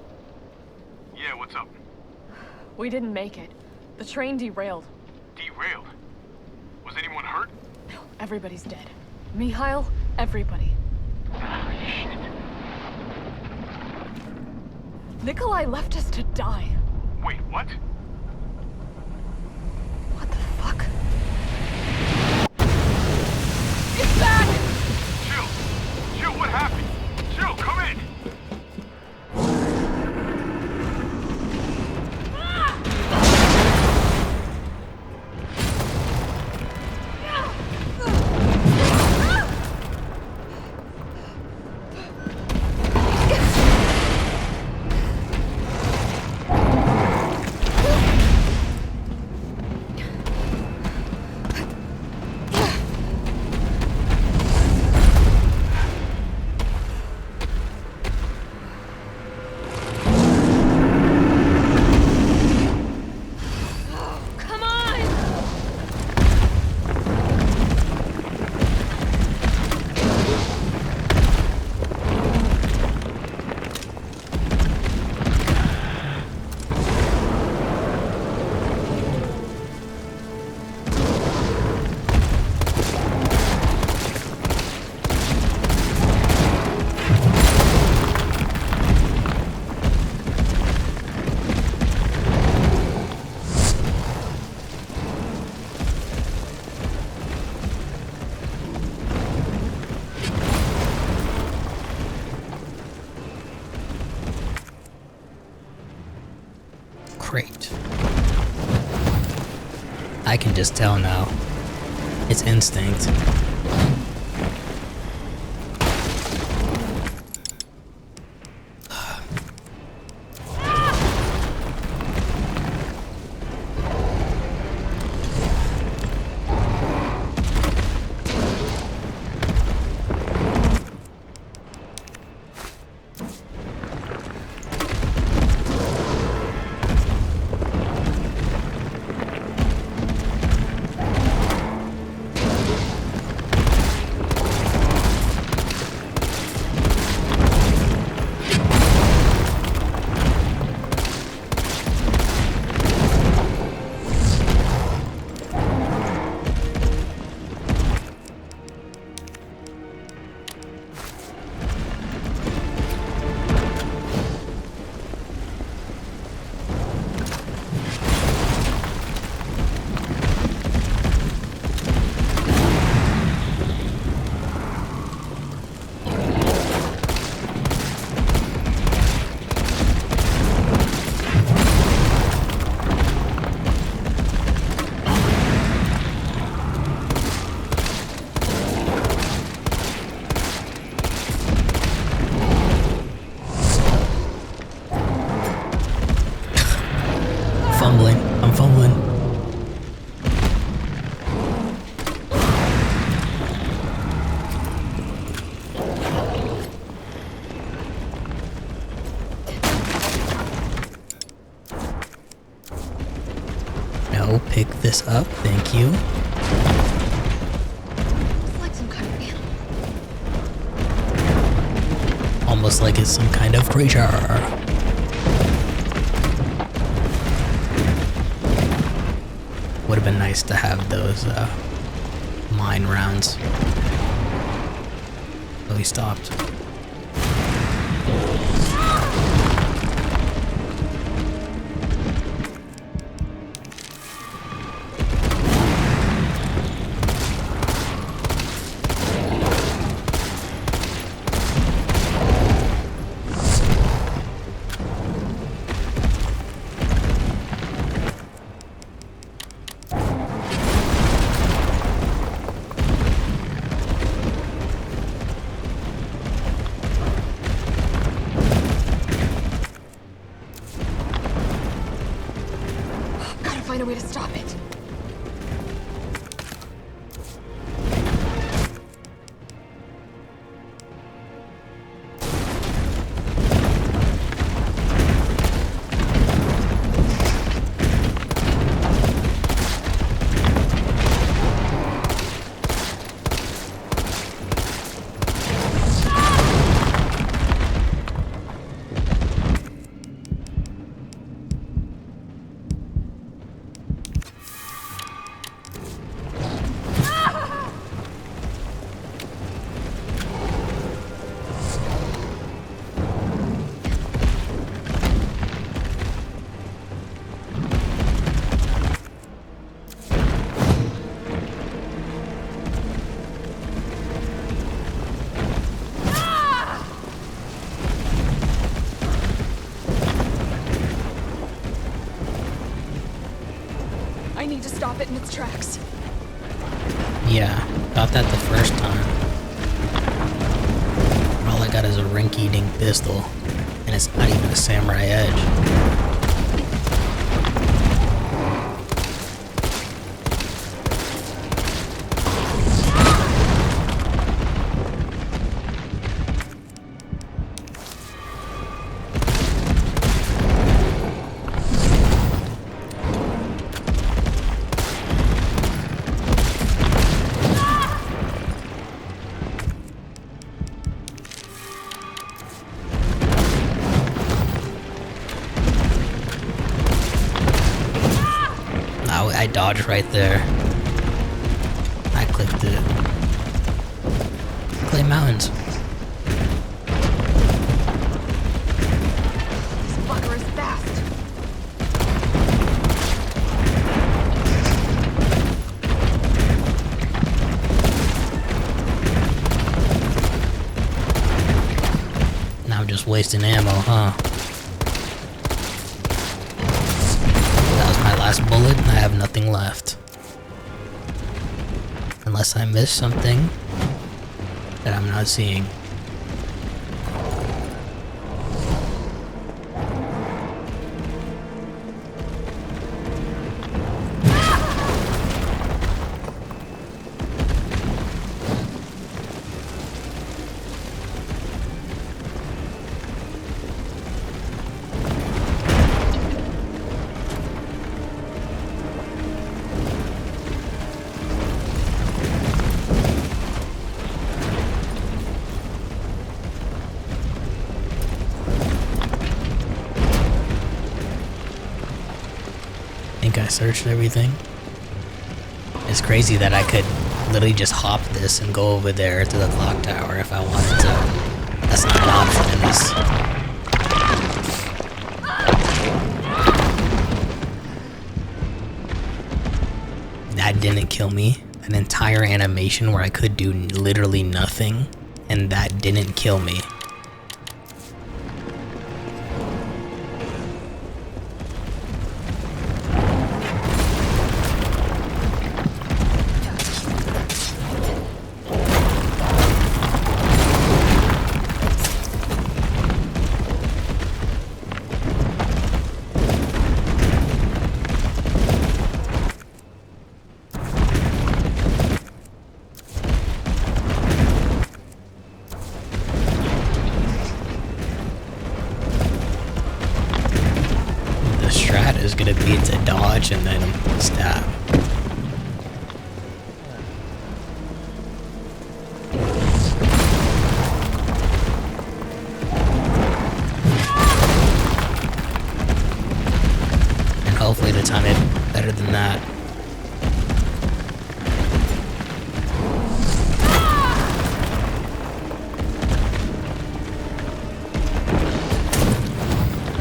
Yeah, what's up? We didn't make it. The train derailed. Derailed? Was anyone hurt? No, everybody's dead. Mikhail, everybody. Ah, shit. Nikolai left us to die. Wait, what? What the fuck? It's back! Jill, what happened? Jill, come in! crate. I can just tell now. It's instinct. I'm fumbling. No, pick this up, thank you. It's like some kind of animal. Almost like it's some kind of creature. Would have been nice to have those mine rounds. But we stopped. Find a way to stop it. I need to stop it in its tracks. Yeah, got that the first time. But all I got is a rink-eating pistol, and it's not even a samurai edge. I dodged right there. I clicked it. Clay Mountains. This fucker is fast. Now I'm just wasting ammo, huh? last bullet and I have nothing left. Unless I missed something that I'm not seeing. I searched everything. It's crazy that I could literally just hop this and go over there to the clock tower if I wanted to. That's not an option in this. That didn't kill me. An entire animation where I could do literally nothing, and that didn't kill me. Is gonna be to dodge and then stab. And hopefully to time it better than that.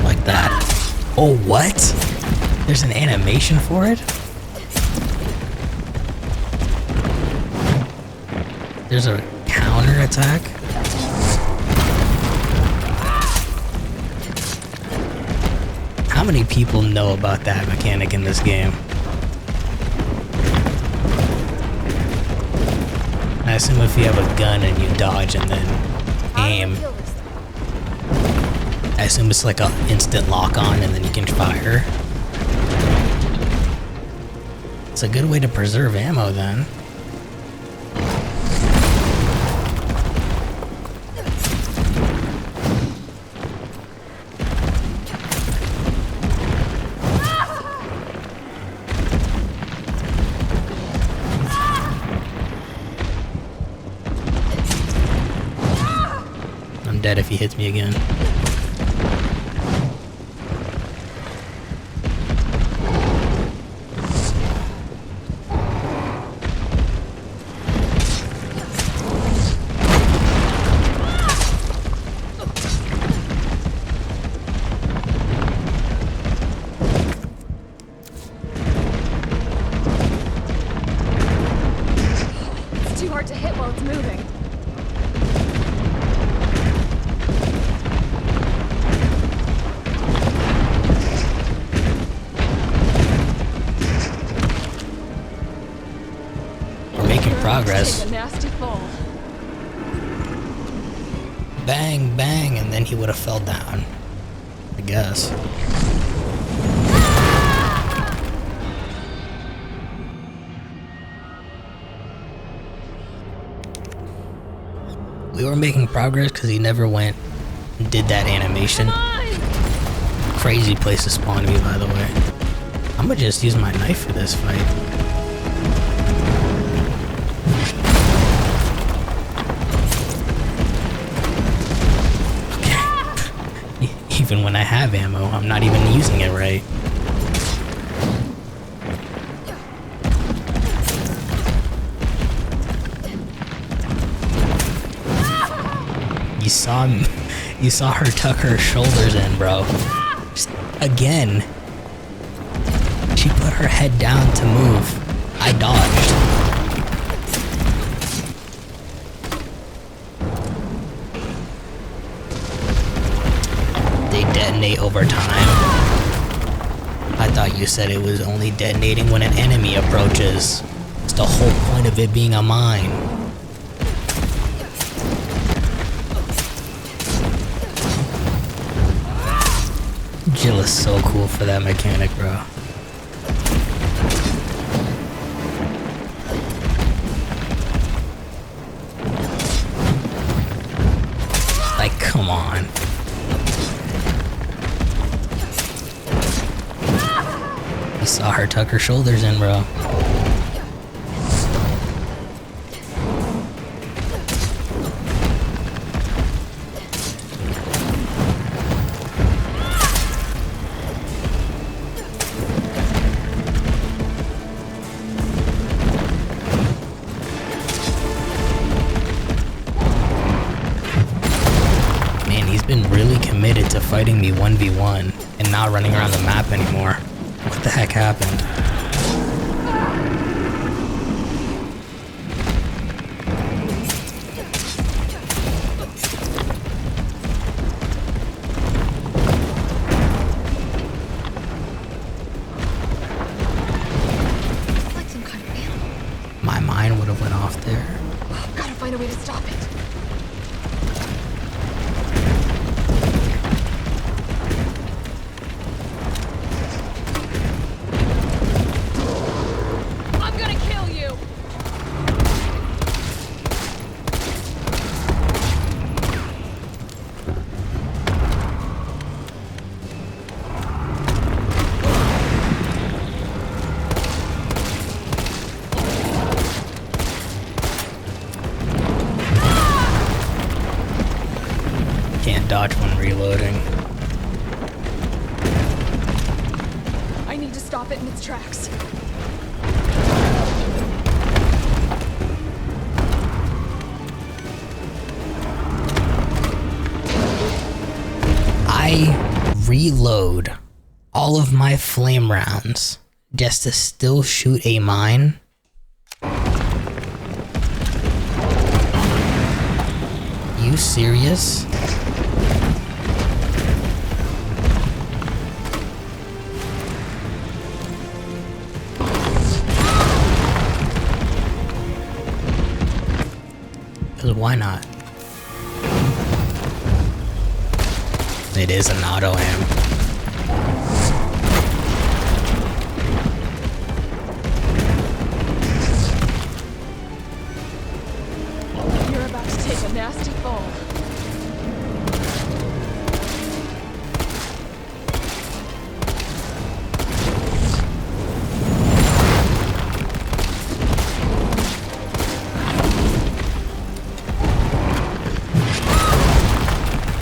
Like that. Oh, what? There's an animation for it? There's a counter attack? How many people know about that mechanic in this game? I assume if you have a gun and you dodge and then aim, I assume it's like an instant lock on and then you can fire. It's a good way to preserve ammo then. I'm dead if he hits me again. To hit while it's moving. We're making progress. Take a nasty fall. Bang, bang, and then he would have fell down. I guess. We were making progress because he never went and did that animation. Crazy place to spawn me, by the way. I'm gonna just use my knife for this fight. Okay. Even when I have ammo, I'm not even using it right. You saw her tuck her shoulders in, bro. Just, again. She put her head down to move. I dodged. They detonate over time. I thought you said it was only detonating when an enemy approaches. It's the whole point of it being a mine. Jill is so cool for that mechanic, bro. Like, come on. You saw her tuck her shoulders in, bro. Man, he's been really committed to fighting me 1v1 and not running around the map anymore. What the heck happened? It's like some kind of animal. My mind would have went off there. Gotta find a way to stop it. I'm gonna kill you! Can't dodge when reloading. I need to stop it in its tracks. I reload all of my flame rounds just to still shoot a mine. You serious? Because why not? It is an auto aim. You're about to take a nasty fall.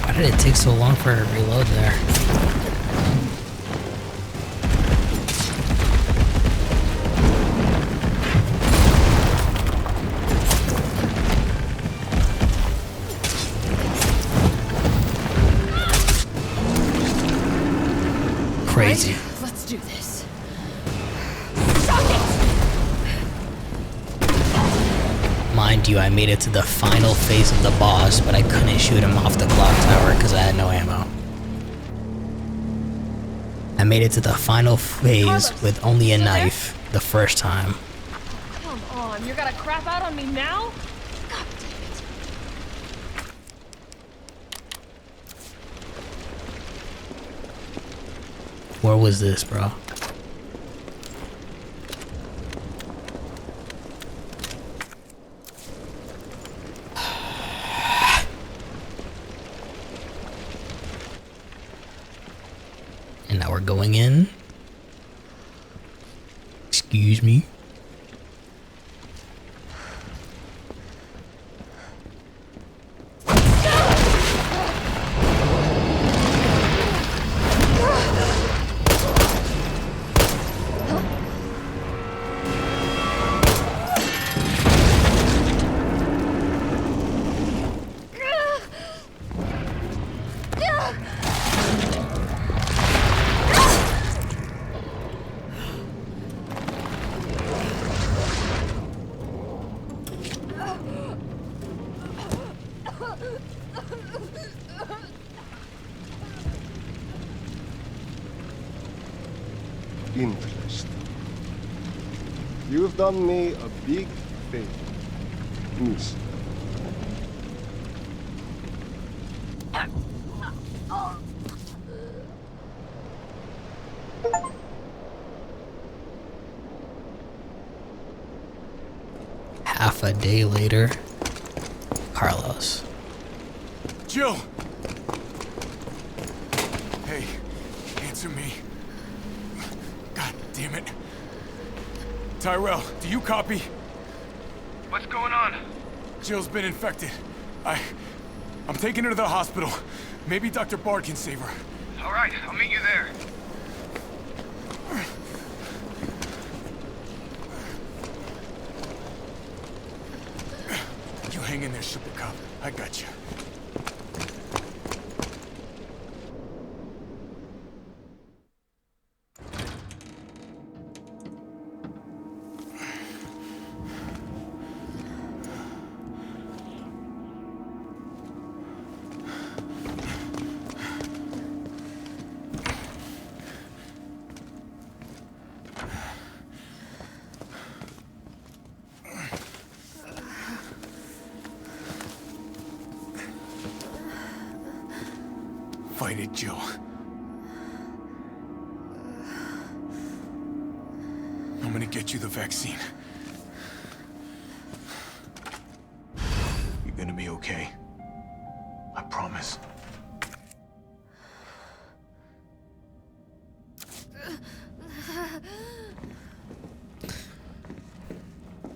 Why did it take so long for her to reload there? Crazy. Right, let's do this. Stop it! Mind you, I made it to the final phase of the boss, but I couldn't shoot him off the clock tower because I had no ammo. I made it to the final phase with only a knife the first time. Come on, you're gonna crap out on me now? God damn it. Where was this, bro? And now we're going in. Excuse me. interest. You've done me a big favor, miss. Half a day later, Carlos. Jill! Hey, answer me. God damn it. Tyrell, do you copy? What's going on? Jill's been infected. I'm taking her to the hospital. Maybe Dr. Bard can save her. All right, I'll meet you there. You hang in there, Super Cop. I got you. Fight it, Jill. I'm gonna get you the vaccine. You're gonna be okay. I promise.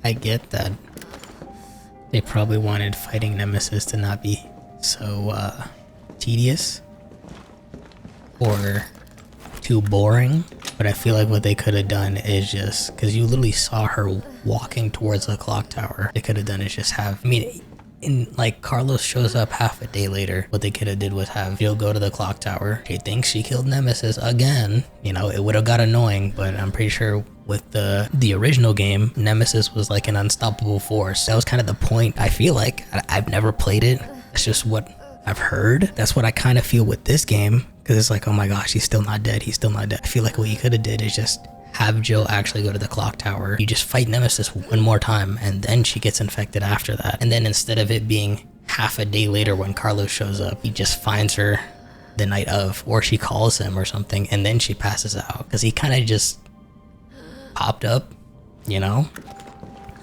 I get that. They probably wanted fighting Nemesis to not be so tedious or too boring, but I feel like what they could have done is just, because you literally saw her walking towards the clock tower, they could have done is just have, I mean, in like Carlos shows up half a day later, what they could have did was have Jill go to the clock tower. She thinks she killed Nemesis again. You know, it would have got annoying, but I'm pretty sure with the original game, Nemesis was like an unstoppable force. That was kind of the point. I feel like I've never played it. It's just what I've heard. That's what I kind of feel with this game, because it's like, oh my gosh, he's still not dead. He's still not dead. I feel like what you could have did is just have Jill actually go to the clock tower. You just fight Nemesis one more time, and then she gets infected after that. And then instead of it being half a day later when Carlos shows up, he just finds her the night of, or she calls him or something, and then she passes out. Because he kind of just popped up, you know?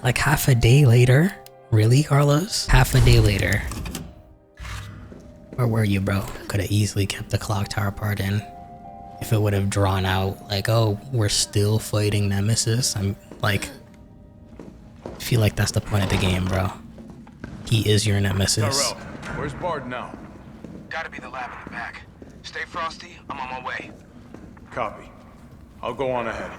Like half a day later? Really, Carlos? Half a day later. Where were you, bro? Could have easily kept the clock tower part in. If it would have drawn out, like, oh, we're still fighting Nemesis. I'm like, I feel like that's the point of the game, bro. He is your Nemesis. Tyrell, where's Bard now? Gotta be the lab in the back. Stay frosty, I'm on my way. Copy. I'll go on ahead.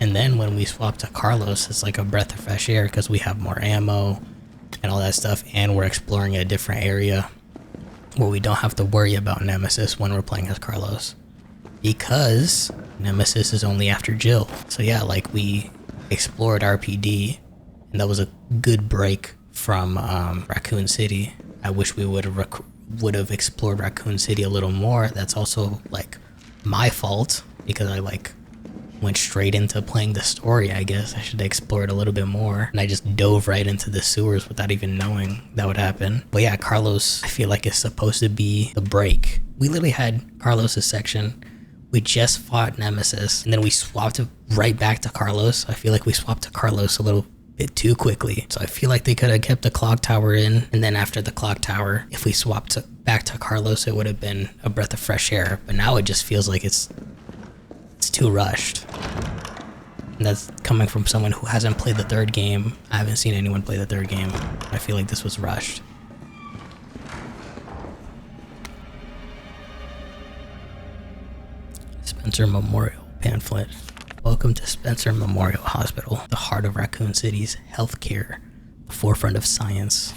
And then when we swap to Carlos, it's like a breath of fresh air because we have more ammo and all that stuff, and we're exploring a different area where we don't have to worry about Nemesis when we're playing as Carlos, because Nemesis is only after Jill. So yeah, like we explored RPD, and that was a good break from Raccoon City. I wish we would have explored Raccoon City a little more. That's also like my fault, because I like went straight into playing the story. I guess I should have explored a little bit more, and I just dove right into the sewers without even knowing that would happen. But yeah, Carlos, I feel like it's supposed to be the break. We literally had Carlos's section, we just fought Nemesis, and then we swapped right back to Carlos. I feel like we swapped to Carlos a little bit too quickly, so I feel like they could have kept the clock tower in, and then after the clock tower, if we swapped back to Carlos, it would have been a breath of fresh air. But now it just feels like it's too rushed. And that's coming from someone who hasn't played the third game. I haven't seen anyone play the third game. I feel like this was rushed. Spencer Memorial pamphlet. Welcome to Spencer Memorial Hospital, the heart of Raccoon City's healthcare, the forefront of science.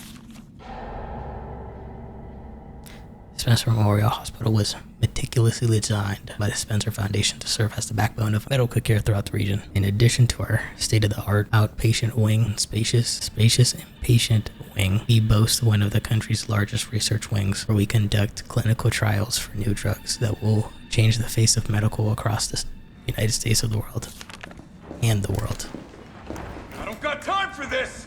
Spencer Memorial Hospital was meticulously designed by the Spencer Foundation to serve as the backbone of medical care throughout the region. In addition to our state-of-the-art outpatient wing, spacious inpatient wing, we boast one of the country's largest research wings where we conduct clinical trials for new drugs that will change the face of medical across the United States of the world and the world. I don't got time for this!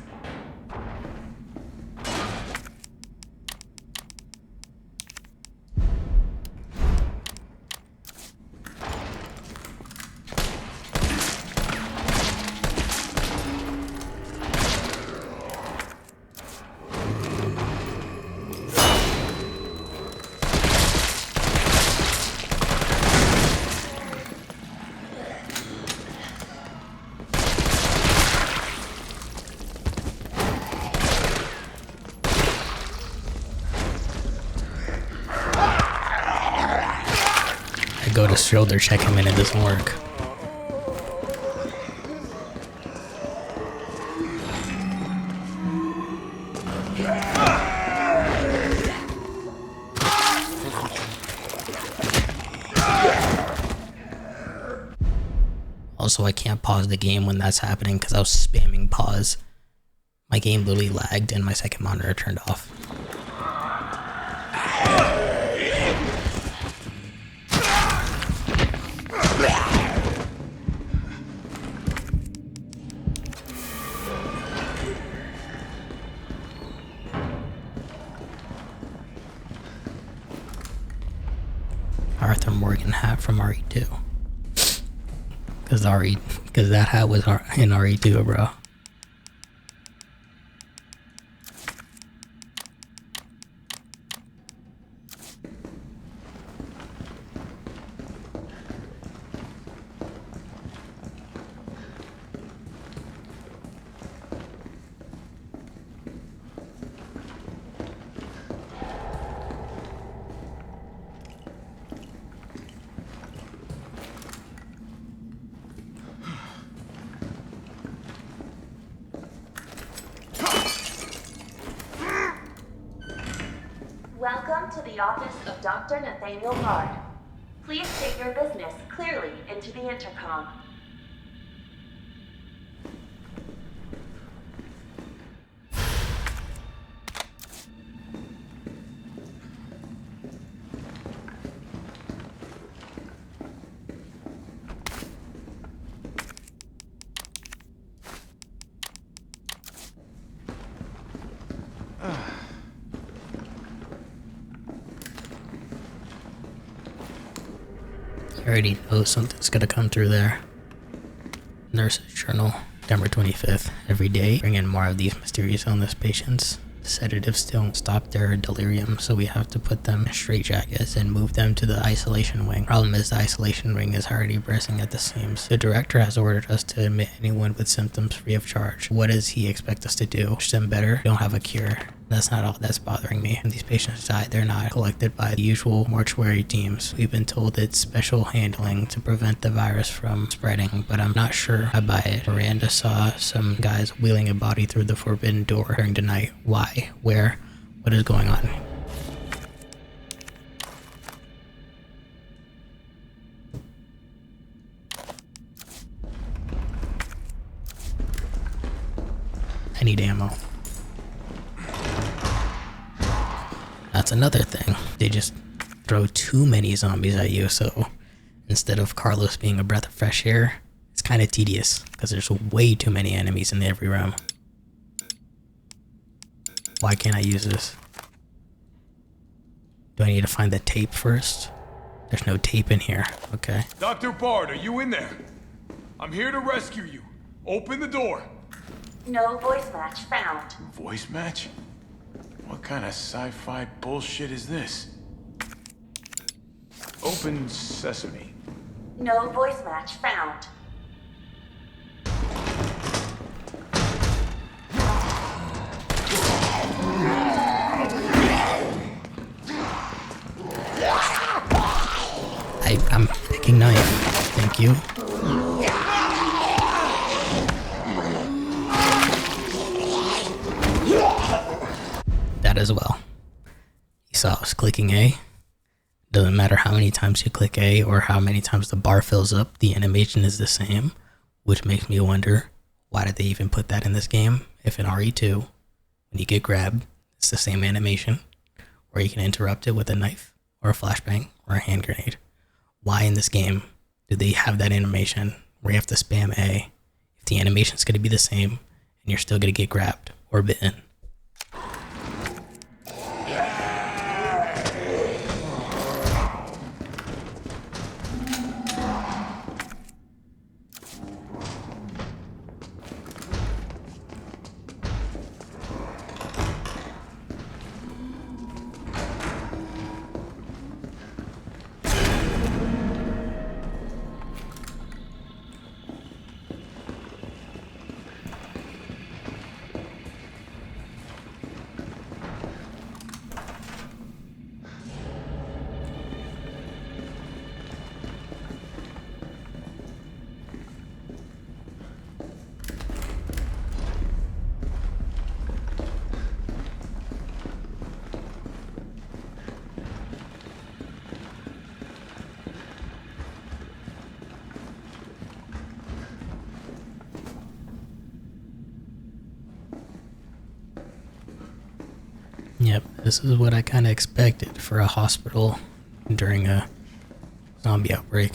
Go to shoulder check him and it doesn't work. Also, I can't pause the game when that's happening because I was spamming pause. My game literally lagged and my second monitor turned off. Arthur Morgan hat from RE2. Cause that hat was in RE2, bro. Welcome to the office of Dr. Nathaniel Bard. Please state your business clearly into the intercom. I already know something's gonna come through there. Nurse's Journal, September 25th. Every day, bring in more of these mysterious illness patients. The sedatives don't stop their delirium, so we have to put them in straitjackets and move them to the isolation wing. Problem is, the isolation wing is already bursting at the seams. The director has ordered us to admit anyone with symptoms free of charge. What does he expect us to do? Wish them better? Don't have a cure. That's not all that's bothering me. When these patients die, they're not collected by the usual mortuary teams. We've been told it's special handling to prevent the virus from spreading, but I'm not sure I buy it. Miranda saw some guys wheeling a body through the forbidden door during the night. Why? Where? What is going on? I need ammo. That's another thing. They just throw too many zombies at you, so instead of Carlos being a breath of fresh air, it's kind of tedious because there's way too many enemies in every room. Why can't I use this? Do I need to find the tape first? There's no tape in here. Okay. Dr. Bard, are you in there? I'm here to rescue you. Open the door. No voice match found. Voice match? What kind of sci-fi bullshit is this? Open sesame. No voice match found. I'm picking knife. Thank you. That as well. So I was clicking A. Doesn't matter how many times you click A or how many times the bar fills up, the animation is the same, which makes me wonder, why did they even put that in this game? If in RE2, when you get grabbed, it's the same animation, or you can interrupt it with a knife or a flashbang or a hand grenade. Why in this game do they have that animation where you have to spam A if the animation's going to be the same and you're still going to get grabbed or bitten? Yep, this is what I kind of expected for a hospital during a zombie outbreak.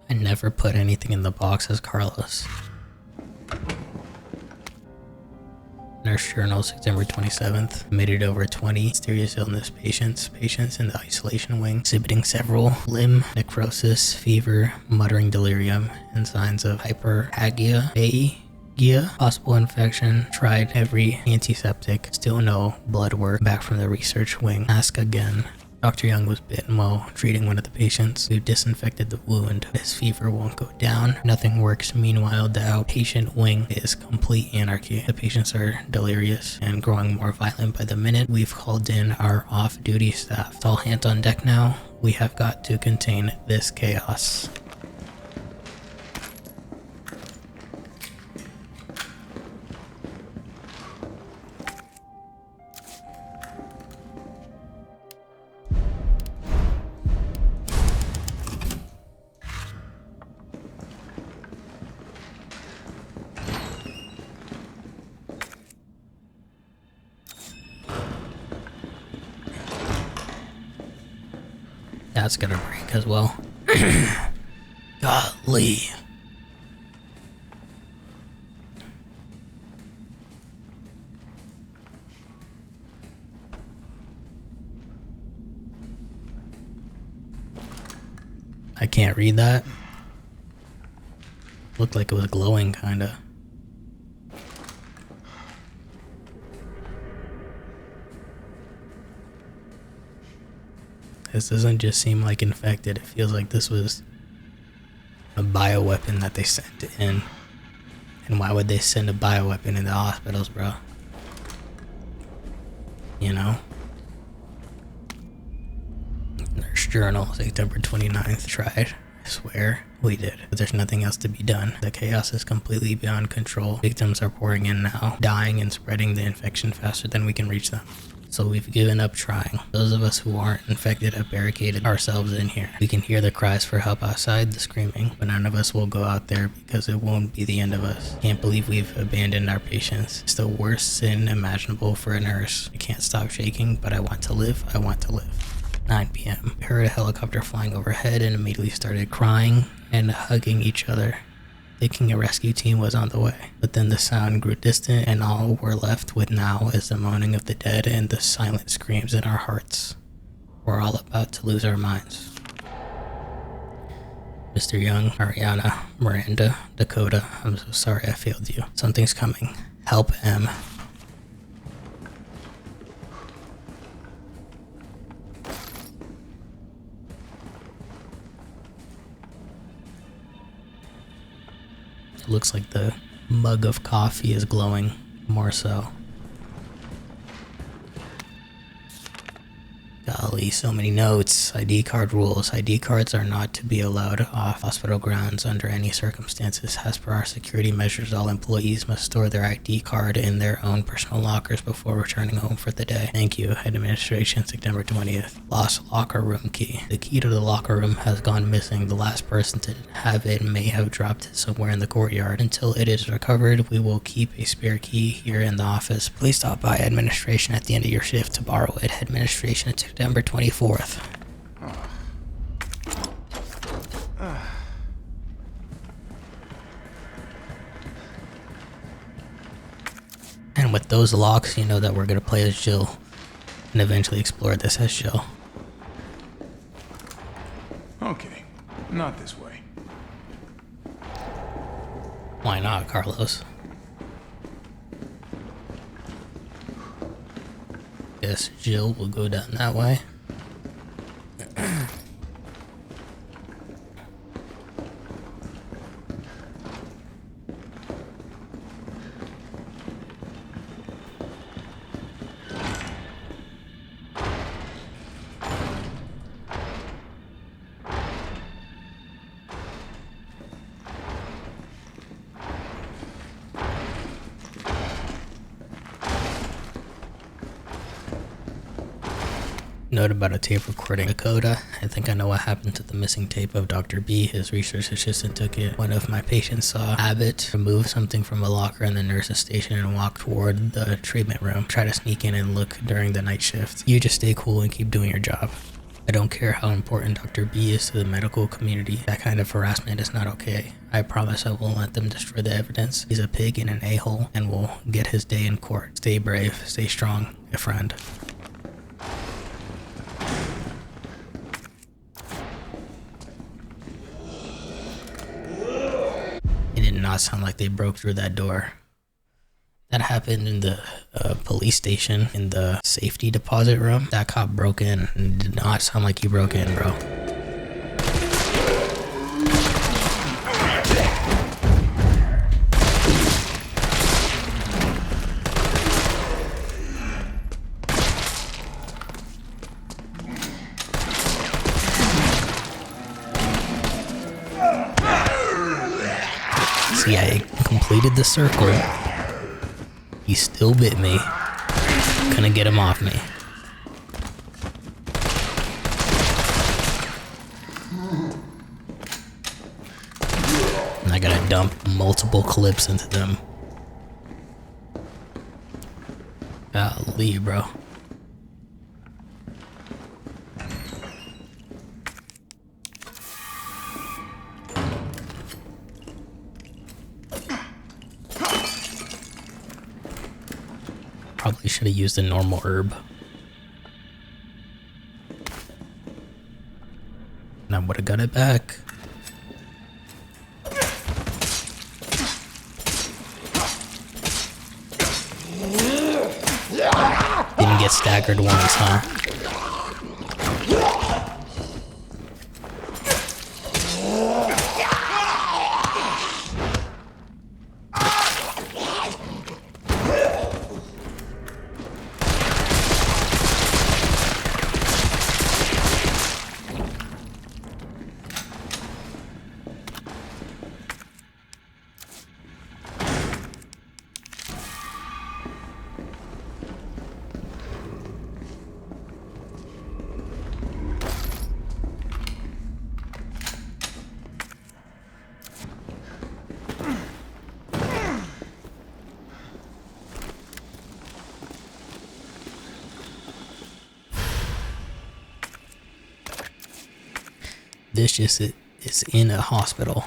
I never put anything in the box as Carlos. Nurse Journal, September 27th. Made it over 20 mysterious illness patients in the isolation wing, exhibiting several limb necrosis, fever, muttering delirium, and signs of hyperhagia, possible infection. Tried every antiseptic, still no blood work. Back from the research wing. Ask again. Dr. Young was bitten while treating one of the patients. We've disinfected the wound. His fever won't go down. Nothing works. Meanwhile, the outpatient wing is complete anarchy. The patients are delirious and growing more violent by the minute. We've called in our off-duty staff. It's all hands on deck now. We have got to contain this chaos. That's gonna break as well. Golly. I can't read that. Looked like it was glowing, kinda. This doesn't just seem like infected. It feels like this was a bioweapon that they sent in. And why would they send a bioweapon into hospitals, bro? You know? Nurse Journal, September 29th. Tried. I swear we did. But there's nothing else to be done. The chaos is completely beyond control. Victims are pouring in now, dying and spreading the infection faster than we can reach them. so we've given up trying. Those of us who aren't infected have barricaded ourselves in here. We can hear the cries for help outside, the screaming, but none of us will go out there because it won't be the end of us. Can't believe we've abandoned our patients. It's the worst sin imaginable for a nurse. I can't stop shaking, but I want to live. I want to live. 9 p.m. We heard a helicopter flying overhead and immediately started crying and hugging each other, thinking a rescue team was on the way. But then the sound grew distant, and all we're left with now is the moaning of the dead and the silent screams in our hearts. We're all about to lose our minds. Mr. Young, Ariana, Miranda, Dakota, I'm so sorry I failed you. Something's coming. Help M. It looks like the mug of coffee is glowing more so. Golly, so many notes. ID card rules. ID cards are not to be allowed off hospital grounds under any circumstances. As per our security measures, all employees must store their ID card in their own personal lockers before returning home for the day. Thank you. Administration, September 20th. Lost locker room key. The key to the locker room has gone missing. The last person to have it may have dropped it somewhere in the courtyard. Until it is recovered, we will keep a spare key here in the office. Please stop by administration at the end of your shift to borrow it. Administration at September 24th. And with those locks, you know that we're gonna play as Jill and eventually explore this as Jill. Okay, not this way. Why not, Carlos? Guess Jill will go down that way. Note about a tape recording. Dakota, I think I know what happened to the missing tape of Dr. B. His research assistant took it. One of my patients saw Abbott remove something from a locker in the nurse's station and walk toward the treatment room. Try to sneak in and look during the night shift. You just stay cool and keep doing your job. I don't care how important Dr. B is to the medical community. That kind of harassment is not okay. I promise I won't let them destroy the evidence. He's a pig and an a-hole and will get his day in court. Stay brave, stay strong, my friend. It did not sound like they broke through that door. That happened in the police station in the safety deposit room. That cop broke in and did not sound like he broke in, bro. See, I completed the circle. He still bit me. Couldn't get him off me. And I gotta dump multiple clips into them. Golly, bro. Probably should have used a normal herb. And I would have got it back. Didn't get staggered once, huh? This just is in a hospital.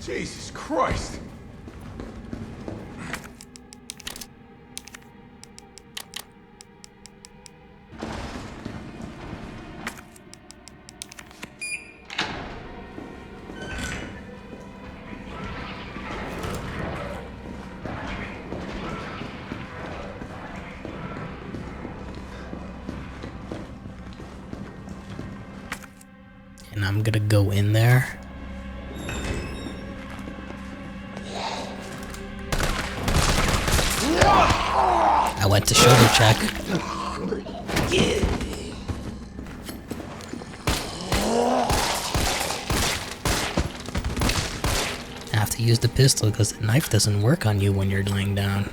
Jesus Christ! And I'm gonna go in there. I went to shoulder check. I have to use the pistol because the knife doesn't work on you when you're laying down.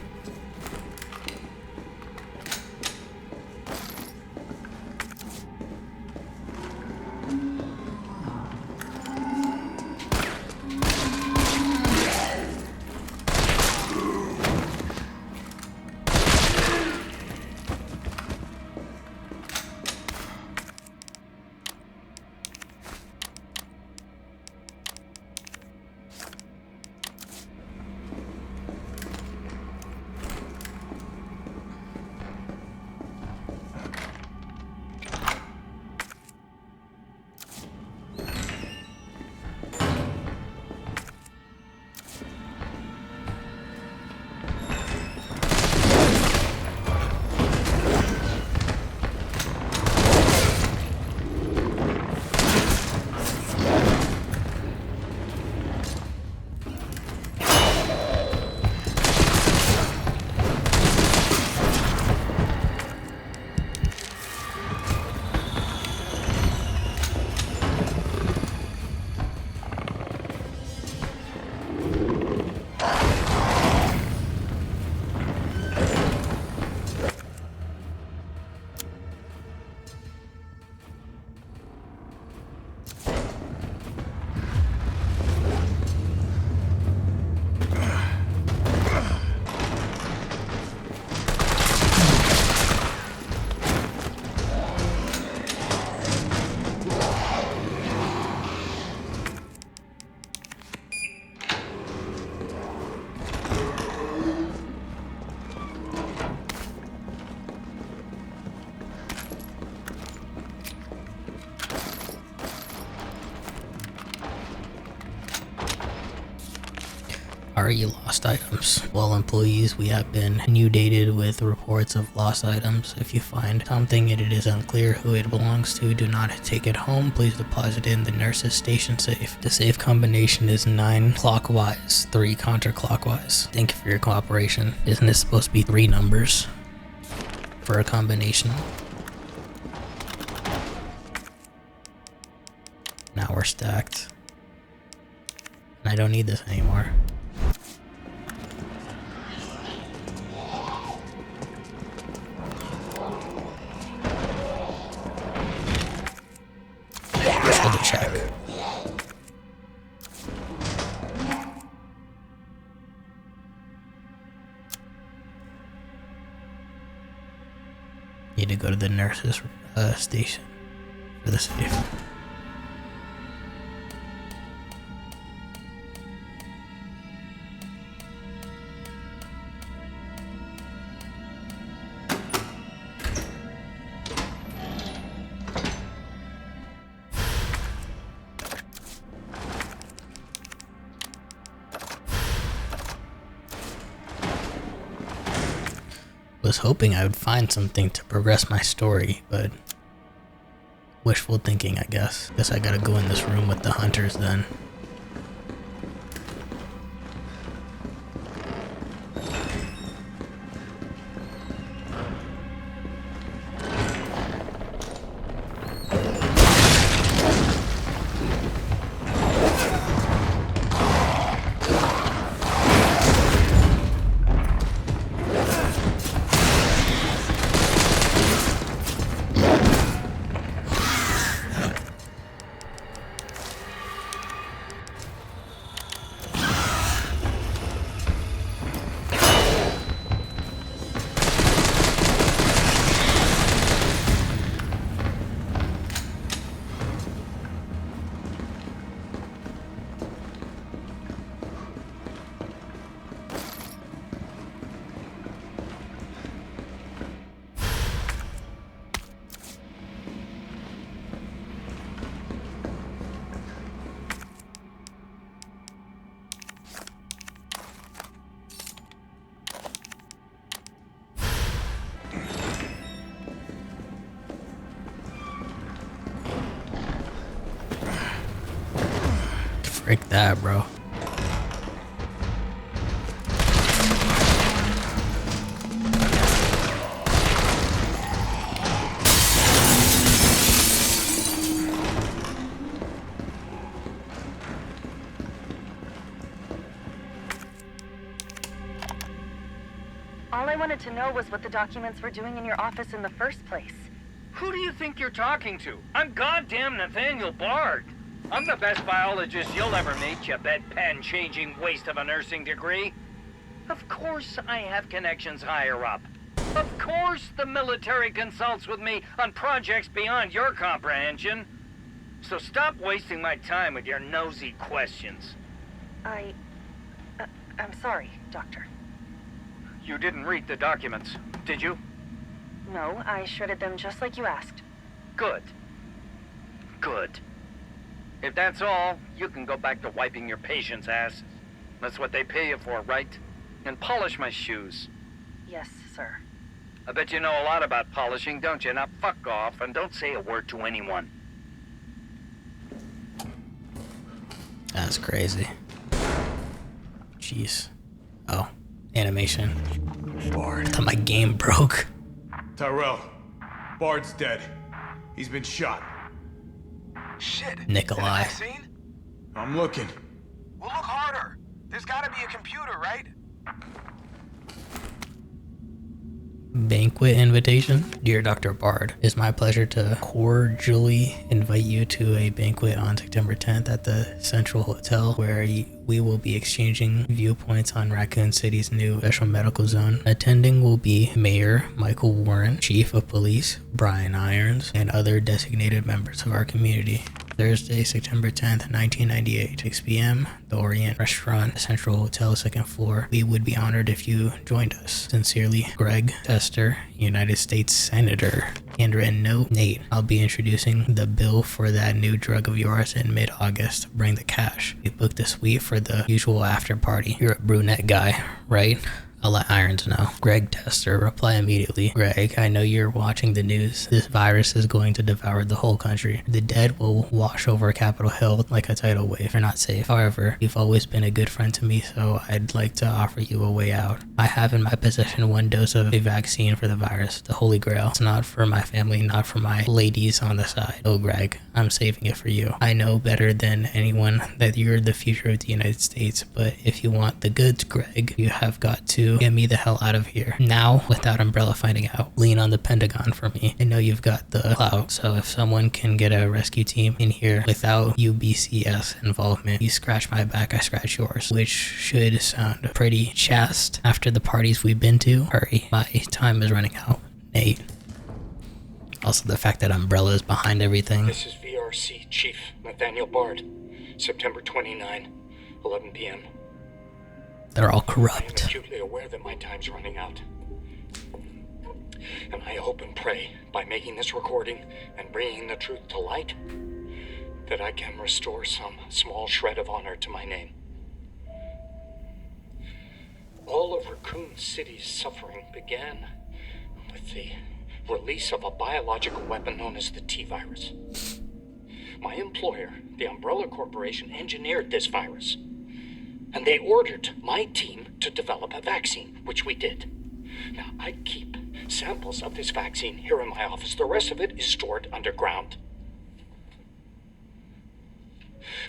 RE lost items. Well, employees, we have been inundated with reports of lost items. If you find something and it is unclear who it belongs to, do not take it home. Please deposit it in the nurse's station safe. The safe combination is 9 clockwise, 3 counterclockwise. Thank you for your cooperation. Isn't this supposed to be 3 numbers for a combination? Now we're stacked. And I don't need this anymore. Shoulder check. Need to go to the nurse's station for the safe. Was hoping I would find something to progress my story, but wishful thinking, I guess. Guess I gotta go in this room with the hunters then. Frick that, bro. All I wanted to know was what the documents were doing in your office in the first place. Who do you think you're talking to? I'm goddamn Nathaniel Bard. I'm the best biologist you'll ever meet, you bedpan-changing waste of a nursing degree. Of course I have connections higher up. Of course the military consults with me on projects beyond your comprehension. So stop wasting my time with your nosy questions. I'm sorry, Doctor. You didn't read the documents, did you? No, I shredded them just like you asked. Good. Good. If that's all, you can go back to wiping your patient's ass. That's what they pay you for, right? And polish my shoes. Yes, sir. I bet you know a lot about polishing, don't you? Now fuck off and don't say a word to anyone. That's crazy. Jeez. Oh, animation. Bard. I thought my game broke. Tyrell, Bard's dead. He's been shot. Shit. Nikolai. I'm looking. Well, look harder. There's gotta be a computer, right? Banquet invitation. Dear Dr. Bard, it's my pleasure to cordially invite you to a banquet on September 10th at the Central Hotel, where we will be exchanging viewpoints on Raccoon City's new special medical zone. Attending will be Mayor Michael Warren, Chief of Police Brian Irons, and other designated members of our community. Thursday, September 10th, 1998, 6 p.m., the Orient Restaurant, Central Hotel, 2nd floor. We would be honored if you joined us. Sincerely, Greg Tester, United States Senator. Handwritten note, Nate, I'll be introducing the bill for that new drug of yours in mid-August. Bring the cash. We booked a suite for the usual after party. You're a brunette guy, right? I'll let Irons know. Greg Tester, reply immediately. Greg, I know you're watching the news. This virus is going to devour the whole country. The dead will wash over Capitol Hill like a tidal wave. You're not safe. However, you've always been a good friend to me, so I'd like to offer you a way out. I have in my possession 1 dose of a vaccine for the virus, the Holy Grail. It's not for my family, not for my ladies on the side. Oh, Greg, I'm saving it for you. I know better than anyone that you're the future of the United States, but if you want the goods, Greg, you have got to get me the hell out of here. Now, without Umbrella finding out. Lean on the Pentagon for me. I know you've got the clout, so if someone can get a rescue team in here without UBCS involvement, you scratch my back, I scratch yours, which should sound pretty chaste after the parties we've been to. Hurry, my time is running out. Nate. Also the fact that Umbrella is behind everything. This is VRC Chief Nathaniel Bard. September 29, 11 p.m. They're all corrupt. I am acutely aware that my time's running out. And I hope and pray, by making this recording and bringing the truth to light, that I can restore some small shred of honor to my name. All of Raccoon City's suffering began with the release of a biological weapon known as the T-virus. My employer, the Umbrella Corporation, engineered this virus. And they ordered my team to develop a vaccine, which we did. Now, I keep samples of this vaccine here in my office. The rest of it is stored underground.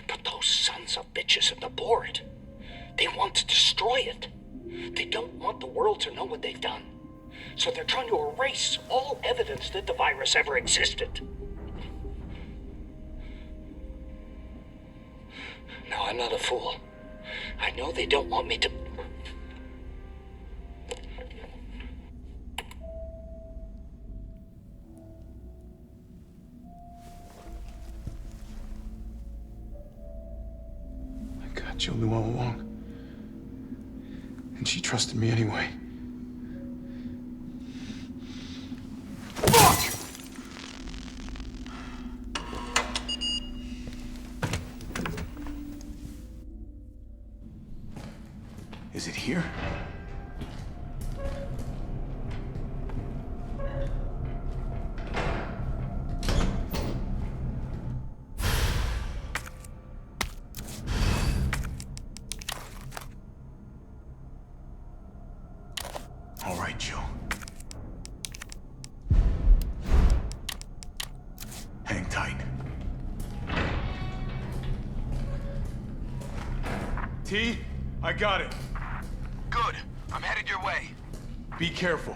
But those sons of bitches at the board, they want to destroy it. They don't want the world to know what they've done. So they're trying to erase all evidence that the virus ever existed. Now, I'm not a fool. I know they don't want me to... My God, Jill knew all along. And she trusted me anyway. Fuck! Is it here? All right, Joe. Hang tight. T, I got it. Good. I'm headed your way. Be careful.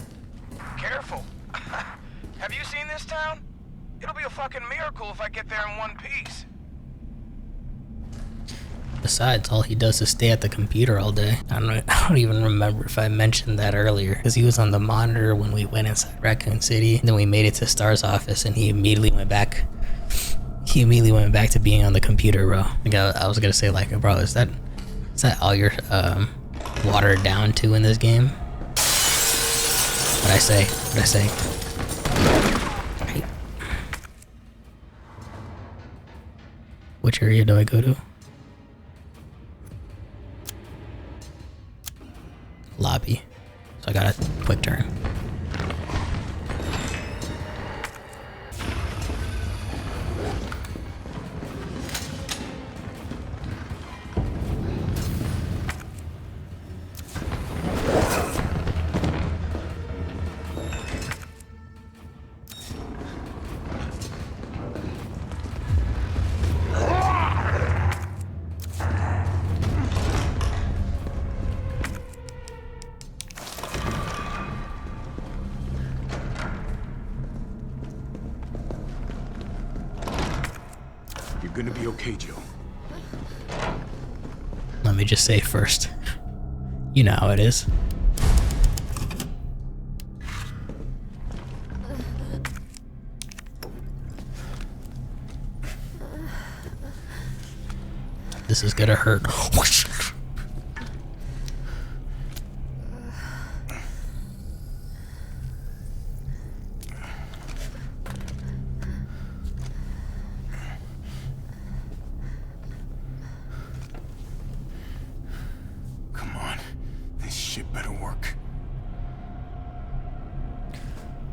Careful. Have you seen this town? It'll be a fucking miracle if I get there in one piece. Besides, all he does is stay at the computer all day. I don't even remember if I mentioned that earlier, because he was on the monitor when we went inside Raccoon City. Then we made it to Star's office, and he immediately went back. He immediately went back to being on the computer, bro. Like I was gonna say, like, bro, is that all you're watered down to in this game? What'd I say? Right. Which area do I go to? Lobby. So I got a quick turn. You're gonna be okay, Joe. Let me just say first, you know how it is. This is gonna hurt. Come on. This shit better work.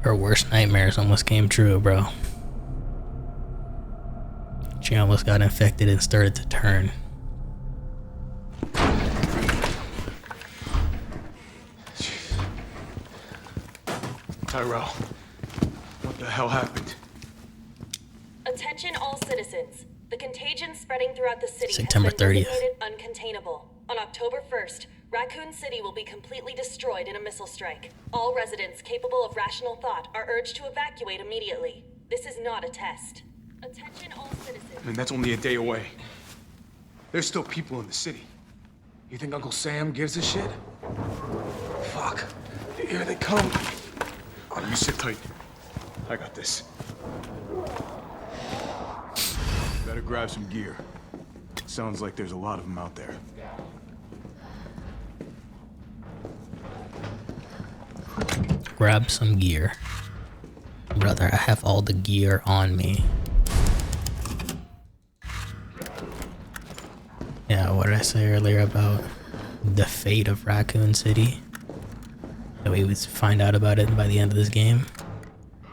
Her worst nightmares almost came true, bro. She almost got infected and started to turn. Tyrell, what the hell happened? Attention all citizens. The contagion spreading throughout the city September has been 30th. designated uncontainable. On October 1st, Raccoon City will be completely destroyed in a missile strike. All residents capable of rational thought are urged to evacuate immediately. This is not a test. Attention all citizens. I mean, that's only a day away. There's still people in the city. You think Uncle Sam gives a shit? Fuck. Here they come. Oh, you sit tight. I got this. Better grab some gear. Sounds like there's a lot of them out there. Grab some gear. Brother, I have all the gear on me. Yeah, what did I say earlier about the fate of Raccoon City? That we would find out about it by the end of this game.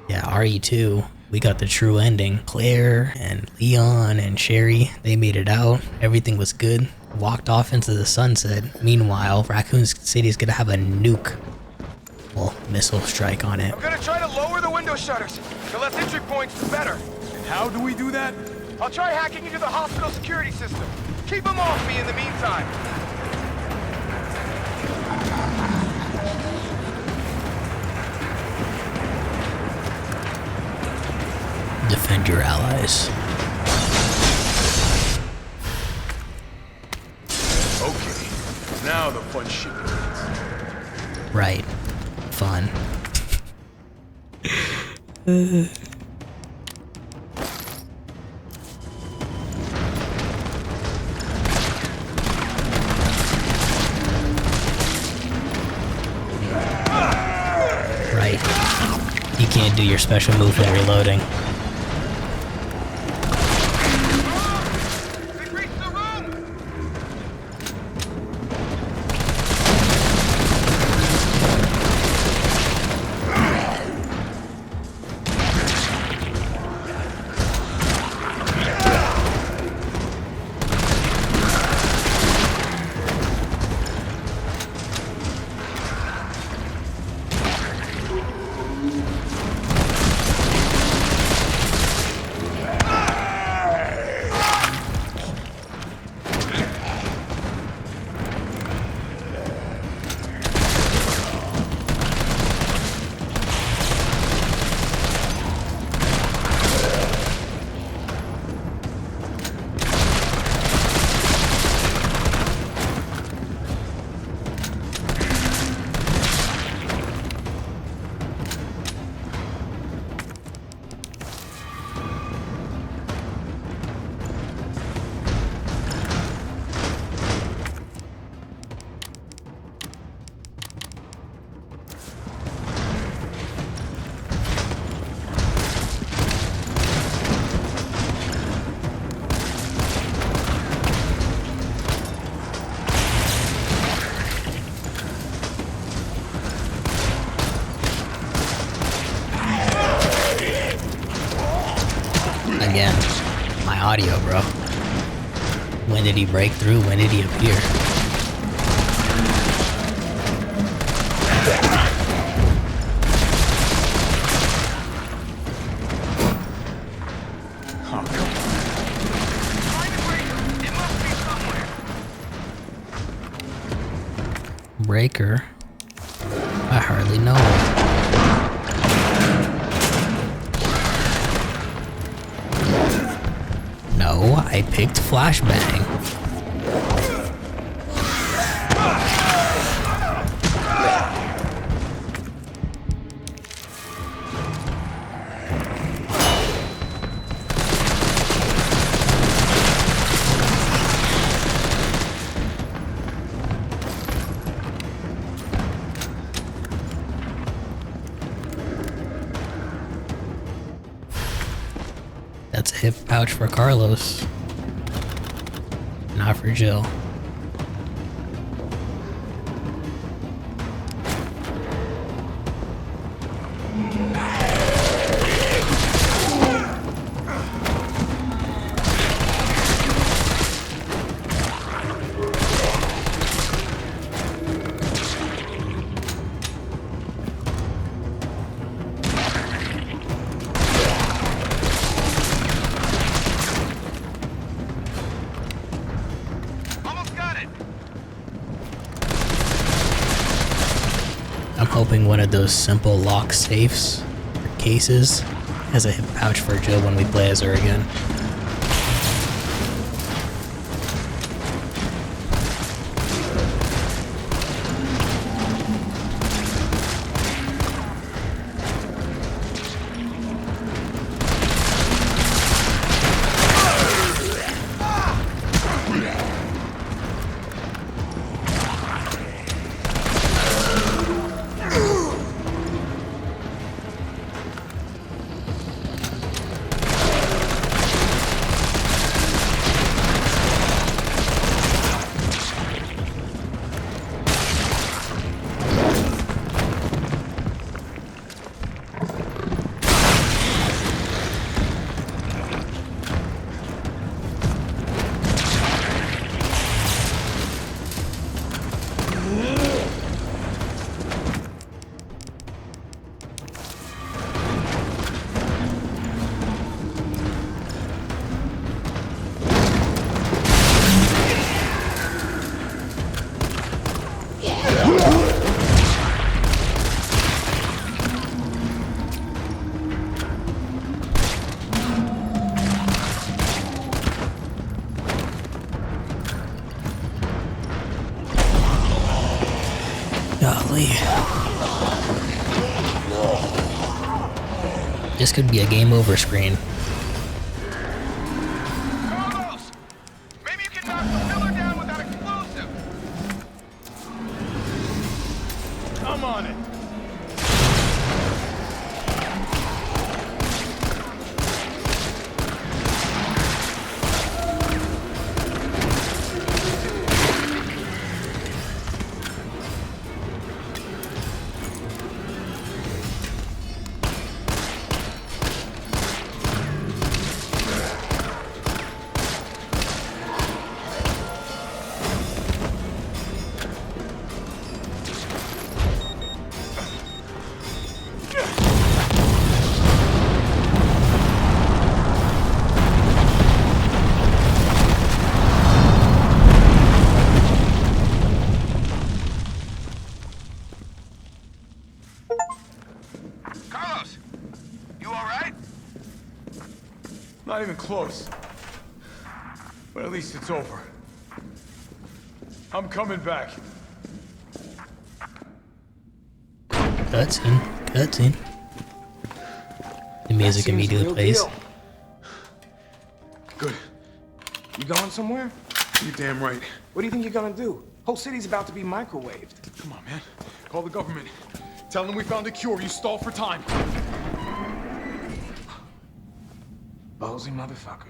Yeah, RE2, we got the true ending. Claire and Leon and Sherry, they made it out. Everything was good. Walked off into the sunset. Meanwhile, Raccoon City's gonna have a nuke. Well, missile strike on it. I'm gonna try to lower the window shutters. The less entry points, the better. And how do we do that? I'll try hacking into the hospital security system. Keep them off me in the meantime. Defend your allies. Okay, now the fun shit begins. Right. Fun. Right. You can't do your special move while reloading. Again, my audio, bro. When did he break through? When did he appear? Breaker? I hardly know it. No, I picked Flashbang. That's a hip pouch for Carlos. Not for Jill. hoping one of those simple lock safes or cases has a hip pouch for Jill when we play as her again. Golly. This could be a game over screen. Maybe you can knock the pillar down with that explosive. I'm on it. Carlos, you all right? Not even close. But at least it's over. I'm coming back. Cutscene. Cutscene. The music immediately plays. Good. You going somewhere? You're damn right. What do you think you're gonna do? Whole city's about to be microwaved. Come on, man. Call the government. Tell them we found a cure. You stall for time. Ballsy motherfucker.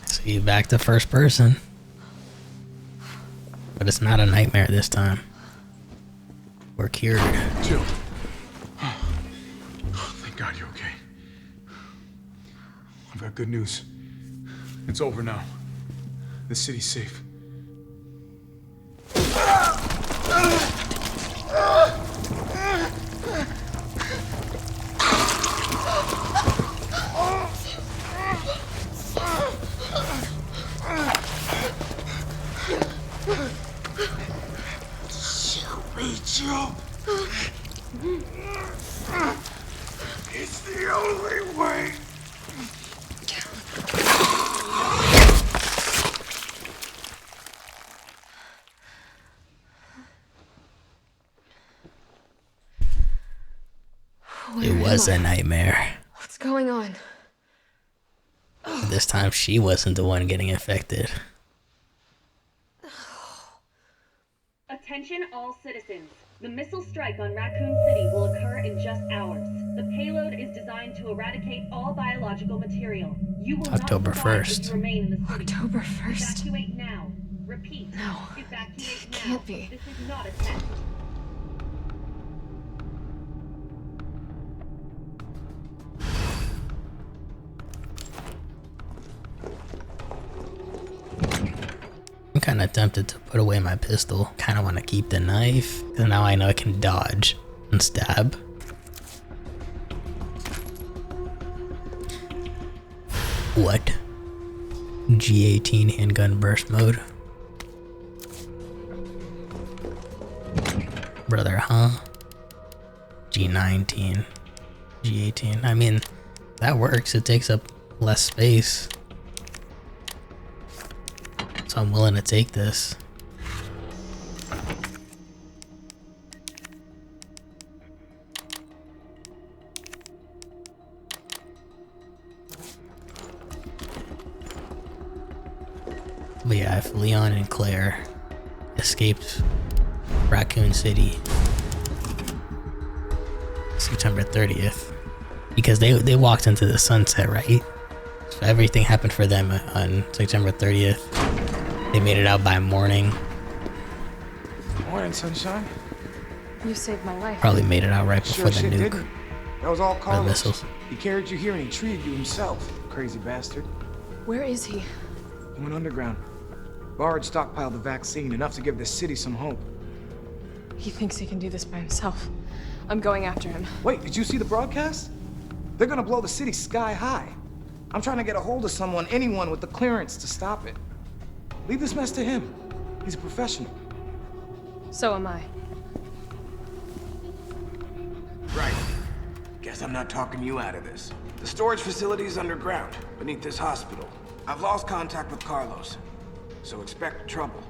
See, back to first person. But it's not a nightmare this time. We're cured. Jill. Oh, thank God you're okay. I've got good news. It's over now. The city's safe. Jill. It's the only way. It was a nightmare. What's going on? This time she wasn't the one getting infected. Attention all citizens. The missile strike on Raccoon City will occur in just hours. The payload is designed to eradicate all biological material. You will October not survive 1st. if you remain in the city. October 1st? Evacuate now. Repeat. No. Evacuate now. Can't be. This is not a test. I'm kind of tempted to put away my pistol. Kind of want to keep the knife, because now I know I can dodge. And stab. What? G18 handgun burst mode. Brother, huh? G19. G18. I mean, that works. It takes up less space. So I'm willing to take this. But yeah, if Leon and Claire escaped Raccoon City September 30th, because they walked into the sunset, right? So everything happened for them on September 30th. They made it out by morning. Morning, sunshine. You saved my life. Probably made it out right before the nuke. Didn't. That was all The Carlos. missiles. He carried you here and he treated you himself, crazy bastard. Where is he? He went underground. Bard stockpiled the vaccine, enough to give this city some hope. He thinks he can do this by himself. I'm going after him. Wait, did you see the broadcast? They're gonna blow the city sky high. I'm trying to get a hold of someone, anyone with the clearance to stop it. Leave this mess to him. He's a professional. So am I. Right. Guess I'm not talking you out of this. The storage facility is underground, beneath this hospital. I've lost contact with Carlos, so expect trouble.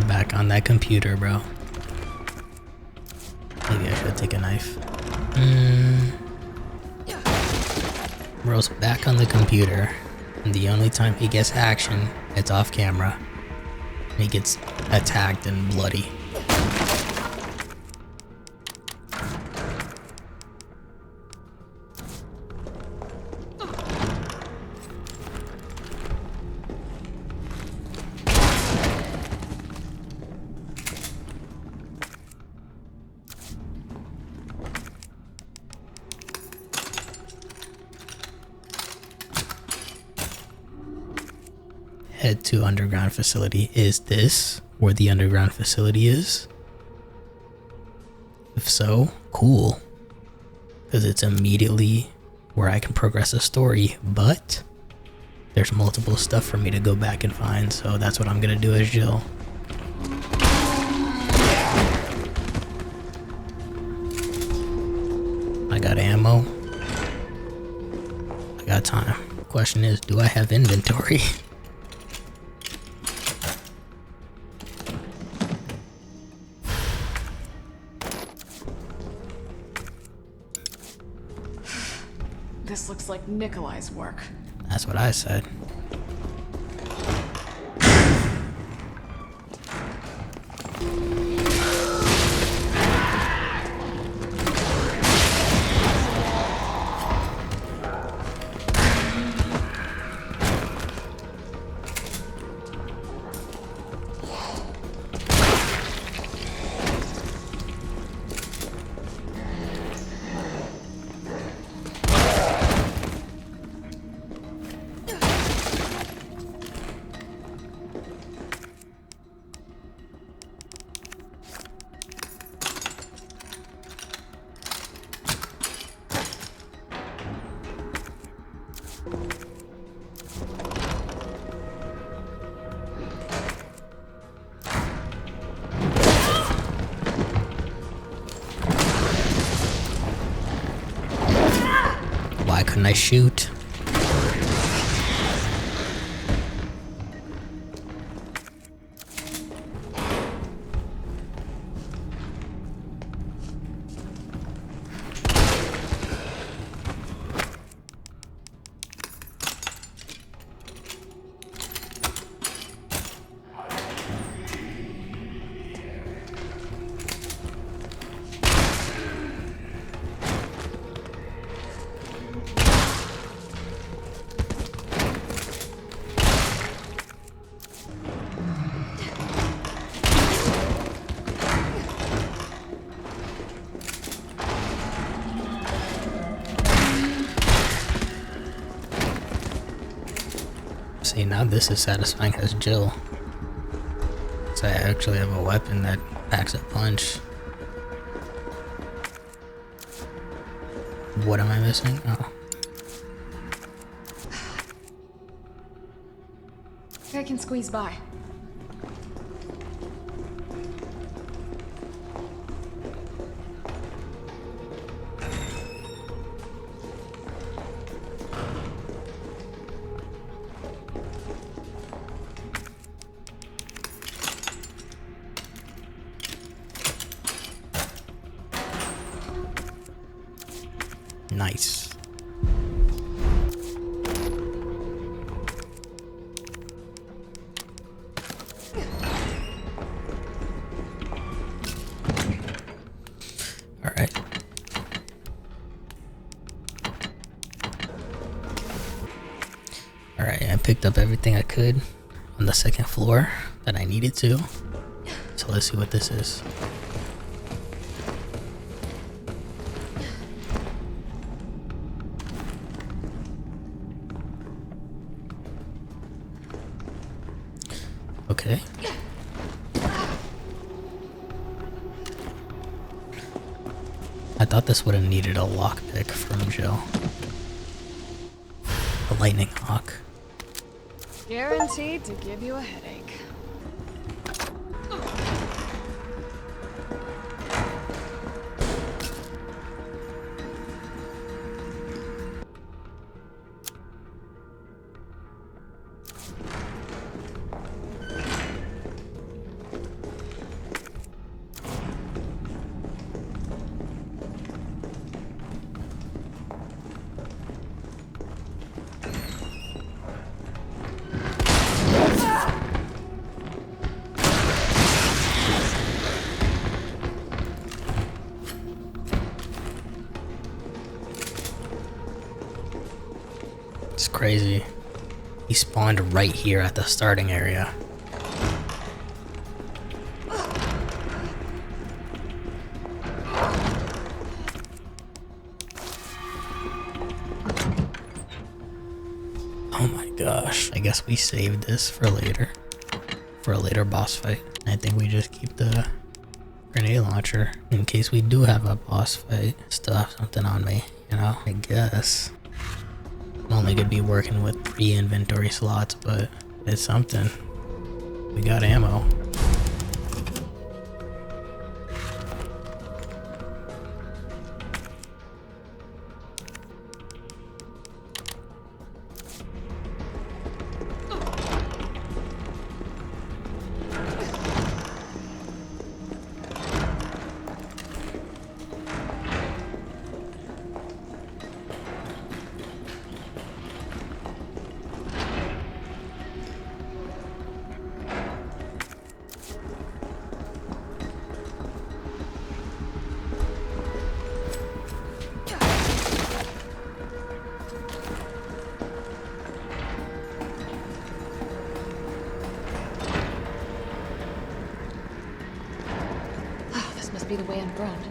Back on that computer, bro. Maybe I should take a knife. Bro's back on the computer, and the only time he gets action, it's off camera. He gets attacked and bloody. Head to underground facility. Is this where the underground facility is? If so, cool. Because it's immediately where I can progress a story, but there's multiple stuff for me to go back and find, so that's what I'm gonna do as Jill. I got ammo. I got time. Question is, do I have inventory? This looks like Nikolai's work. That's what I said. Why couldn't I shoot? See, now this is satisfying as Jill. So I actually have a weapon that packs a punch. What am I missing? Oh. I can squeeze by. Nice. All right. All right, I picked up everything I could on the second floor that I needed to. So let's see what this is. Okay. I thought this would have needed a lockpick from Joe. A lightning hawk. Guaranteed to give you a headache. It's crazy. He spawned right here at the starting area. Oh my gosh. I guess we saved this for later. For a later boss fight. I think we just keep the grenade launcher in case we do have a boss fight. Still have something on me, you know? I guess. I'm only gonna be working with 3 inventory slots, but it's something. We got ammo. Be the way underground.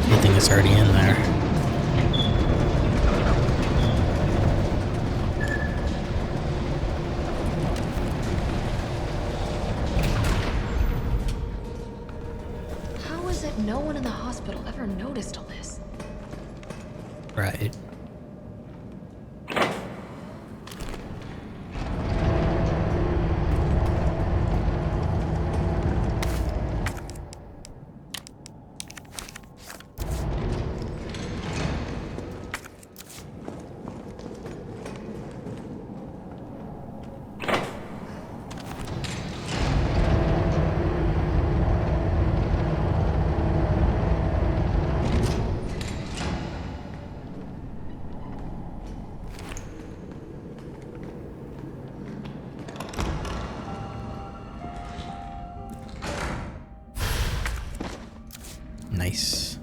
I think it's already in there. No one in the hospital ever noticed all this. Right. Nice.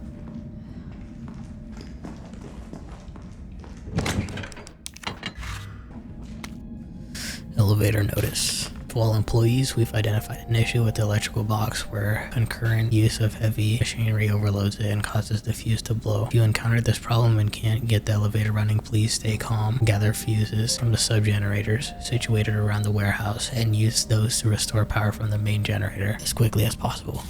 Elevator notice. To all employees, we've identified an issue with the electrical box where concurrent use of heavy machinery overloads it and causes the fuse to blow. If you encounter this problem and can't get the elevator running, please stay calm, gather fuses from the sub-generators situated around the warehouse, and use those to restore power from the main generator as quickly as possible.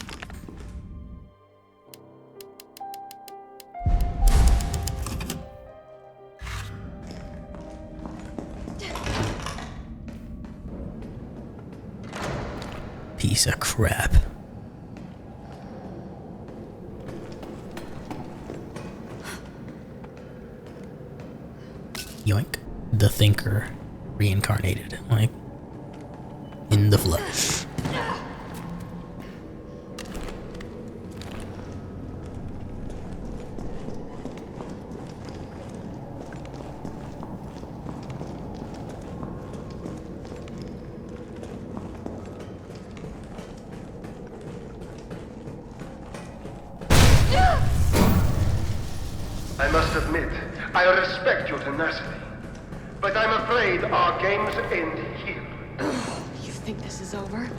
Piece of crap. Yoink. The Thinker reincarnated, like, in the flesh. I must admit, I respect your tenacity, but I'm afraid our games end here. You think this is over?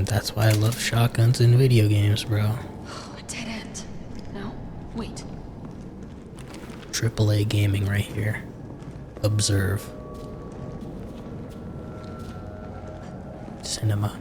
That's why I love shotguns in video games, bro. A dead end. No, wait. AAA gaming right here. Observe. Cinema.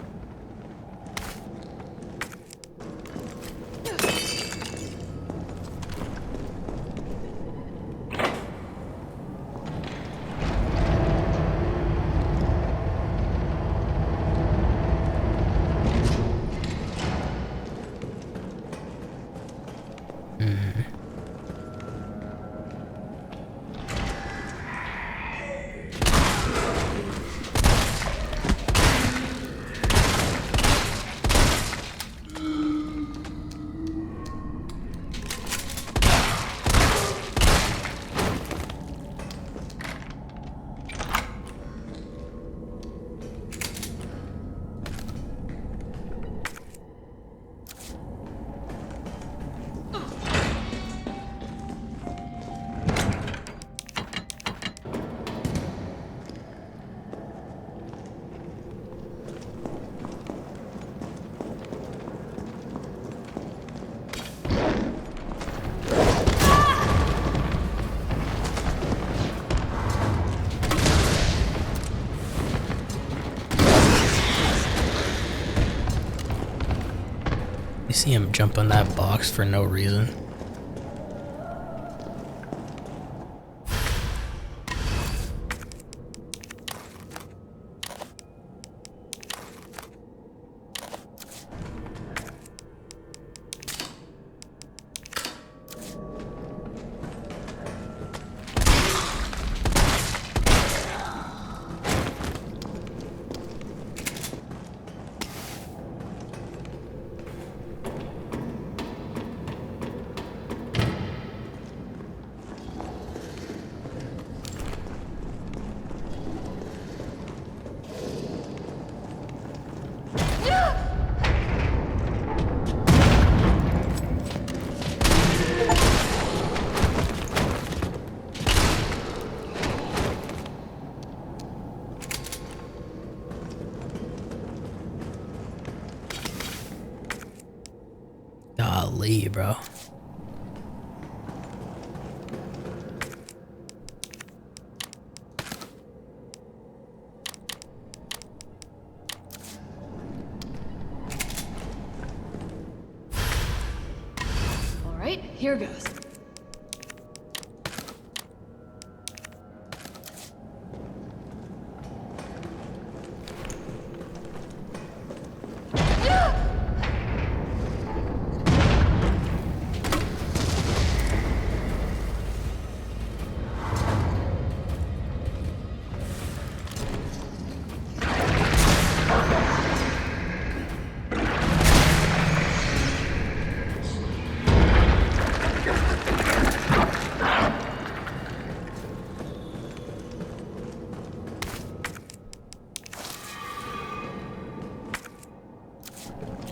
You see him jump on that box for no reason. Golly, bro. All right, here goes.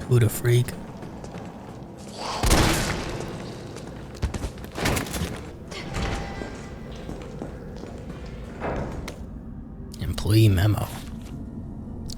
Who the freak? Employee memo.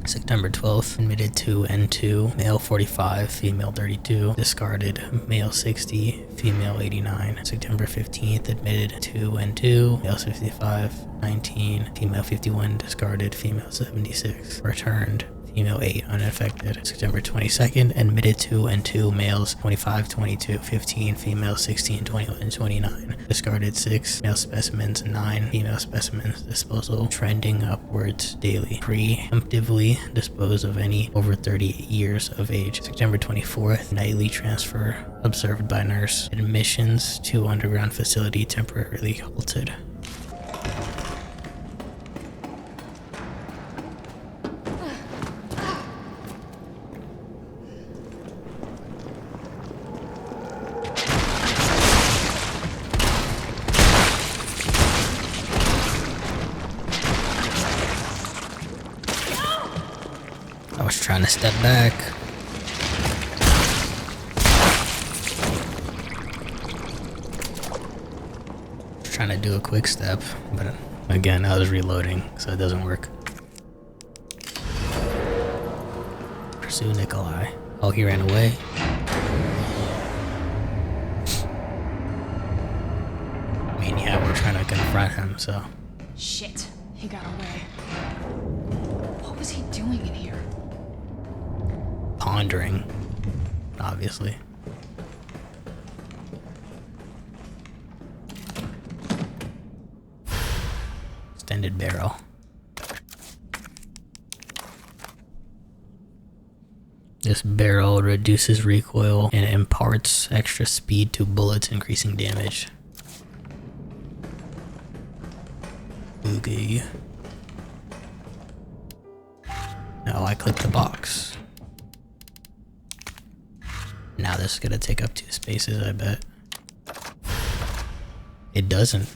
September 12th, admitted to N2, male 45, female 32, discarded, male 60, female 89. September 15th, admitted to N2, male 65, 19, female 51, discarded, female 76, returned, female 8, unaffected. September 22nd, admitted to N2, males 25, 22, 15, female 16, 21, 29, discarded 6, male specimens 9, female specimens, disposal trending upwards daily. Preemptively dispose of any over 30 years of age. September 24th, nightly transfer observed by nurse. Admissions to underground facility temporarily halted. I was trying to step back. Trying to do a quick step, but again, I was reloading, so it doesn't work. Pursue Nikolai. Oh, he ran away. I mean, yeah, we're trying to confront him, so. Shit, he got away. What was he doing in here? Pondering, obviously. Extended barrel. This barrel reduces recoil and imparts extra speed to bullets, increasing damage. Okay. Now I click the box. Now this is gonna take up 2 spaces, I bet. It doesn't.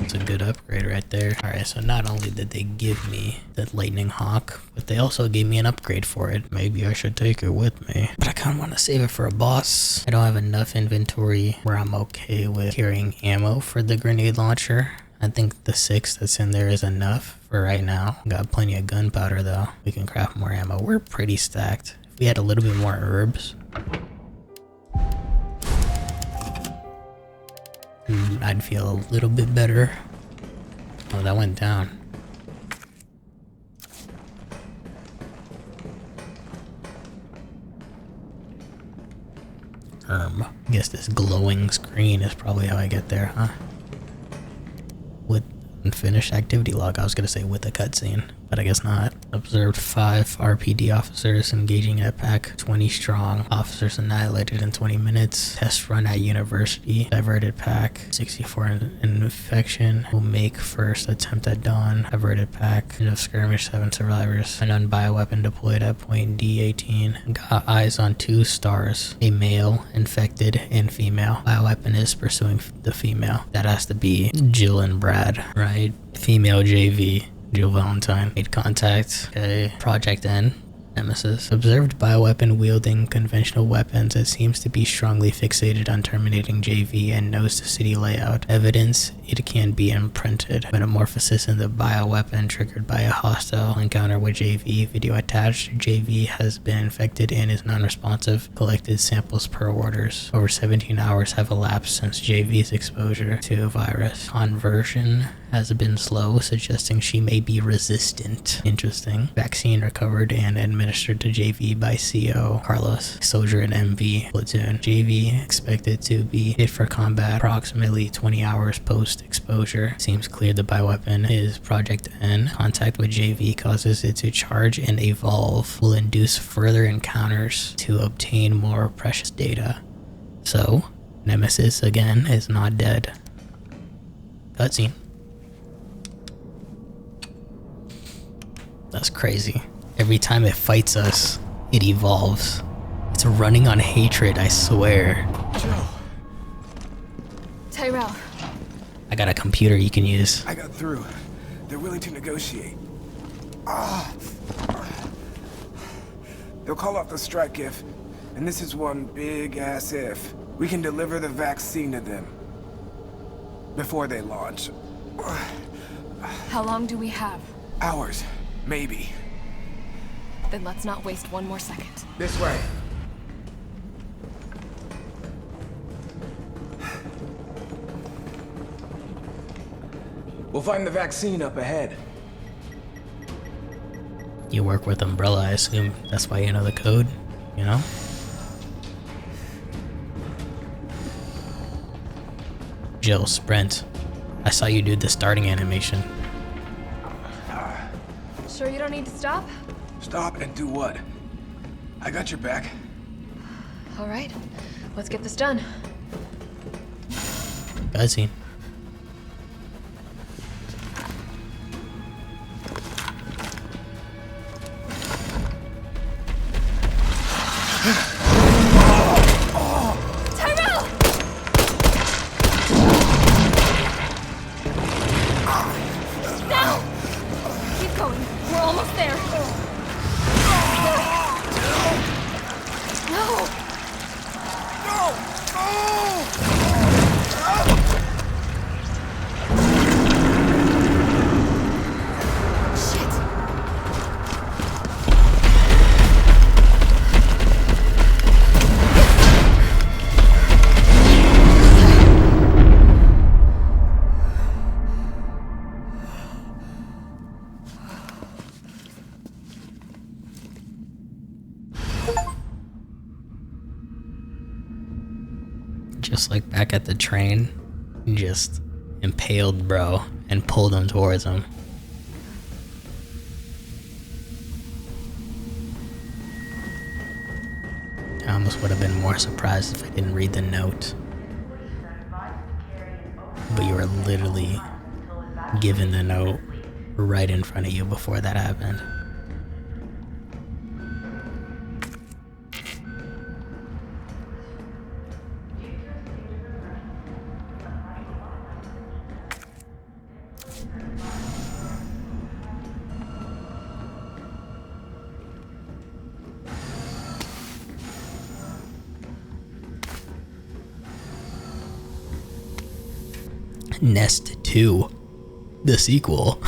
It's a good upgrade right there. Alright, so not only did they give me the Lightning Hawk, but they also gave me an upgrade for it. Maybe I should take it with me. But I kinda wanna save it for a boss. I don't have enough inventory where I'm okay with carrying ammo for the grenade launcher. I think the 6 that's in there is enough for right now. Got plenty of gunpowder though. We can craft more ammo. We're pretty stacked. If we had a little bit more herbs, I'd feel a little bit better. Oh, that went down. I guess this glowing screen is probably how I get there, huh? With unfinished activity log. I was gonna say with a cutscene, but I guess not. Observed 5 RPD officers engaging at pack, 20 strong. Officers annihilated in 20 minutes. Test run at university. Diverted pack, 64 infection. Will make first attempt at dawn. Diverted pack. End of skirmish, 7 survivors. An unbioweapon deployed at point D18. Got eyes on 2 stars. A male, infected, and female. Bioweapon is pursuing the female. That has to be Jill and Brad, right? Female JV. Jill Valentine. Made contact. Okay. Project N. Nemesis. Observed bioweapon-wielding conventional weapons, it seems to be strongly fixated on terminating JV and knows the city layout. Evidence it can be imprinted. Metamorphosis in the bioweapon triggered by a hostile encounter with JV. Video attached. JV has been infected and is non-responsive. Collected samples per orders. Over 17 hours have elapsed since JV's exposure to a virus. Conversion has been slow, suggesting she may be resistant. Interesting. Vaccine recovered and administered to JV by CO Carlos, soldier in MV platoon. JV expected to be fit for combat approximately 20 hours post-exposure. Seems clear the bioweapon is Project N. Contact with JV causes it to charge and evolve. Will induce further encounters to obtain more precious data. So, Nemesis again is not dead. Cutscene. That's crazy. Every time it fights us, it evolves. It's running on hatred, I swear. Joe. Tyrell. I got a computer you can use. I got through. They're willing to negotiate. They'll call off the strike if, and this is one big ass if, we can deliver the vaccine to them. Before they launch. How long do we have? Hours. Maybe. Then let's not waste one more second. This way. We'll find the vaccine up ahead. You work with Umbrella, I assume. That's why you know the code, you know? Jill, sprint. I saw you do the starting animation. Sure you don't need to stop? Stop and do what? I got your back. All right, let's get this done. Cutscene. Tyrell! Now! Keep going. We're almost there. No! Just like back at the train, just impaled bro and pulled him towards him. I almost would have been more surprised if I didn't read the note. But you were literally given the note right in front of you before that happened. Nest 2, the sequel.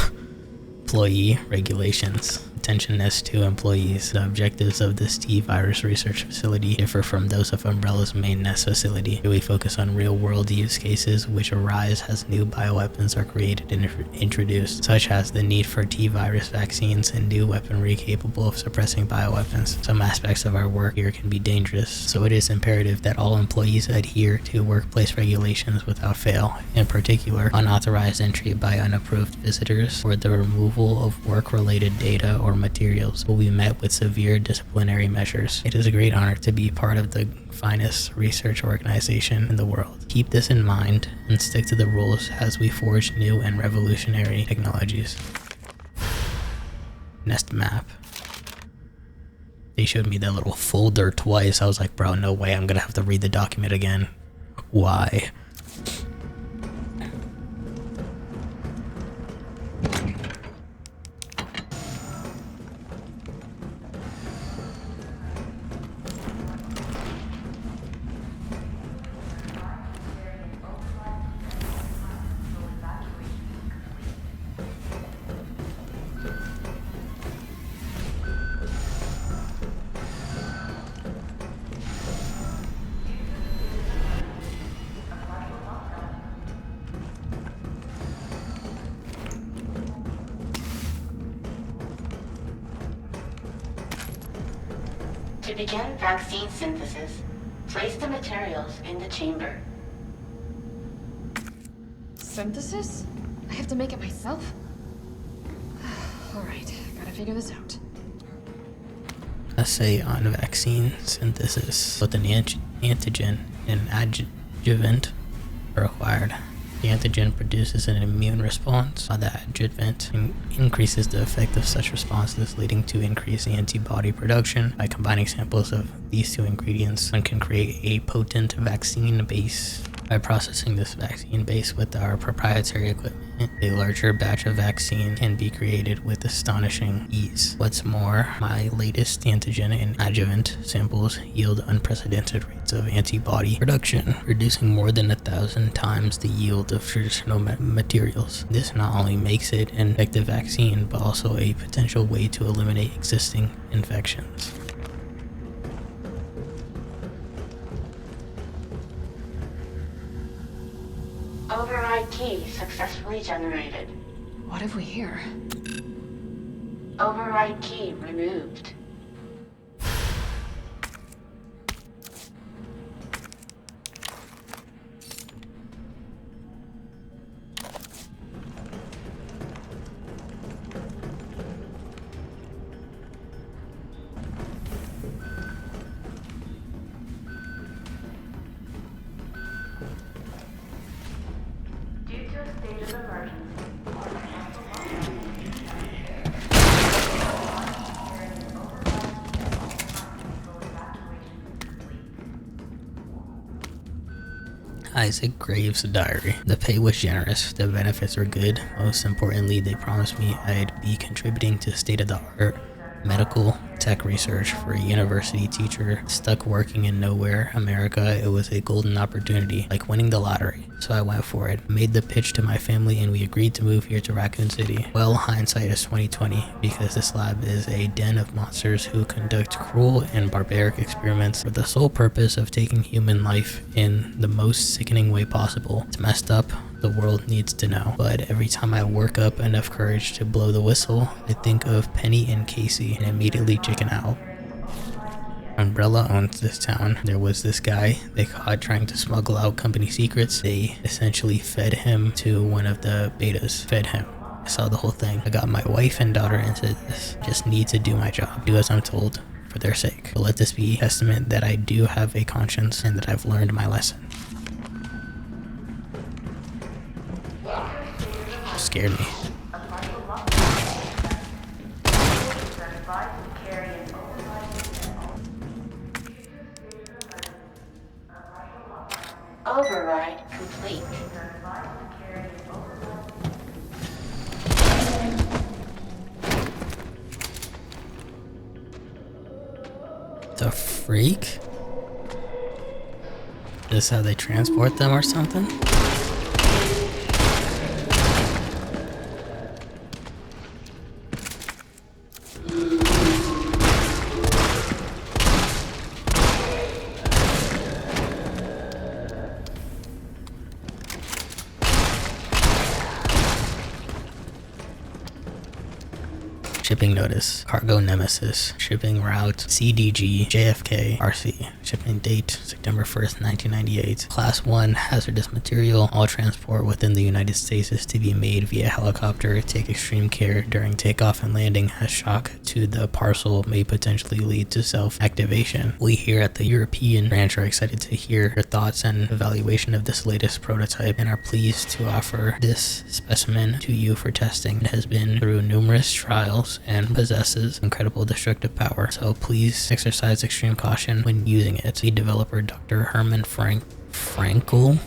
Employee regulations. Attention Nest 2 employees. The objectives of this T-Virus research facility differ from those of Umbrella's main Nest facility. We focus on real-world use cases which arise as new bioweapons are created and introduced, such as the need for T-Virus vaccines and new weaponry capable of suppressing bioweapons. Some aspects of our work here can be dangerous, so it is imperative that all employees adhere to workplace regulations without fail. In particular, unauthorized entry by unapproved visitors or the removal of work-related data or materials will be met with severe disciplinary measures. It is a great honor to be part of the finest research organization in the world. Keep this in mind and stick to the rules as we forge new and revolutionary technologies. Nest map. They showed me that little folder twice. I was like, bro, no way, I'm gonna have to read the document again. Why? To begin vaccine synthesis, place the materials in the chamber. Synthesis? I have to make it myself? Alright, gotta figure this out. Essay on vaccine synthesis with an antigen and adjuvant are required. The antigen produces an immune response, while the adjuvant increases the effect of such responses, leading to increased antibody production. By combining samples of these two ingredients, one can create a potent vaccine base. By processing this vaccine base with our proprietary equipment, a larger batch of vaccine can be created with astonishing ease. What's more, my latest antigen and adjuvant samples yield unprecedented rates of antibody production, reducing more than 1,000 times the yield of traditional materials. This not only makes it an effective vaccine, but also a potential way to eliminate existing infections. Override key successfully generated. What have we here? Override key removed. Isaac Graves' diary. The pay was generous, the benefits were good. Most importantly, they promised me I'd be contributing to state-of-the-art medical tech research. For a university teacher stuck working in nowhere America, it was a golden opportunity, like winning the lottery. So I went for it, made the pitch to my family, and we agreed to move here to Raccoon City. Well, hindsight is 2020, because this lab is a den of monsters who conduct cruel and barbaric experiments for the sole purpose of taking human life in the most sickening way possible. It's messed up. The world needs to know. But every time I work up enough courage to blow the whistle, I think of Penny and Casey and immediately chicken out. Umbrella owns this town. There was this guy they caught trying to smuggle out company secrets. They essentially fed him to one of the betas. Fed him. I saw the whole thing. I got my wife and daughter into this. Just need to do my job. Do as I'm told for their sake. But let this be a testament that I do have a conscience and that I've learned my lesson. Scared me. Override complete. The freak? Is this how they transport them or something? Shipping notice, cargo nemesis, shipping route, CDG, JFK, RC, shipping date, September 1st, 1998, class 1, hazardous material, all transport within the United States is to be made via helicopter, take extreme care during takeoff and landing as shock to the parcel may potentially lead to self-activation. We here at the European branch are excited to hear your thoughts and evaluation of this latest prototype and are pleased to offer this specimen to you for testing. It has been through numerous trials and possesses incredible destructive power, so please exercise extreme caution when using it. The developer Dr. Herman Frankel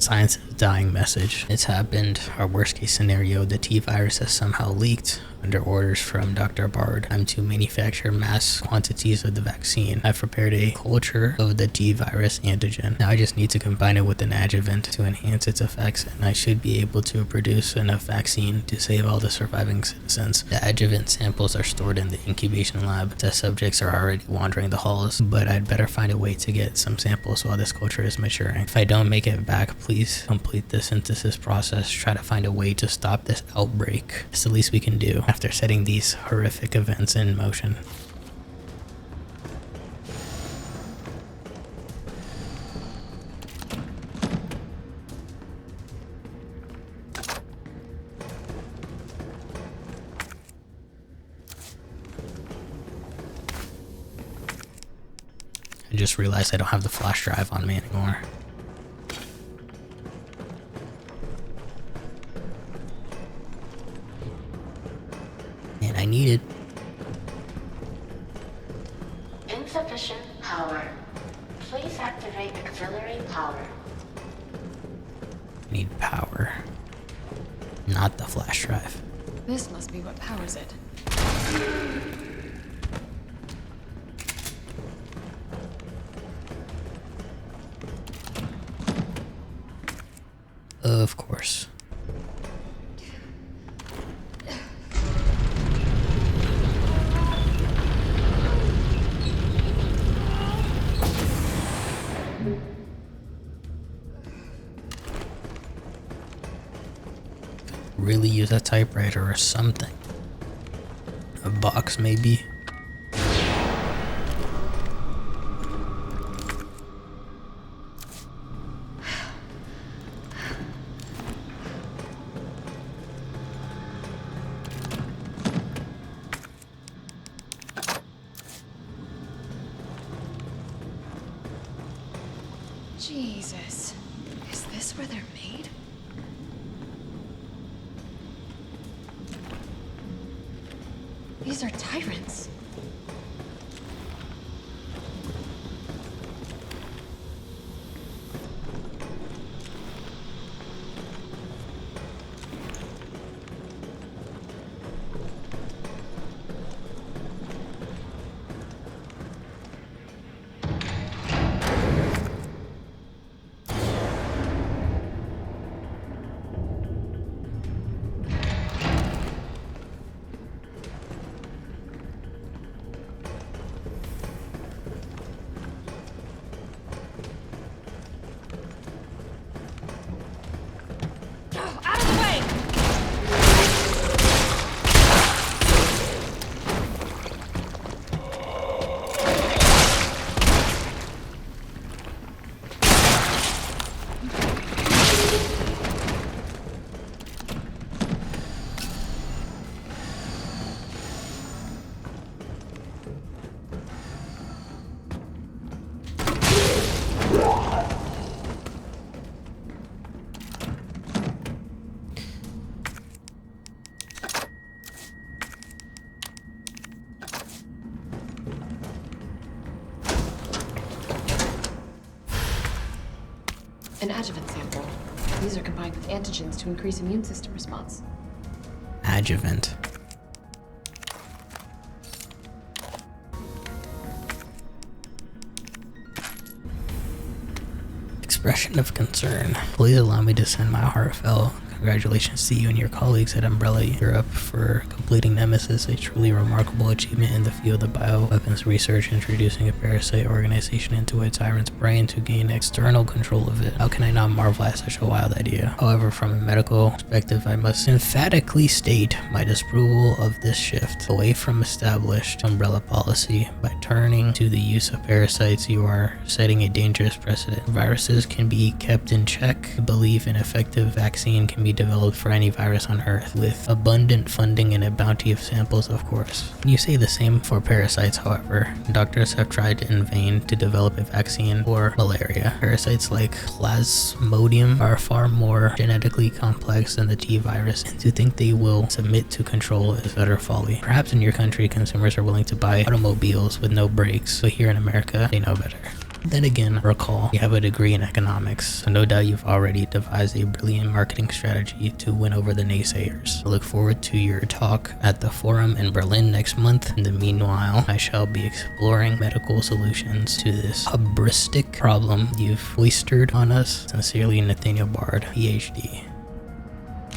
Science is dying message. It's happened. Our worst case scenario, the T-virus has somehow leaked. Under orders from Dr. Bard, I'm to manufacture mass quantities of the vaccine. I've prepared a culture of the T-virus antigen. Now I just need to combine it with an adjuvant to enhance its effects, and I should be able to produce enough vaccine to save all the surviving citizens. The adjuvant samples are stored in the incubation lab. Test subjects are already wandering the halls, but I'd better find a way to get some samples while this culture is maturing. If I don't make it back, please complete the synthesis process. Try to find a way to stop this outbreak. It's the least we can do after setting these horrific events in motion. I just realized I don't have the flash drive on me anymore. And I need it. Insufficient power. Please activate auxiliary power. I need power. Not the flash drive. This must be what powers it. Of course. Really use a typewriter or something. A box maybe. Jesus. Is this where they're made? These are tyrants. An adjuvant sample. These are combined with antigens to increase immune system response. Adjuvant. Expression of concern. Please allow me to send my heartfelt congratulations to you and your colleagues at Umbrella Europe for completing Nemesis, a truly remarkable achievement in the field of bioweapons research, introducing a parasite organization into a tyrant's brain to gain external control of it. How can I not marvel at such a wild idea? However, from a medical perspective, I must emphatically state my disapproval of this shift away from established Umbrella policy. By turning to the use of parasites, you are setting a dangerous precedent. Viruses can be kept in check. I believe an effective vaccine can be developed for any virus on Earth, with abundant funding and a bounty of samples, of course. You say the same for parasites, however. Doctors have tried in vain to develop a vaccine for malaria. Parasites like Plasmodium are far more genetically complex than the T virus, and to think they will submit to control is utter folly. Perhaps in your country, consumers are willing to buy automobiles with no brakes, but here in America, they know better. Then again, recall, you have a degree in economics, so no doubt you've already devised a brilliant marketing strategy to win over the naysayers. I look forward to your talk at the forum in Berlin next month. In the meanwhile, I shall be exploring medical solutions to this hubristic problem you've foisted on us. Sincerely, Nathaniel Bard, PhD.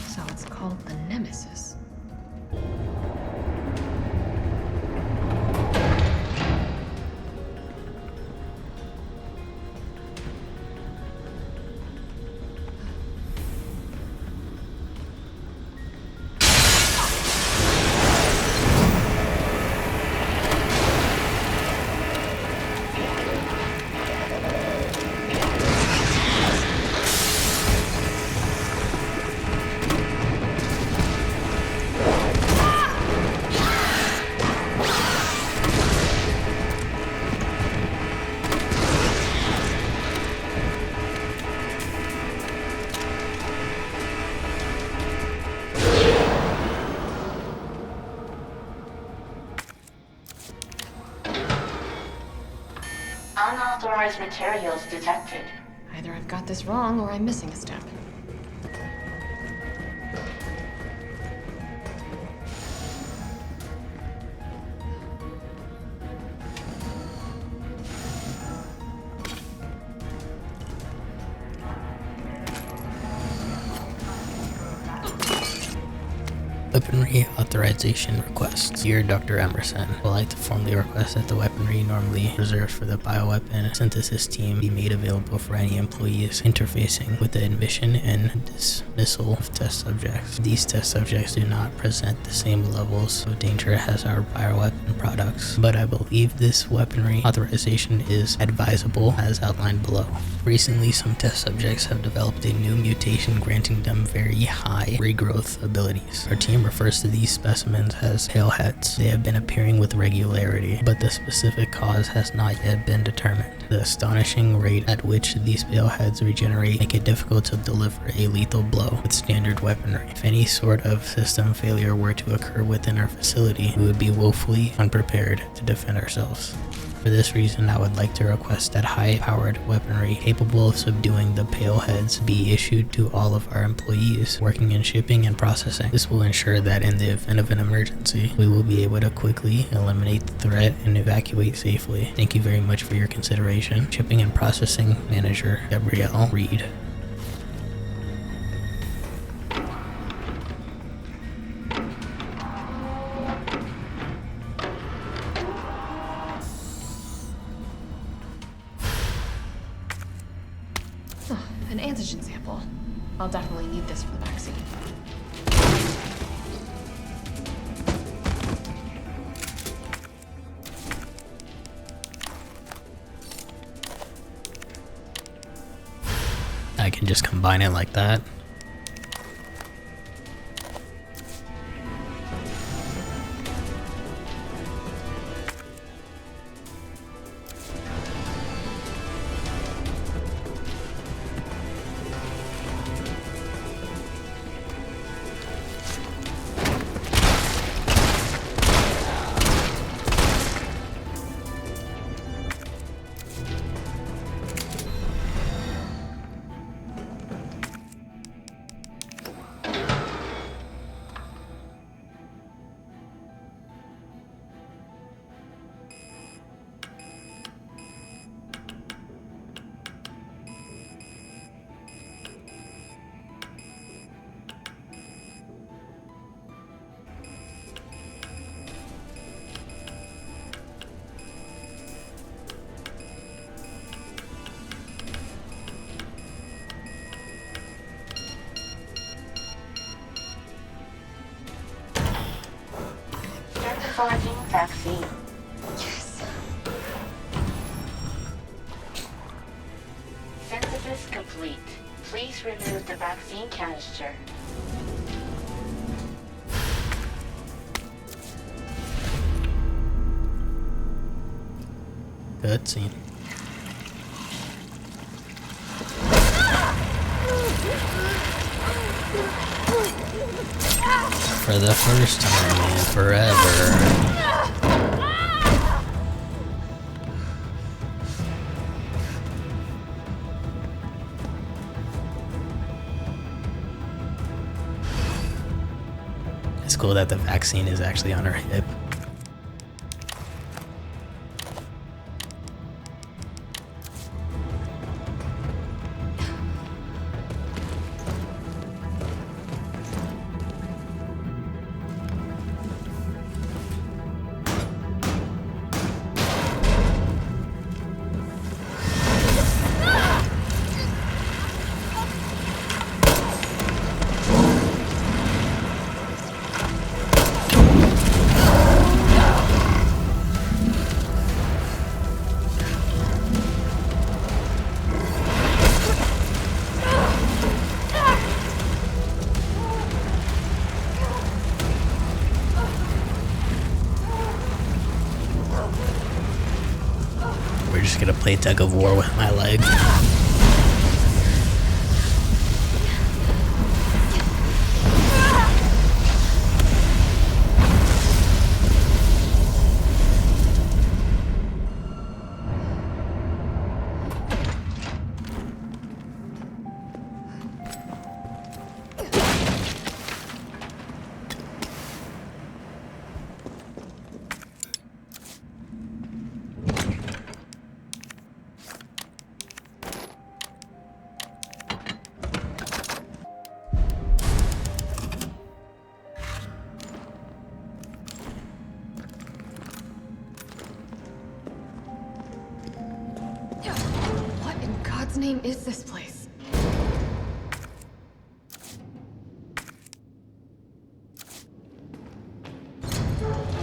So it's called the Nemesis. Unauthorized materials detected. Either I've got this wrong or I'm missing a step. Weaponry authorization request. Dear Dr. Emerson, I would like to formally request that the weaponry normally reserved for the bioweapon synthesis team be made available for any employees interfacing with the admission and dismissal of test subjects. These test subjects do not present the same levels of danger as our bioweapon products, but I believe this weaponry authorization is advisable as outlined below. Recently, some test subjects have developed a new mutation granting them very high regrowth abilities. Our team refers to these specimens as paleheads. They have been appearing with regularity, but the specific cause has not yet been determined. The astonishing rate at which these paleheads regenerate make it difficult to deliver a lethal blow with standard weaponry. If any sort of system failure were to occur within our facility, we would be woefully unprepared to defend ourselves. For this reason, I would like to request that high-powered weaponry capable of subduing the paleheads be issued to all of our employees working in shipping and processing. This will ensure that in the event of an emergency, we will be able to quickly eliminate the threat and evacuate safely. Thank you very much for your consideration. Shipping and Processing Manager, Gabrielle Reed. An antigen sample. I'll definitely need this for the vaccine. I can just combine it like that. Starting vaccine. Yes. Synthesis complete. Please remove the vaccine canister. Cutscene. For the first time in forever. cool that the vaccine is actually on her hip. We're just gonna play tug of war with my leg. What in God's name is this place?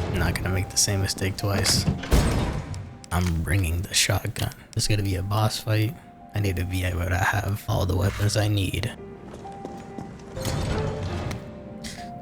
I'm not gonna make the same mistake twice. I'm bringing the shotgun. This is gonna be a boss fight. I need to be able to have all the weapons I need.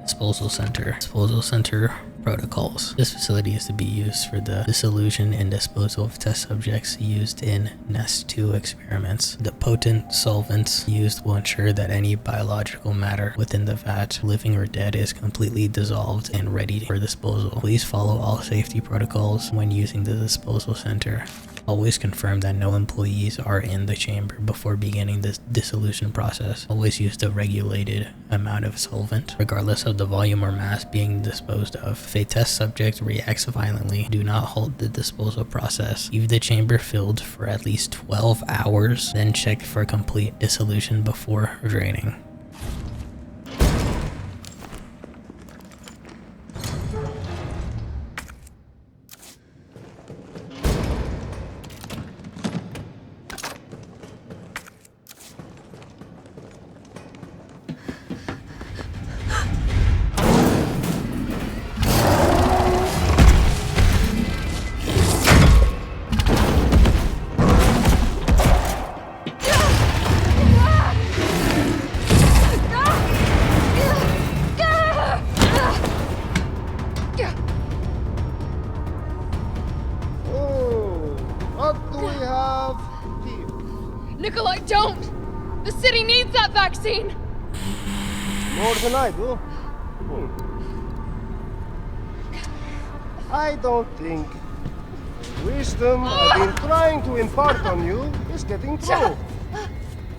Disposal center. Disposal center protocols. This facility is to be used for the dissolution and disposal of test subjects used in Nest 2 experiments. The potent solvents used will ensure that any biological matter within the vat, living or dead, is completely dissolved and ready for disposal. Please follow all safety protocols when using the disposal center. Always confirm that no employees are in the chamber before beginning the dissolution process. Always use the regulated amount of solvent, regardless of the volume or mass being disposed of. If a test subject reacts violently, do not halt the disposal process. Leave the chamber filled for at least 12 hours, then check for complete dissolution before draining. Nikolai, don't! The city needs that vaccine! More than I do. I don't think the wisdom I've been trying to impart on you is getting through.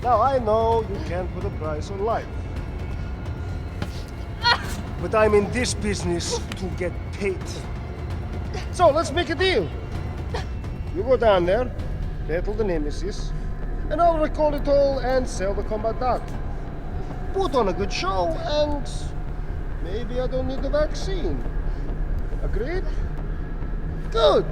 Now I know you can't put a price on life. But I'm in this business to get paid. So let's make a deal. You go down there, battle the Nemesis, and I'll recall it all and sell the combat dog. Put on a good show, and maybe I don't need the vaccine. Agreed? Good.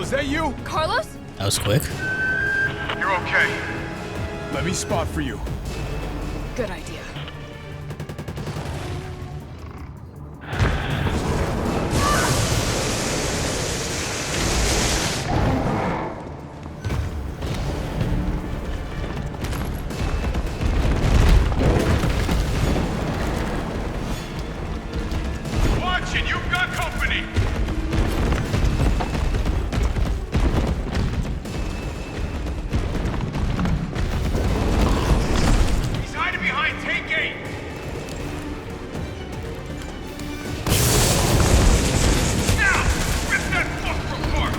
Is that you? Carlos? That was quick. You're okay. Let me spot for you. Good idea. got company! He's hiding behind tank gate! Now! Rip that fucker apart!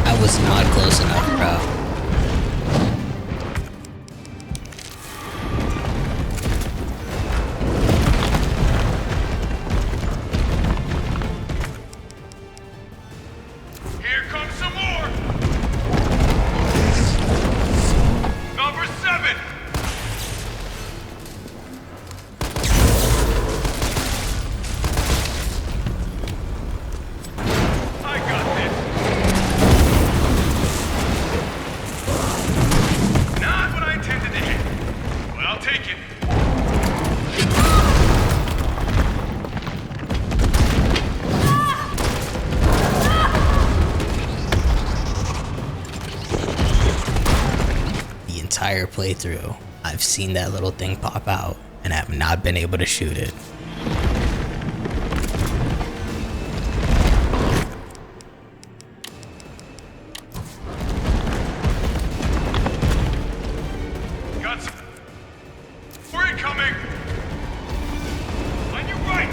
I was not close enough, bro. Here comes some more! Number 7! I got this! Not what I intended to hit, but I'll take it. The entire playthrough, I've seen that little thing pop out and have not been able to shoot it. Got some. We're incoming! On your right!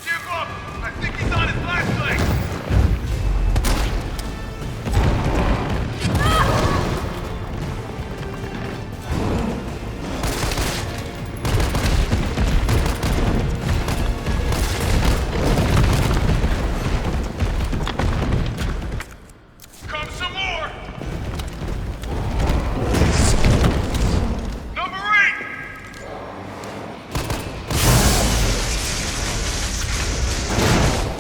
Give up! I think he's on his last leg! Come some more! Number 8!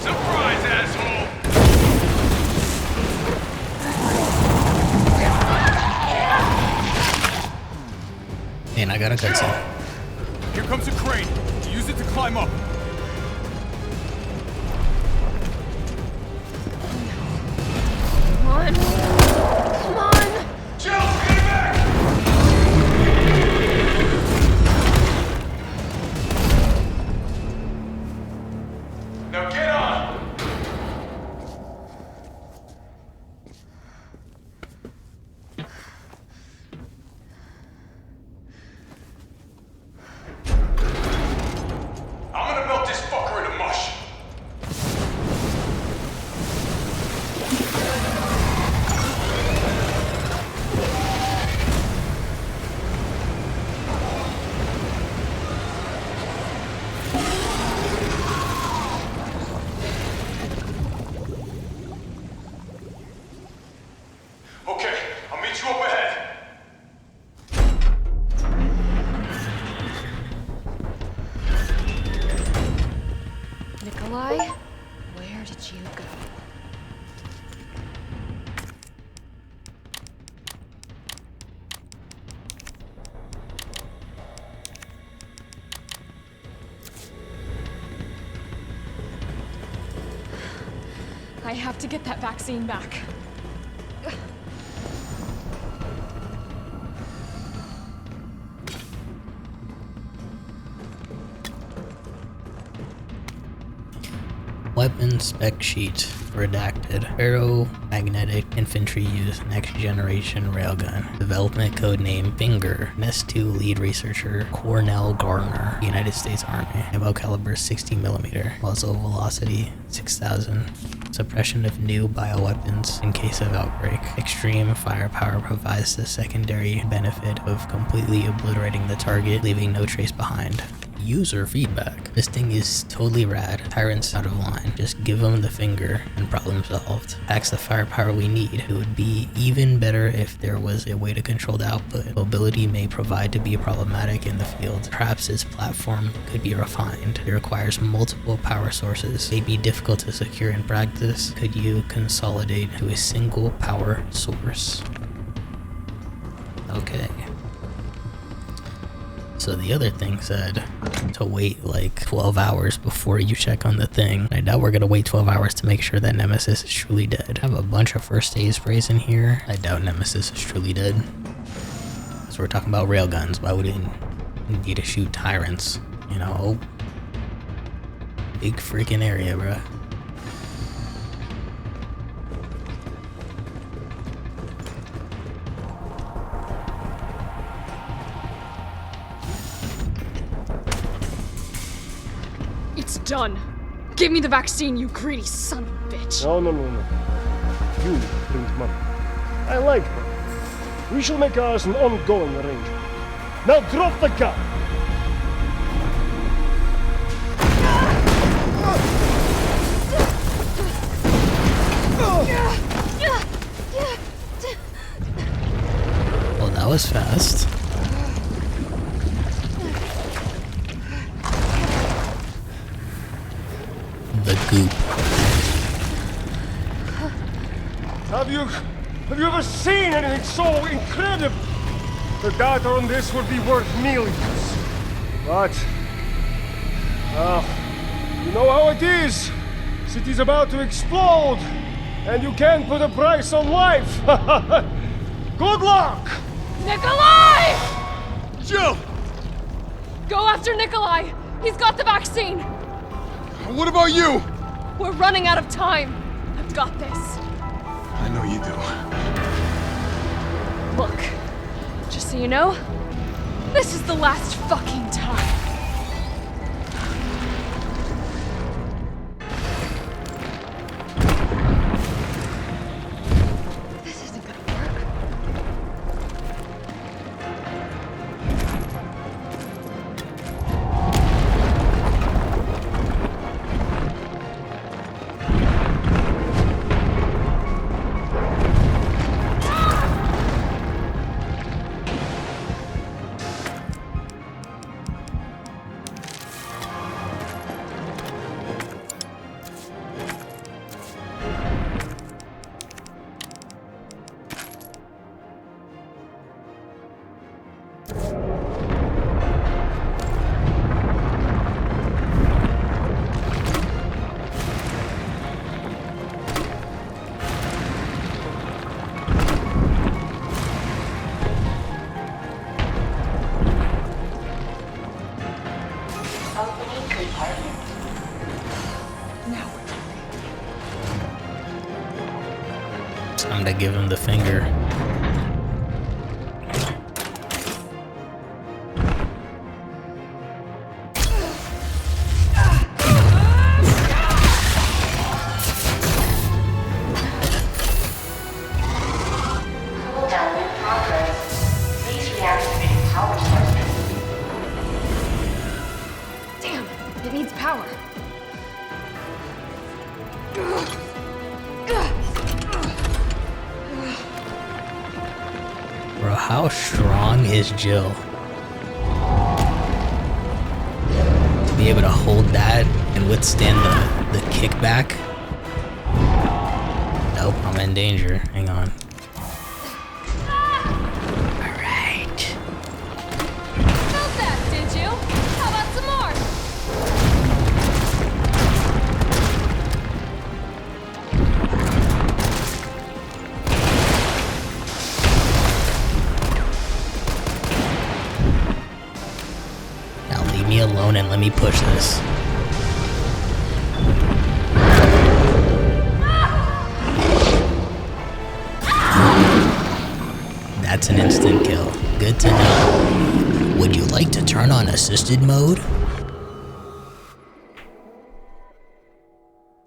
Surprise, asshole! And I got a cutscene. Here comes a crane. Use it to climb up. Come on. Come on. Jill, get back! Now get on! I'm gonna melt this fucker into mush. Okay, I'll meet you up ahead. Nikolai, where did you go? I have to get that vaccine back. Weapon spec sheet redacted. Ferromagnetic infantry use next generation railgun. Development code name Finger. NES2 lead researcher Cornell Garner. United States Army. Ammo caliber 60mm. Muzzle velocity 6,000. Suppression of new bioweapons in case of outbreak. Extreme firepower provides the secondary benefit of completely obliterating the target, leaving no trace behind. User feedback. This thing is totally rad. Tyrant's out of line. Just give them the finger and problem solved. Packs the firepower we need. It would be even better if there was a way to control the output. Mobility may provide to be problematic in the field. Perhaps its platform could be refined. It requires multiple power sources. May be difficult to secure in practice. Could you consolidate to a single power source? Okay. So the other thing said to wait like 12 hours before you check on the thing. I doubt we're gonna wait 12 hours to make sure that Nemesis is truly dead. I have a bunch of first aid sprays in here. I doubt Nemesis is truly dead. Because we're talking about railguns. Why would it need to shoot tyrants? You know? Big freaking area, bruh. It's done. Give me the vaccine, you greedy son of a bitch. No. You print money. I like money. We shall make ours an ongoing arrangement. Now drop the gun! Well, that was fast. The goop. Have you ever seen anything so incredible? The data on this would be worth millions. But, you know how it is. City's about to explode, and you can't put a price on life. Good luck! Nikolai! Jill! Go after Nikolai! He's got the vaccine! What about you? We're running out of time. I've got this. I know you do. Look, just so you know, this is the last fucking time. This isn't gonna work. Time to give him the finger. Damn, it needs power. Bro, how strong is Jill? To be able to hold that and withstand the kickback? Nope, I'm in danger. Hang on. Alright. Felt that, did you? How about some more? Now leave me alone and let me push this. That's an instant kill. Good to know. Would you like to turn on assisted mode?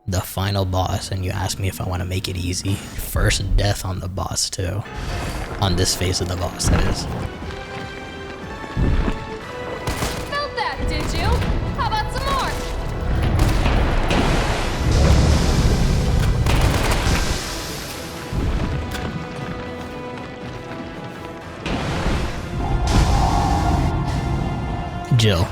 The final boss, and you ask me if I want to make it easy. First death on the boss too. On this phase of the boss, that is. Felt that, did you? Jill.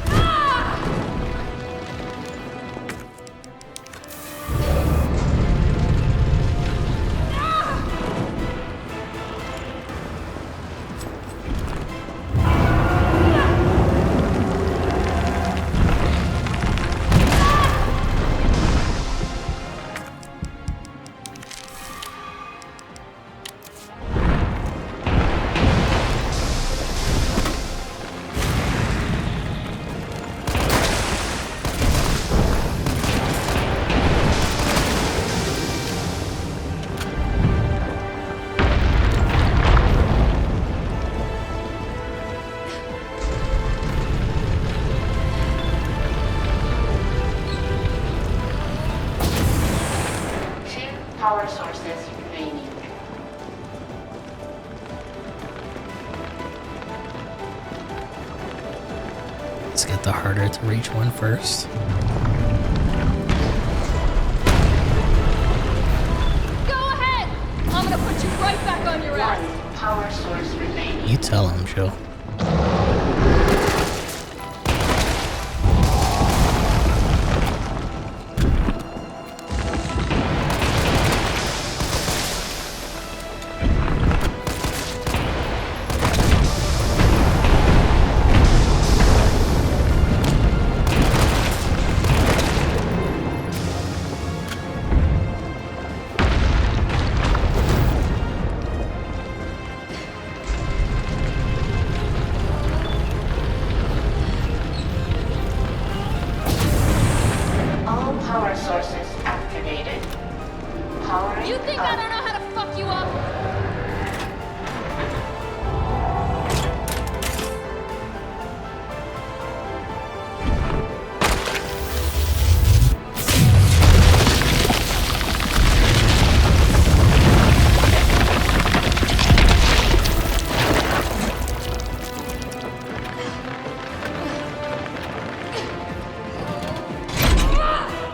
Power sources remaining. Let's get the harder to reach one first. Go ahead! I'm gonna put you right back on your ass. One power source remaining. You tell him, Jill. Power sources activated. Powering You think I don't know how to fuck you up?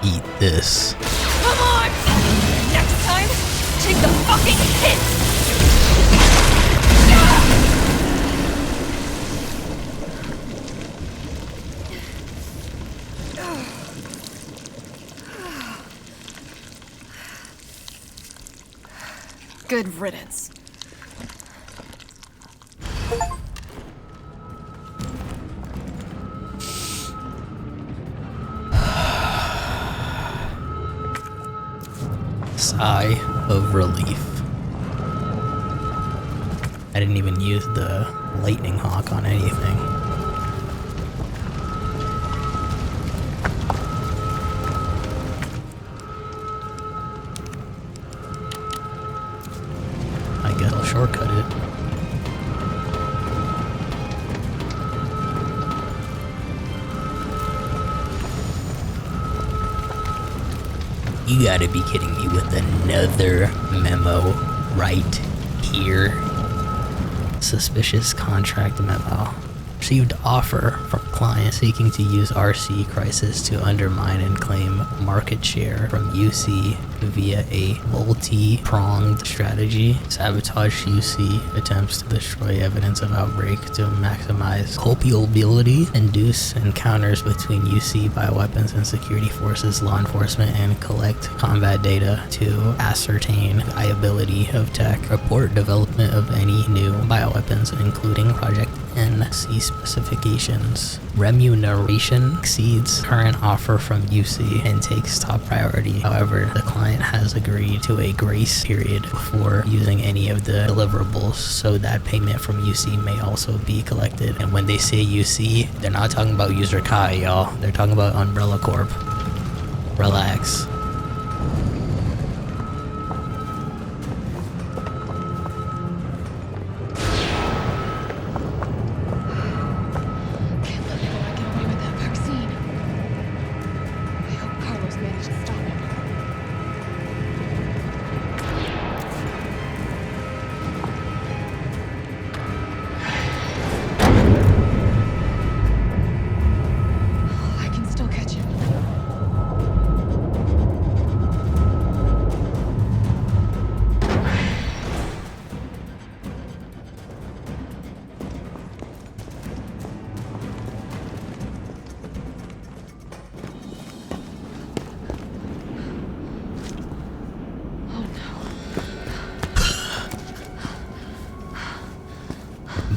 Eat this. Come on! Next time, take the fucking hit! Good riddance. Sigh of relief. I didn't even use the lightning hawk on anything. I guess I'll shortcut it. You gotta be kidding me with another memo right here. Suspicious contract memo. Received offer from client seeking to use RC Crisis to undermine and claim market share from UC via a multi-pronged strategy. Sabotage UC attempts to destroy evidence of outbreak to maximize culpability, induce encounters between UC bioweapons and security forces, law enforcement, and collect combat data to ascertain viability of tech. Report development of any new bioweapons, including Project NC specifications. Remuneration exceeds current offer from UC and takes top priority. However, the client has agreed to a grace period before using any of the deliverables so that payment from UC may also be collected. And when they say UC, they're not talking about UserCai, y'all. They're talking about Umbrella Corp. Relax.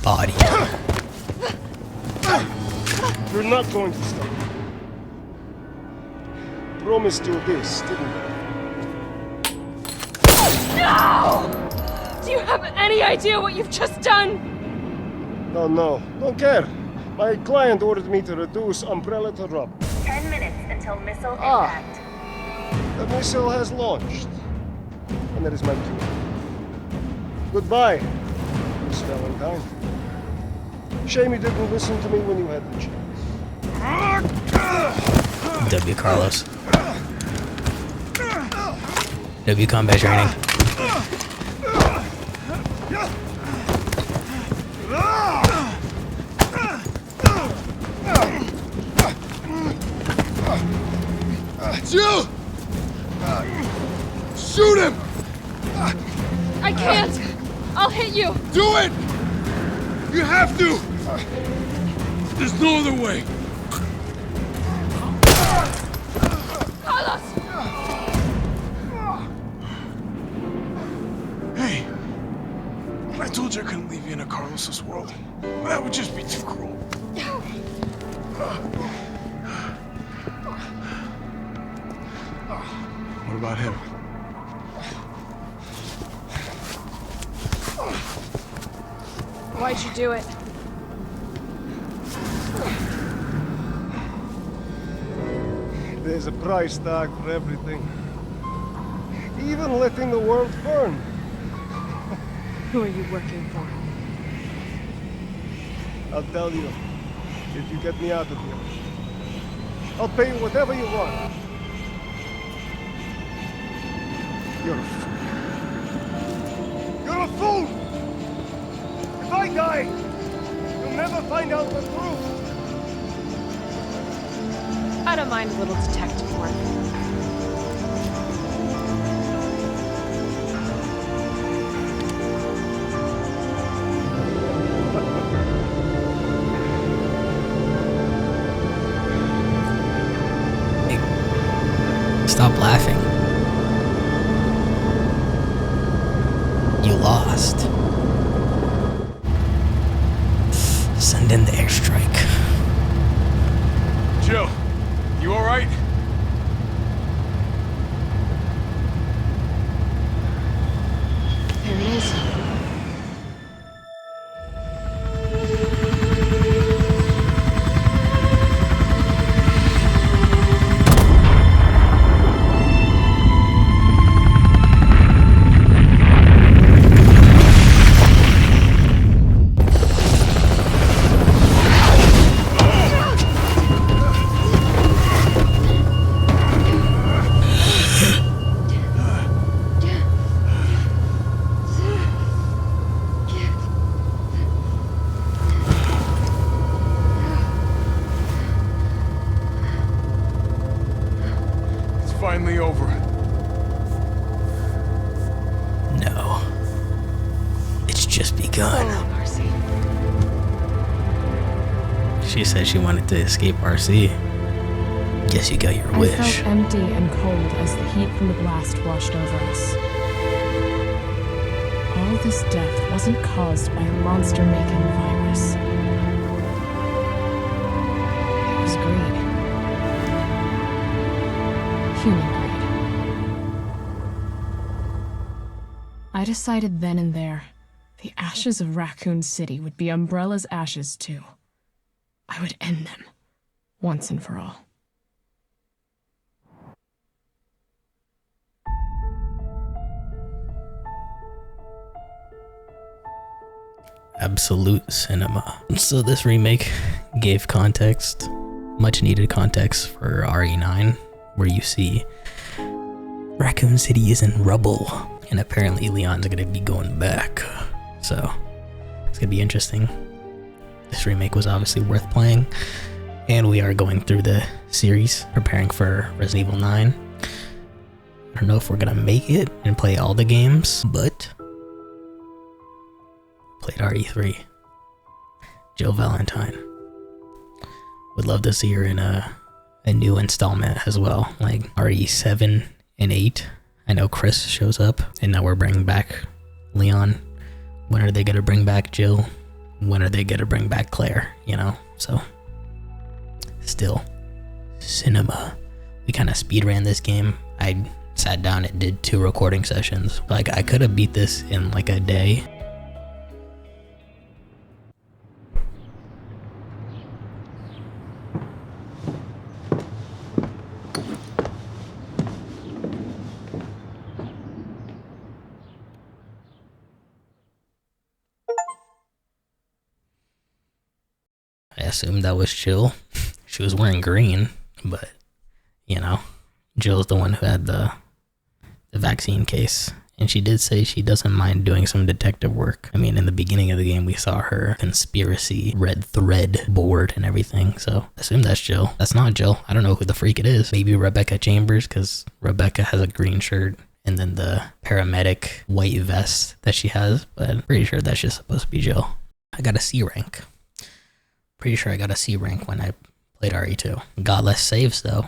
body. You're not going to stop. Promised you this, didn't I? No! Do you have any idea what you've just done? No, don't care. My client ordered me to reduce Umbrella to rubble. 10 minutes until missile impact. The missile has launched. And that is my cue. Goodbye, Miss Valentine. Shame you didn't listen to me when you had the chance. W. Carlos. W combat training. Jill! Shoot him! I can't! I'll hit you! Do it! You have to! There's no other way. Carlos! Hey, I told you I couldn't leave you in a Carlos's world. That would just be too cruel. What about him? Why'd you do it? There's a price tag for everything. Even letting the world burn. Who are you working for? I'll tell you, if you get me out of here. I'll pay you whatever you want. You're a fool. You're a fool! If I die, you'll never find out the truth. I don't mind a little detective work. Stop laughing. You lost. Send in the airstrike. Jill, you alright? There it is. Finally over. No. It's just begun. Oh, Marcy. She said she wanted to escape RC. Guess you got your wish. I felt empty and cold as the heat from the blast washed over us. All this death wasn't caused by a monster-making virus. It was greed. Human greed. I decided then and there, the ashes of Raccoon City would be Umbrella's ashes too. I would end them, once and for all. Absolute cinema. So this remake gave context, much needed context for RE9, where you see Raccoon City is in rubble, and apparently Leon's gonna be going back. So it's gonna be interesting. This remake was obviously worth playing, and we are going through the series, preparing for Resident Evil 9. I don't know if we're gonna make it and play all the games, but played RE3. Jill Valentine. Would love to see her in a new installment as well, like RE7 and 8. I know Chris shows up, and now we're bringing back Leon. When are they gonna bring back Jill? when are they gonna bring back Claire, you know? So, still, cinema. We kind of speed ran this game. I sat down and did 2 recording sessions. Like, I could have beat this in like a day. I assumed that was Jill. She was wearing green, but, you know, Jill's the one who had the vaccine case. And she did say she doesn't mind doing some detective work. I mean, in the beginning of the game, we saw her conspiracy red thread board and everything. So I assume that's Jill. That's not Jill. I don't know who the freak it is. Maybe Rebecca Chambers, because Rebecca has a green shirt and then the paramedic white vest that she has. But I'm pretty sure that's just supposed to be Jill. I got a C rank. Pretty sure I got a C rank when I played RE2. Got less saves though.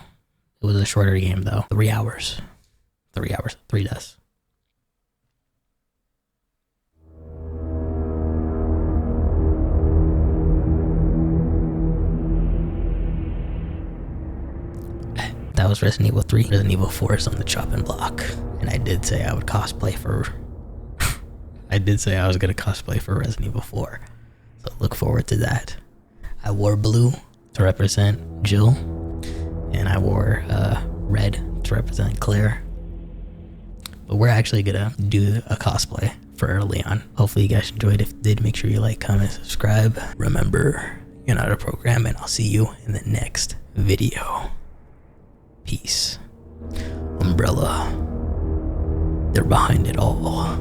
It was a shorter game though. 3 hours. 3 hours. 3 deaths. That was Resident Evil 3. Resident Evil 4 is on the chopping block. And I did say I would cosplay for... I did say I was going to cosplay for Resident Evil 4. So look forward to that. I wore blue to represent Jill. And I wore red to represent Claire. But we're actually going to do a cosplay for Leon. Hopefully you guys enjoyed. If you did, make sure you like, comment, subscribe. Remember, you're not a program, and I'll see you in the next video. Peace. Umbrella. They're behind it all.